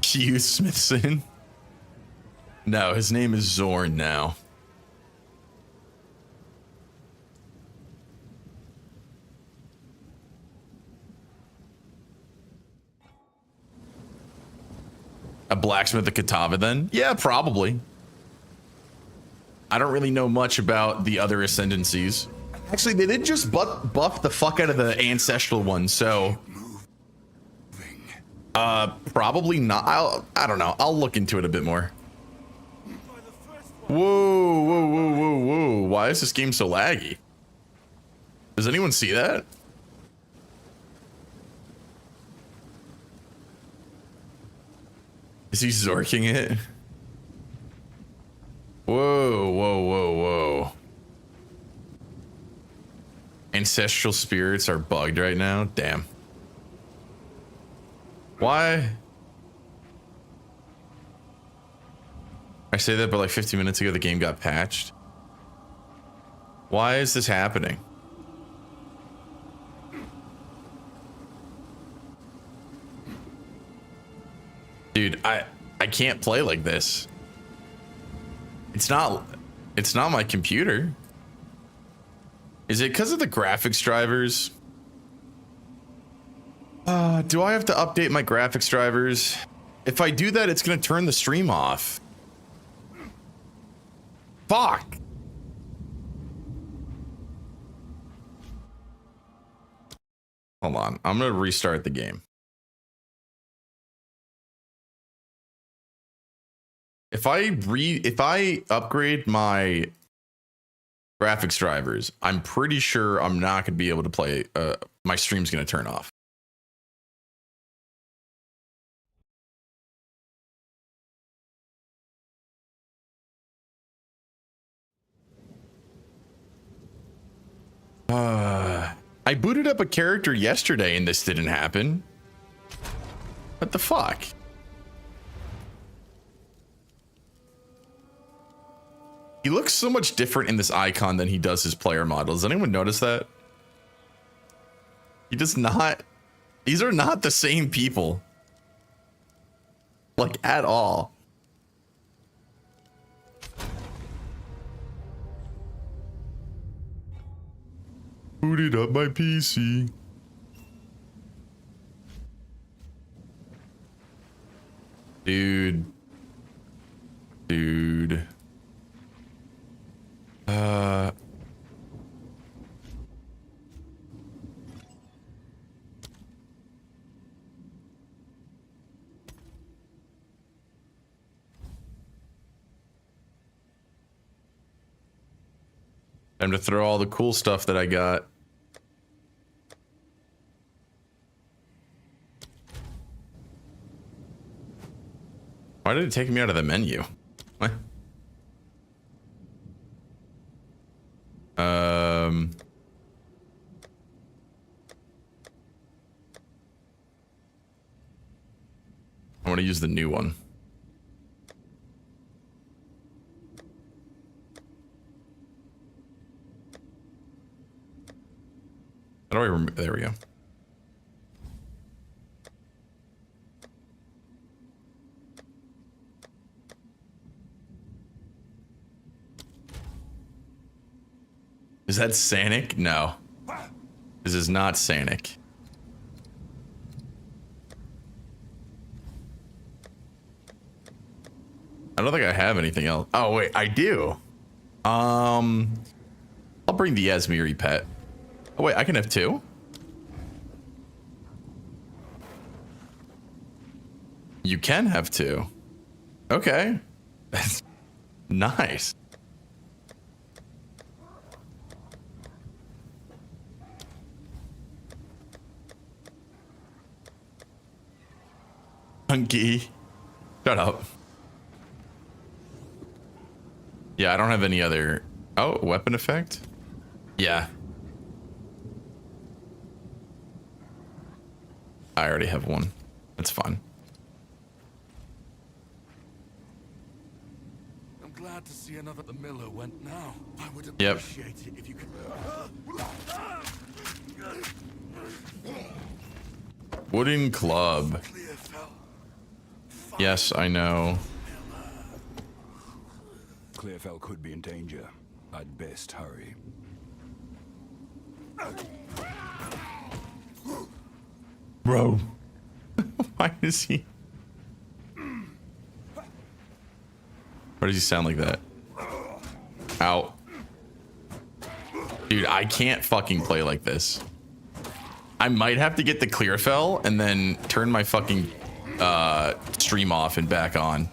Hugh Smithson. No, his name is Zorn now. A blacksmith at Katava then? Yeah, probably. I don't really know much about the other ascendancies. Actually, they did just buff the fuck out of the ancestral one, so... probably not. I don't know. I'll look into it a bit more. Whoa, whoa, whoa, whoa, whoa. Why is this game so laggy? Does anyone see that? Is he zorking it? Whoa, whoa, whoa, whoa. Ancestral spirits are bugged right now? Damn. Why? I say that, but like 15 minutes ago, the game got patched. Why is this happening? Dude, I can't play like this. It's not my computer. Is it because of the graphics drivers? Do I have to update my graphics drivers? If I do that, it's gonna turn the stream off. Fuck. Hold on, I'm gonna restart the game. If I upgrade my graphics drivers, I'm pretty sure I'm not gonna be able to play. My stream's gonna turn off. I booted up a character yesterday and this didn't happen. What the fuck? He looks so much different in this icon than he does his player model. Does anyone notice that? He does not. These are not the same people. Like, at all. Booted up my PC. Dude. Time to throw all the cool stuff that I got. Why did it take me out of the menu? What? I want to use the new one. How do I remember? There we go. Is that Sanic? No. This is not Sanic. I don't think I have anything else. Oh wait, I do. I'll bring the Esmiri pet. Oh wait, I can have two? You can have two. Okay. That's nice. Monkey. Shut up. Yeah, I don't have any other... Oh, weapon effect? Yeah. I already have one. That's fine. I'm glad to see another. The miller went now. I would Yep. appreciate it if you could. Wooden club. Yes, I know. Clearfell could be in danger. I'd best hurry. Bro. Why is he... Why does he sound like that? Ow. Dude, I can't fucking play like this. I might have to get the Clearfell and then turn my fucking stream off and back on.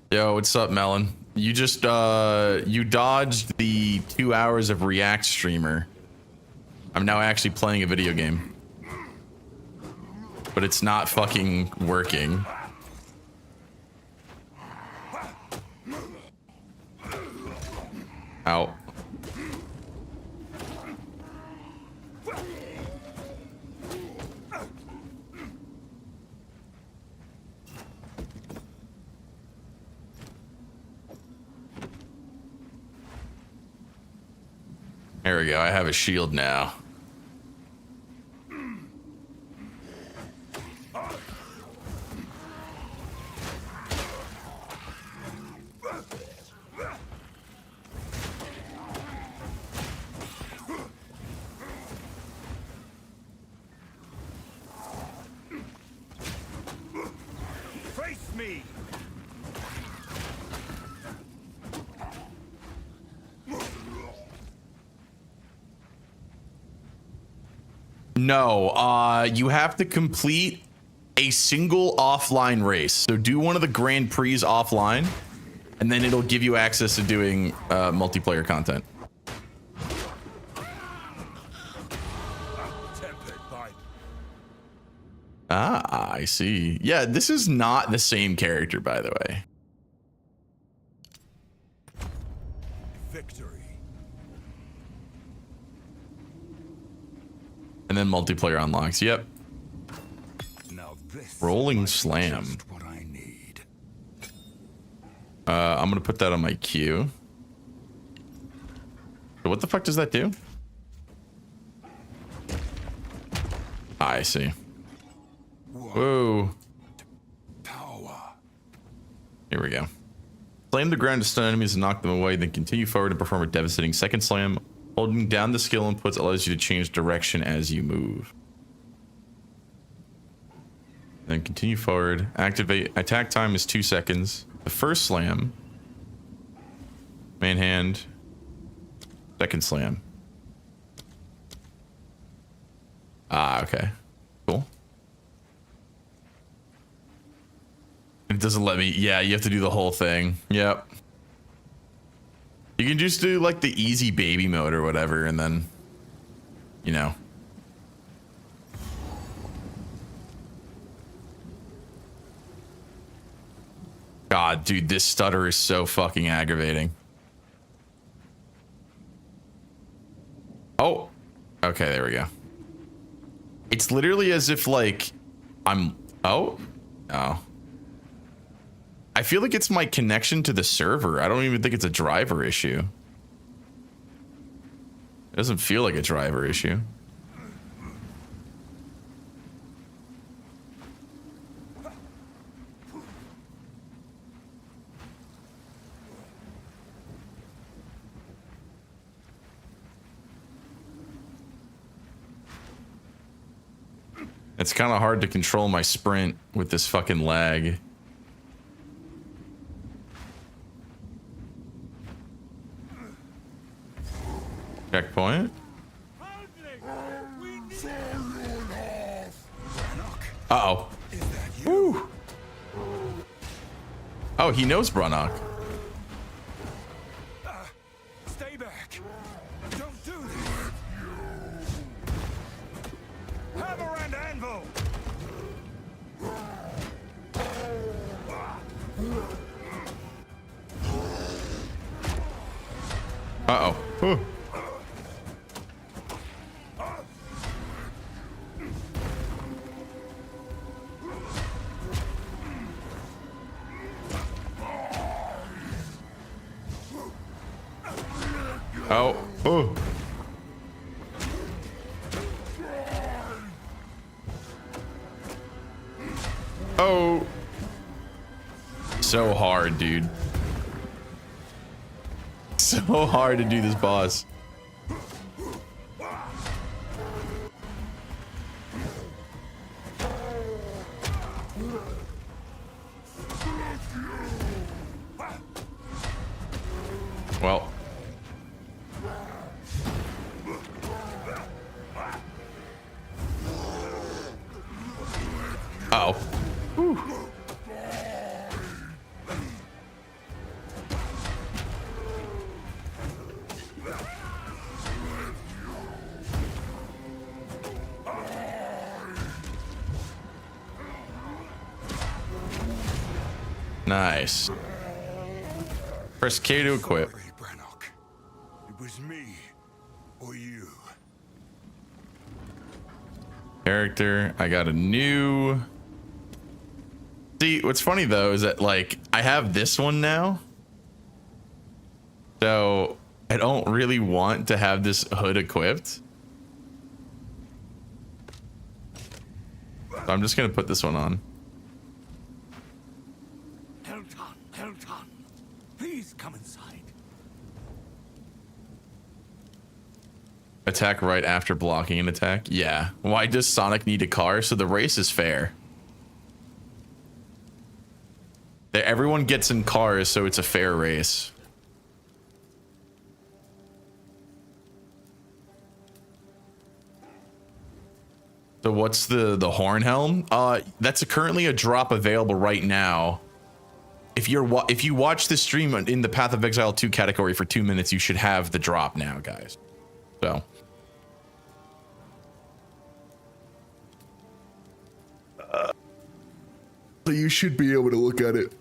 Yo, what's up, Melon? You just you dodged the 2 hours of React streamer. I'm now actually playing a video game. But it's not fucking working. Ow. There we go. I have a shield now. Face me! No, you have to complete a single offline race. So do one of the Grand Prix offline, and then it'll give you access to doing multiplayer content. Ah, I see. Yeah, this is not the same character, by the way. Victory. And then multiplayer unlocks. Yep. Now this Rolling slam. just what I need. I'm gonna put that on my queue. So what the fuck does that do? Ah, I see. Whoa. Power. Here we go. Slam the ground to stun enemies and knock them away, then continue forward and perform a devastating second slam. Holding down the skill inputs allows you to change direction as you move. Then continue forward. Activate. Attack time is 2 seconds. The first slam. Main hand. Second slam. Ah, okay. Cool. It doesn't let me. Yeah, you have to do the whole thing. Yep. You can just do like the easy baby mode or whatever, and then, you know. God, dude, this stutter is so fucking aggravating. Oh, okay, there we go. It's literally as if like I'm, oh. I feel like it's my connection to the server. I don't even think it's a driver issue. It doesn't feel like a driver issue. It's kind of hard to control my sprint with this fucking lag. Checkpoint. Uh-oh. Woo. Oh, he knows Brannock. Stay back. Don't do this. Hammer and anvil. Uh-oh. Ooh. Oh. Ooh. Oh. So hard, dude. So hard to do this boss. Well. Uh-oh. Whew. Nice. Press K to equip. Sorry, Brannock. It was me or you. Character. I got a new. See, what's funny though is that like I have this one now. So I don't really want to have this hood equipped. So I'm just gonna put this one on. Elton, please come inside. Attack right after blocking an attack. Yeah. Why does Sonic need a car? So the race is fair. Everyone gets in cars, so it's a fair race. So what's the horn helm? That's currently a drop available right now. If you watch the stream in the Path of Exile 2 category for 2 minutes, you should have the drop now, guys. So you should be able to look at it.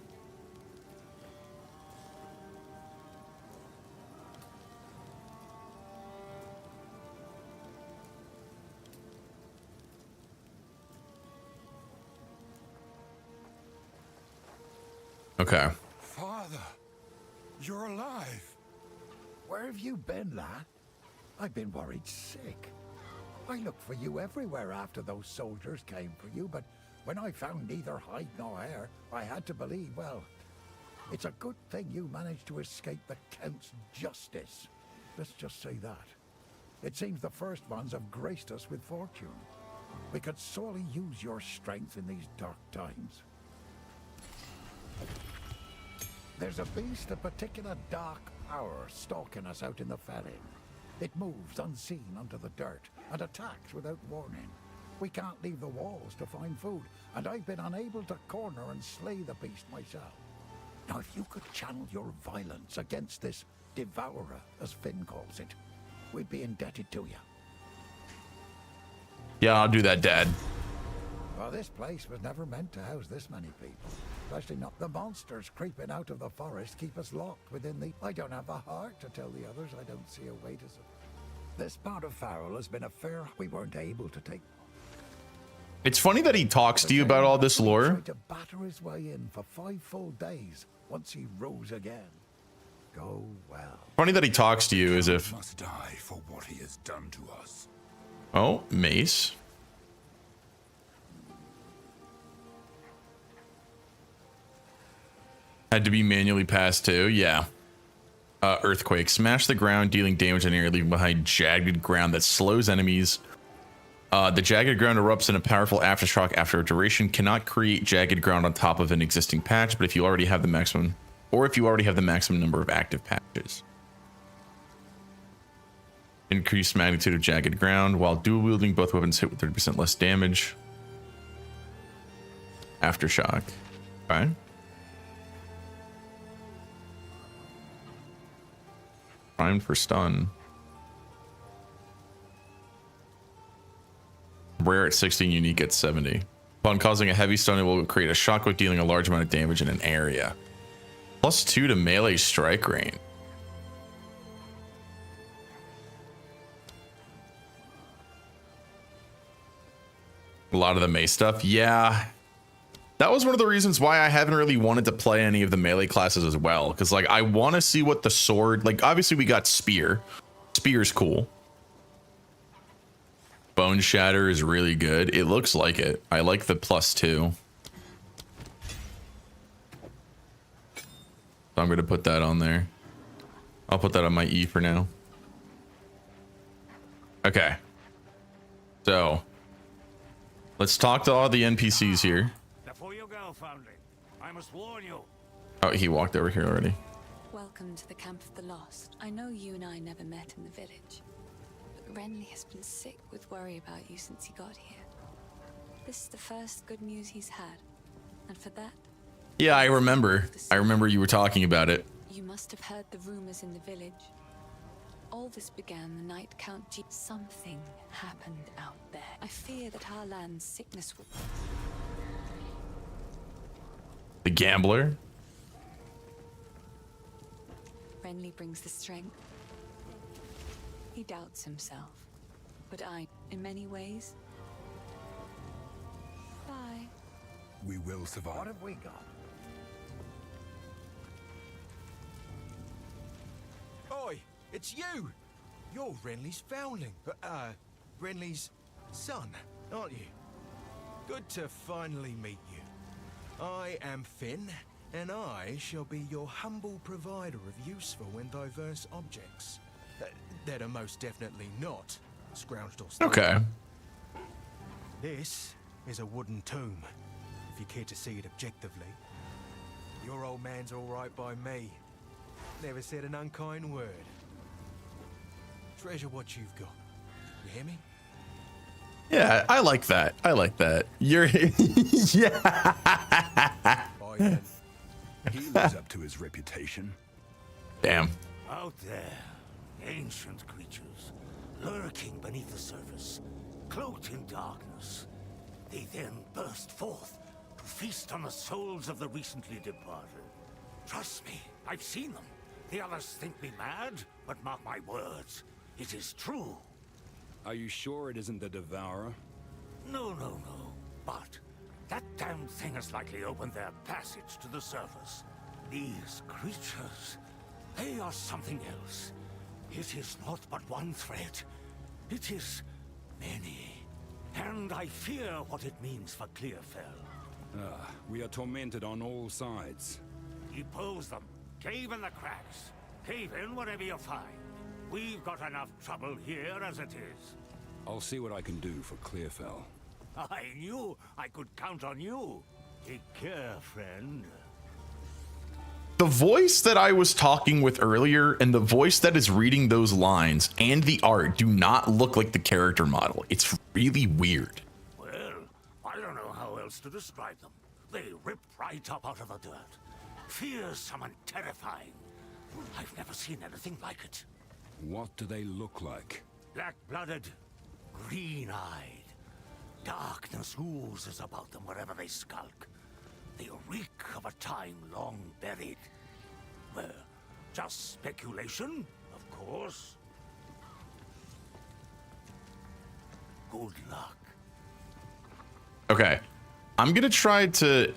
Okay. Father, you're alive. Where have you been, lad? I've been worried sick. I looked for you everywhere after those soldiers came for you, but when I found neither hide nor hair, I had to believe, well, it's a good thing you managed to escape the Count's justice. Let's just say that. It seems the first ones have graced us with fortune. We could sorely use your strength in these dark times. There's a beast of particular dark power stalking us out in the felling. It moves unseen under the dirt and attacks without warning. We can't leave the walls to find food, and I've been unable to corner and slay the beast myself. Now, if you could channel your violence against this devourer, as Finn calls it, we'd be indebted to you. Yeah, I'll do that, Dad. Well, this place was never meant to house this many people. Especially not the monsters creeping out of the forest keep us locked within the... I don't have the heart to tell the others I don't see a way to... This part of Farrell has been a fair... We weren't able to take... It's funny that he talks to you about all this lore. He tried to batter his way in for 5 full days once he rose again. Go well. Funny that he talks to you as if... Must die for what he has done to us. Oh, mace. Had to be manually passed too. Yeah. Earthquake. Smash the ground, dealing damage on area, leaving behind jagged ground that slows enemies. The jagged ground erupts in a powerful aftershock after a duration. Cannot create jagged ground on top of an existing patch, but if you already have the maximum, or if you already have the maximum number of active patches. Increased magnitude of jagged ground. While dual wielding, both weapons hit with 30% less damage. Aftershock. Okay. Primed for stun. Rare at 16, unique at 70. Upon causing a heavy stun, it will create a shockwave dealing a large amount of damage in an area. +2 to melee strike range. A lot of the May stuff. Yeah. That was one of the reasons why I haven't really wanted to play any of the melee classes as well. Because, like, I want to see what the sword... Like, obviously, we got Spear. Spear's cool. Bone Shatter is really good. It looks like it. I like the +2. So I'm going to put that on there. I'll put that on my E for now. Okay. So... let's talk to all the NPCs here. Before you go, Foundling, I must warn you. Oh, he walked over here already. Welcome to the Camp of the Lost. I know you and I never met in the village, but Renly has been sick with worry about you since he got here. This is the first good news he's had, and for that... Yeah, I remember. I remember you were talking about it. You must have heard the rumors in the village. All this began the night Count G... Something happened out there. I fear that our land's sickness will... The gambler? Renly brings the strength. He doubts himself. But I, in many ways... Bye. We will survive. What have we got? Oi! It's you! You're Renly's foundling. Renly's son, aren't you? Good to finally meet you. I am Finn, and I shall be your humble provider of useful and diverse objects. That are most definitely not scrounged or stolen. Okay. This is a wooden tomb, if you care to see it objectively. Your old man's all right by me. Never said an unkind word. Treasure what you've got. You hear me? Yeah, I like that. I like that. You're... yeah. He lives up to his reputation. Damn. Out there, ancient creatures, lurking beneath the surface, cloaked in darkness. They then burst forth to feast on the souls of the recently departed. Trust me, I've seen them. The others think me mad, but mark my words, it is true. Are you sure it isn't the Devourer? No. But that damn thing has likely opened their passage to the surface. These creatures, they are something else. It is not but one threat. It is many. And I fear what it means for Clearfell. We are tormented on all sides. Depose them. Cave in the cracks. Cave in whatever you find. We've got enough trouble here as it is. I'll see what I can do for Clearfell. I knew I could count on you. Take care, friend. The voice that I was talking with earlier and the voice that is reading those lines and the art do not look like the character model. It's really weird. Well, I don't know how else to describe them. They rip right up out of the dirt. Fearsome and terrifying. I've never seen anything like it. What do they look like? Black-blooded, green-eyed. Darkness oozes about them wherever they skulk. They reek of a time long buried. Well, just speculation, of course. Good luck. Okay. I'm going to try to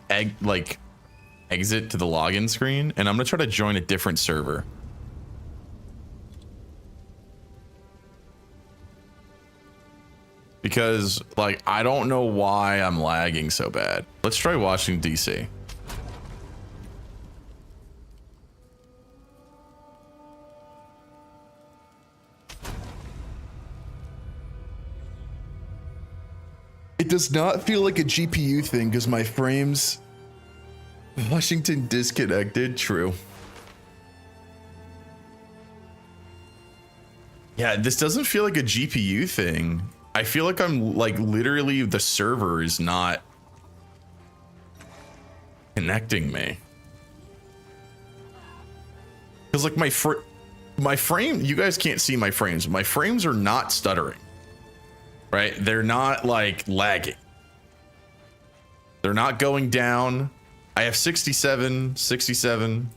exit to the login screen, and I'm going to try to join a different server. Because, like, I don't know why I'm lagging so bad. Let's try Washington, D.C. It does not feel like a GPU thing because my frames... Washington disconnected. True. Yeah, this doesn't feel like a GPU thing. I feel like I'm like literally the server is not connecting me. Cause like my frame, you guys can't see my frames. My frames are not stuttering, right? They're not like lagging. They're not going down. I have 67, 67,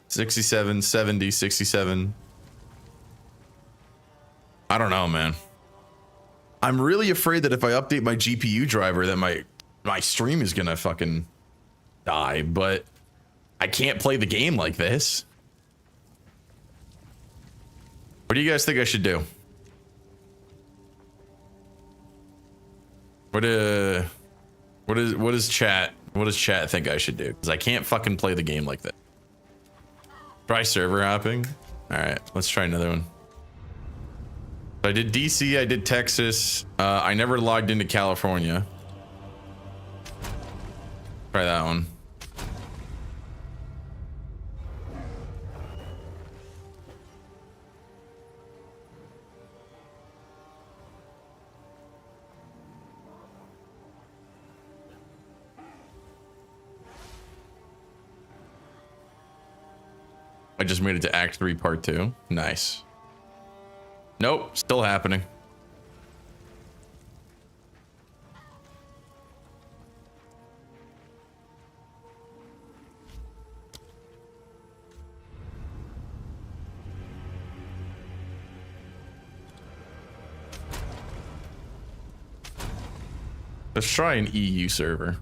67, 70, 67. I don't know, man. I'm really afraid that if I update my GPU driver that my stream is gonna fucking die, but I can't play the game like this. What do you guys think I should do? What does chat think I should do? Because I can't fucking play the game like that. Try server hopping. All right, let's try another one. So I did DC, I did Texas. I never logged into California. Try that one. I just made it to Act 3, Part 2. Nice. Nope, still happening. Let's try an EU server.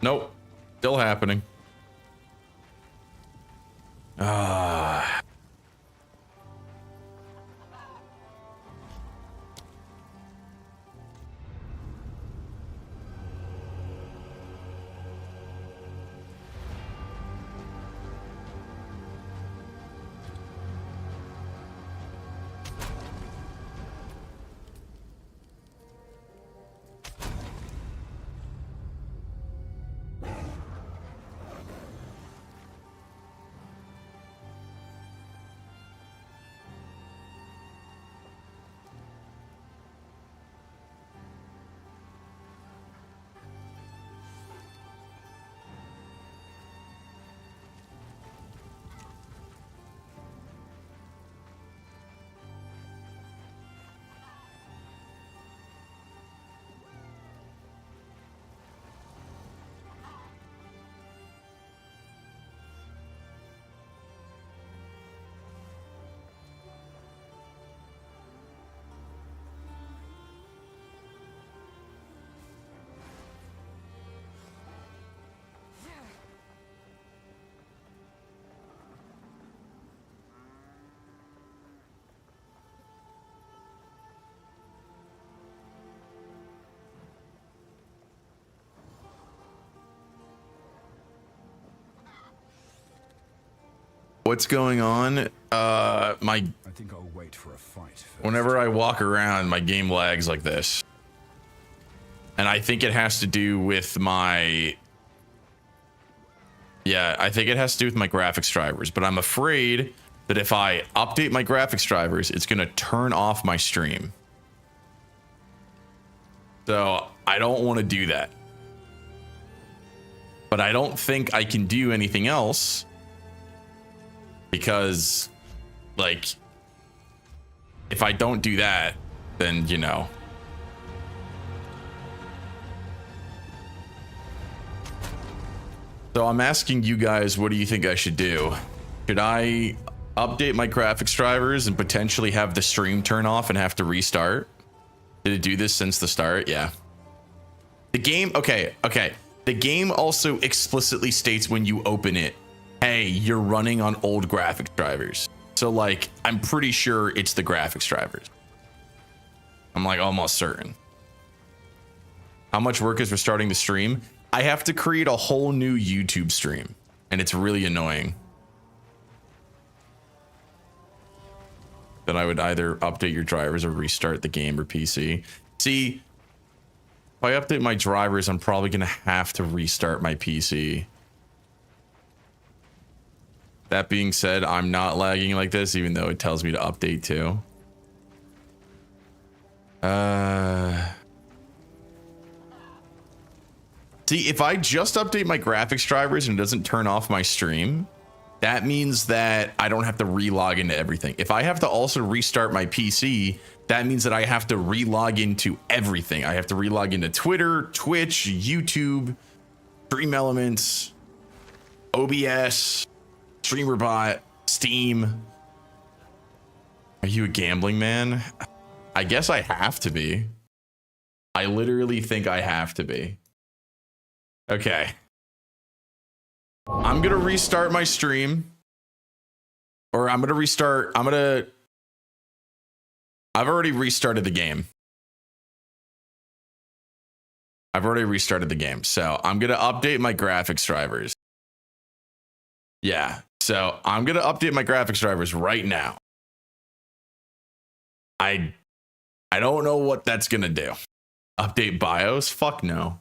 Nope, still happening. What's going on? I think I'll wait for a fight first. Whenever I walk around, my game lags like this. And I think it has to do with my... Yeah, I think it has to do with my graphics drivers, but I'm afraid that if I update my graphics drivers, it's going to turn off my stream. So I don't want to do that. But I don't think I can do anything else because, like, if I don't do that, then, you know. So I'm asking you guys, what do you think I should do? Should I update my graphics drivers and potentially have the stream turn off and have to restart? Did it do this since the start? Yeah. The game, okay. The game also explicitly states when you open it, hey, you're running on old graphics drivers. So, like, I'm pretty sure it's the graphics drivers. I'm like almost certain. How much work is restarting the stream? I have to create a whole new YouTube stream, and it's really annoying. That I would either update your drivers or restart the game or PC. See, if I update my drivers, I'm probably going to have to restart my PC. That being said, I'm not lagging like this, even though it tells me to update too. See, if I just update my graphics drivers and it doesn't turn off my stream, that means that I don't have to re-log into everything. If I have to also restart my PC, that means that I have to re-log into everything. I have to re-log into Twitter, Twitch, YouTube, Stream Elements, OBS, StreamerBot, Steam. Are you a gambling man? I guess I have to be. I literally think I have to be. Okay. I'm gonna restart my stream. Or I'm gonna restart. I've already restarted the game. So I'm gonna update my graphics drivers. Yeah. So I'm gonna update my graphics drivers right now. I don't know what that's gonna do. Update BIOS? Fuck no.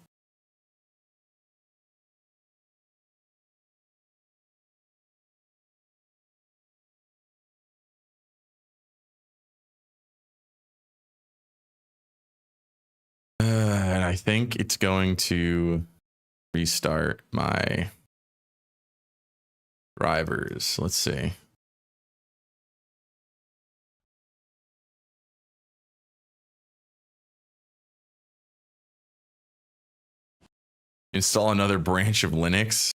And I think it's going to restart my drivers. Let's see. Install another branch of Linux.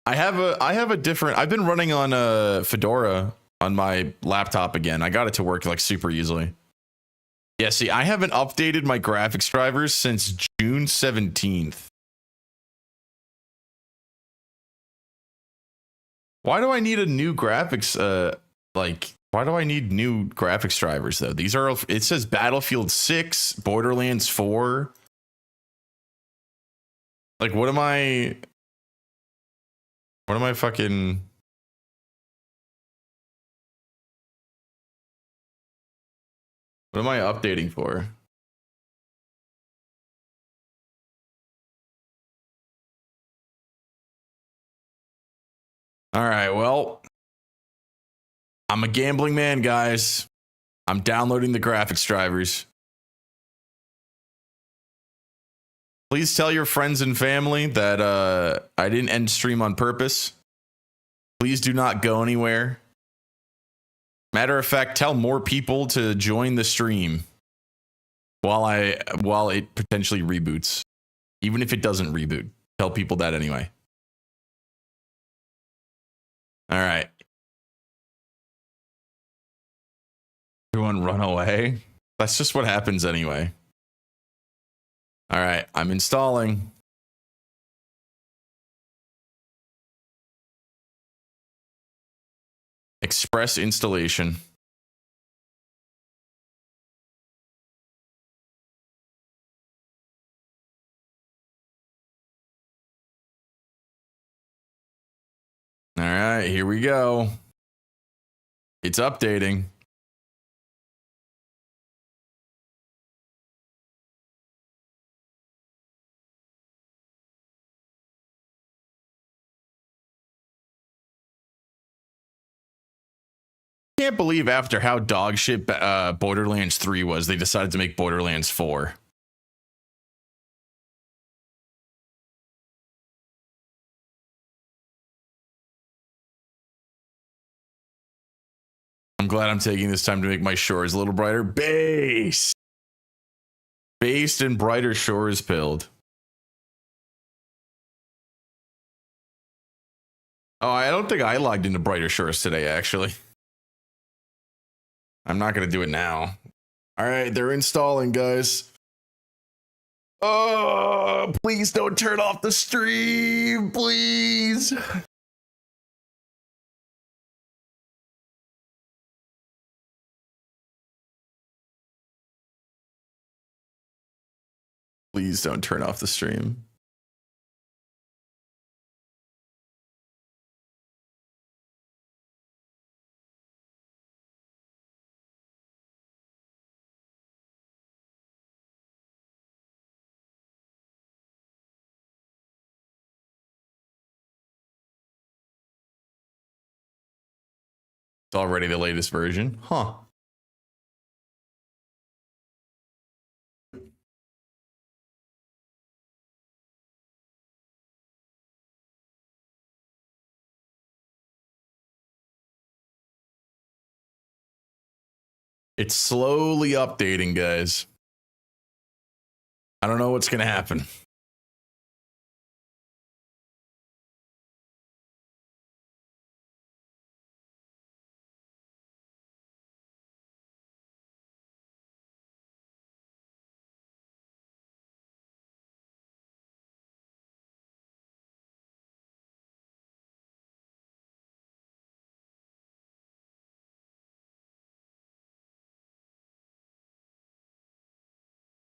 I have a different. I've been running on a Fedora on my laptop again. I got it to work like super easily. Yeah, see, I haven't updated my graphics drivers since June 17th. Why do I need a new graphics why do I need new graphics drivers though? These are, it says Battlefield 6, Borderlands 4. Like what am I fucking what am I updating for? All right, well, I'm a gambling man, guys. I'm downloading the graphics drivers. Please tell your friends and family that I didn't end stream on purpose. Please do not go anywhere. Matter of fact, tell more people to join the stream while it potentially reboots. Even if it doesn't reboot, tell people that anyway. All right. Everyone run away. That's just what happens anyway. All right, I'm installing. Express installation. All right, here we go. It's updating. Can't believe after how dog shit Borderlands 3 was, they decided to make Borderlands 4. I'm glad I'm taking this time to make my shores a little brighter. Based and brighter shores pilled. Oh, I don't think I logged into brighter shores today, actually. I'm not going to do it now. All right, they're installing, guys. Oh, please don't turn off the stream, please. Please don't turn off the stream. It's already the latest version. Huh. It's slowly updating, guys. I don't know what's going to happen.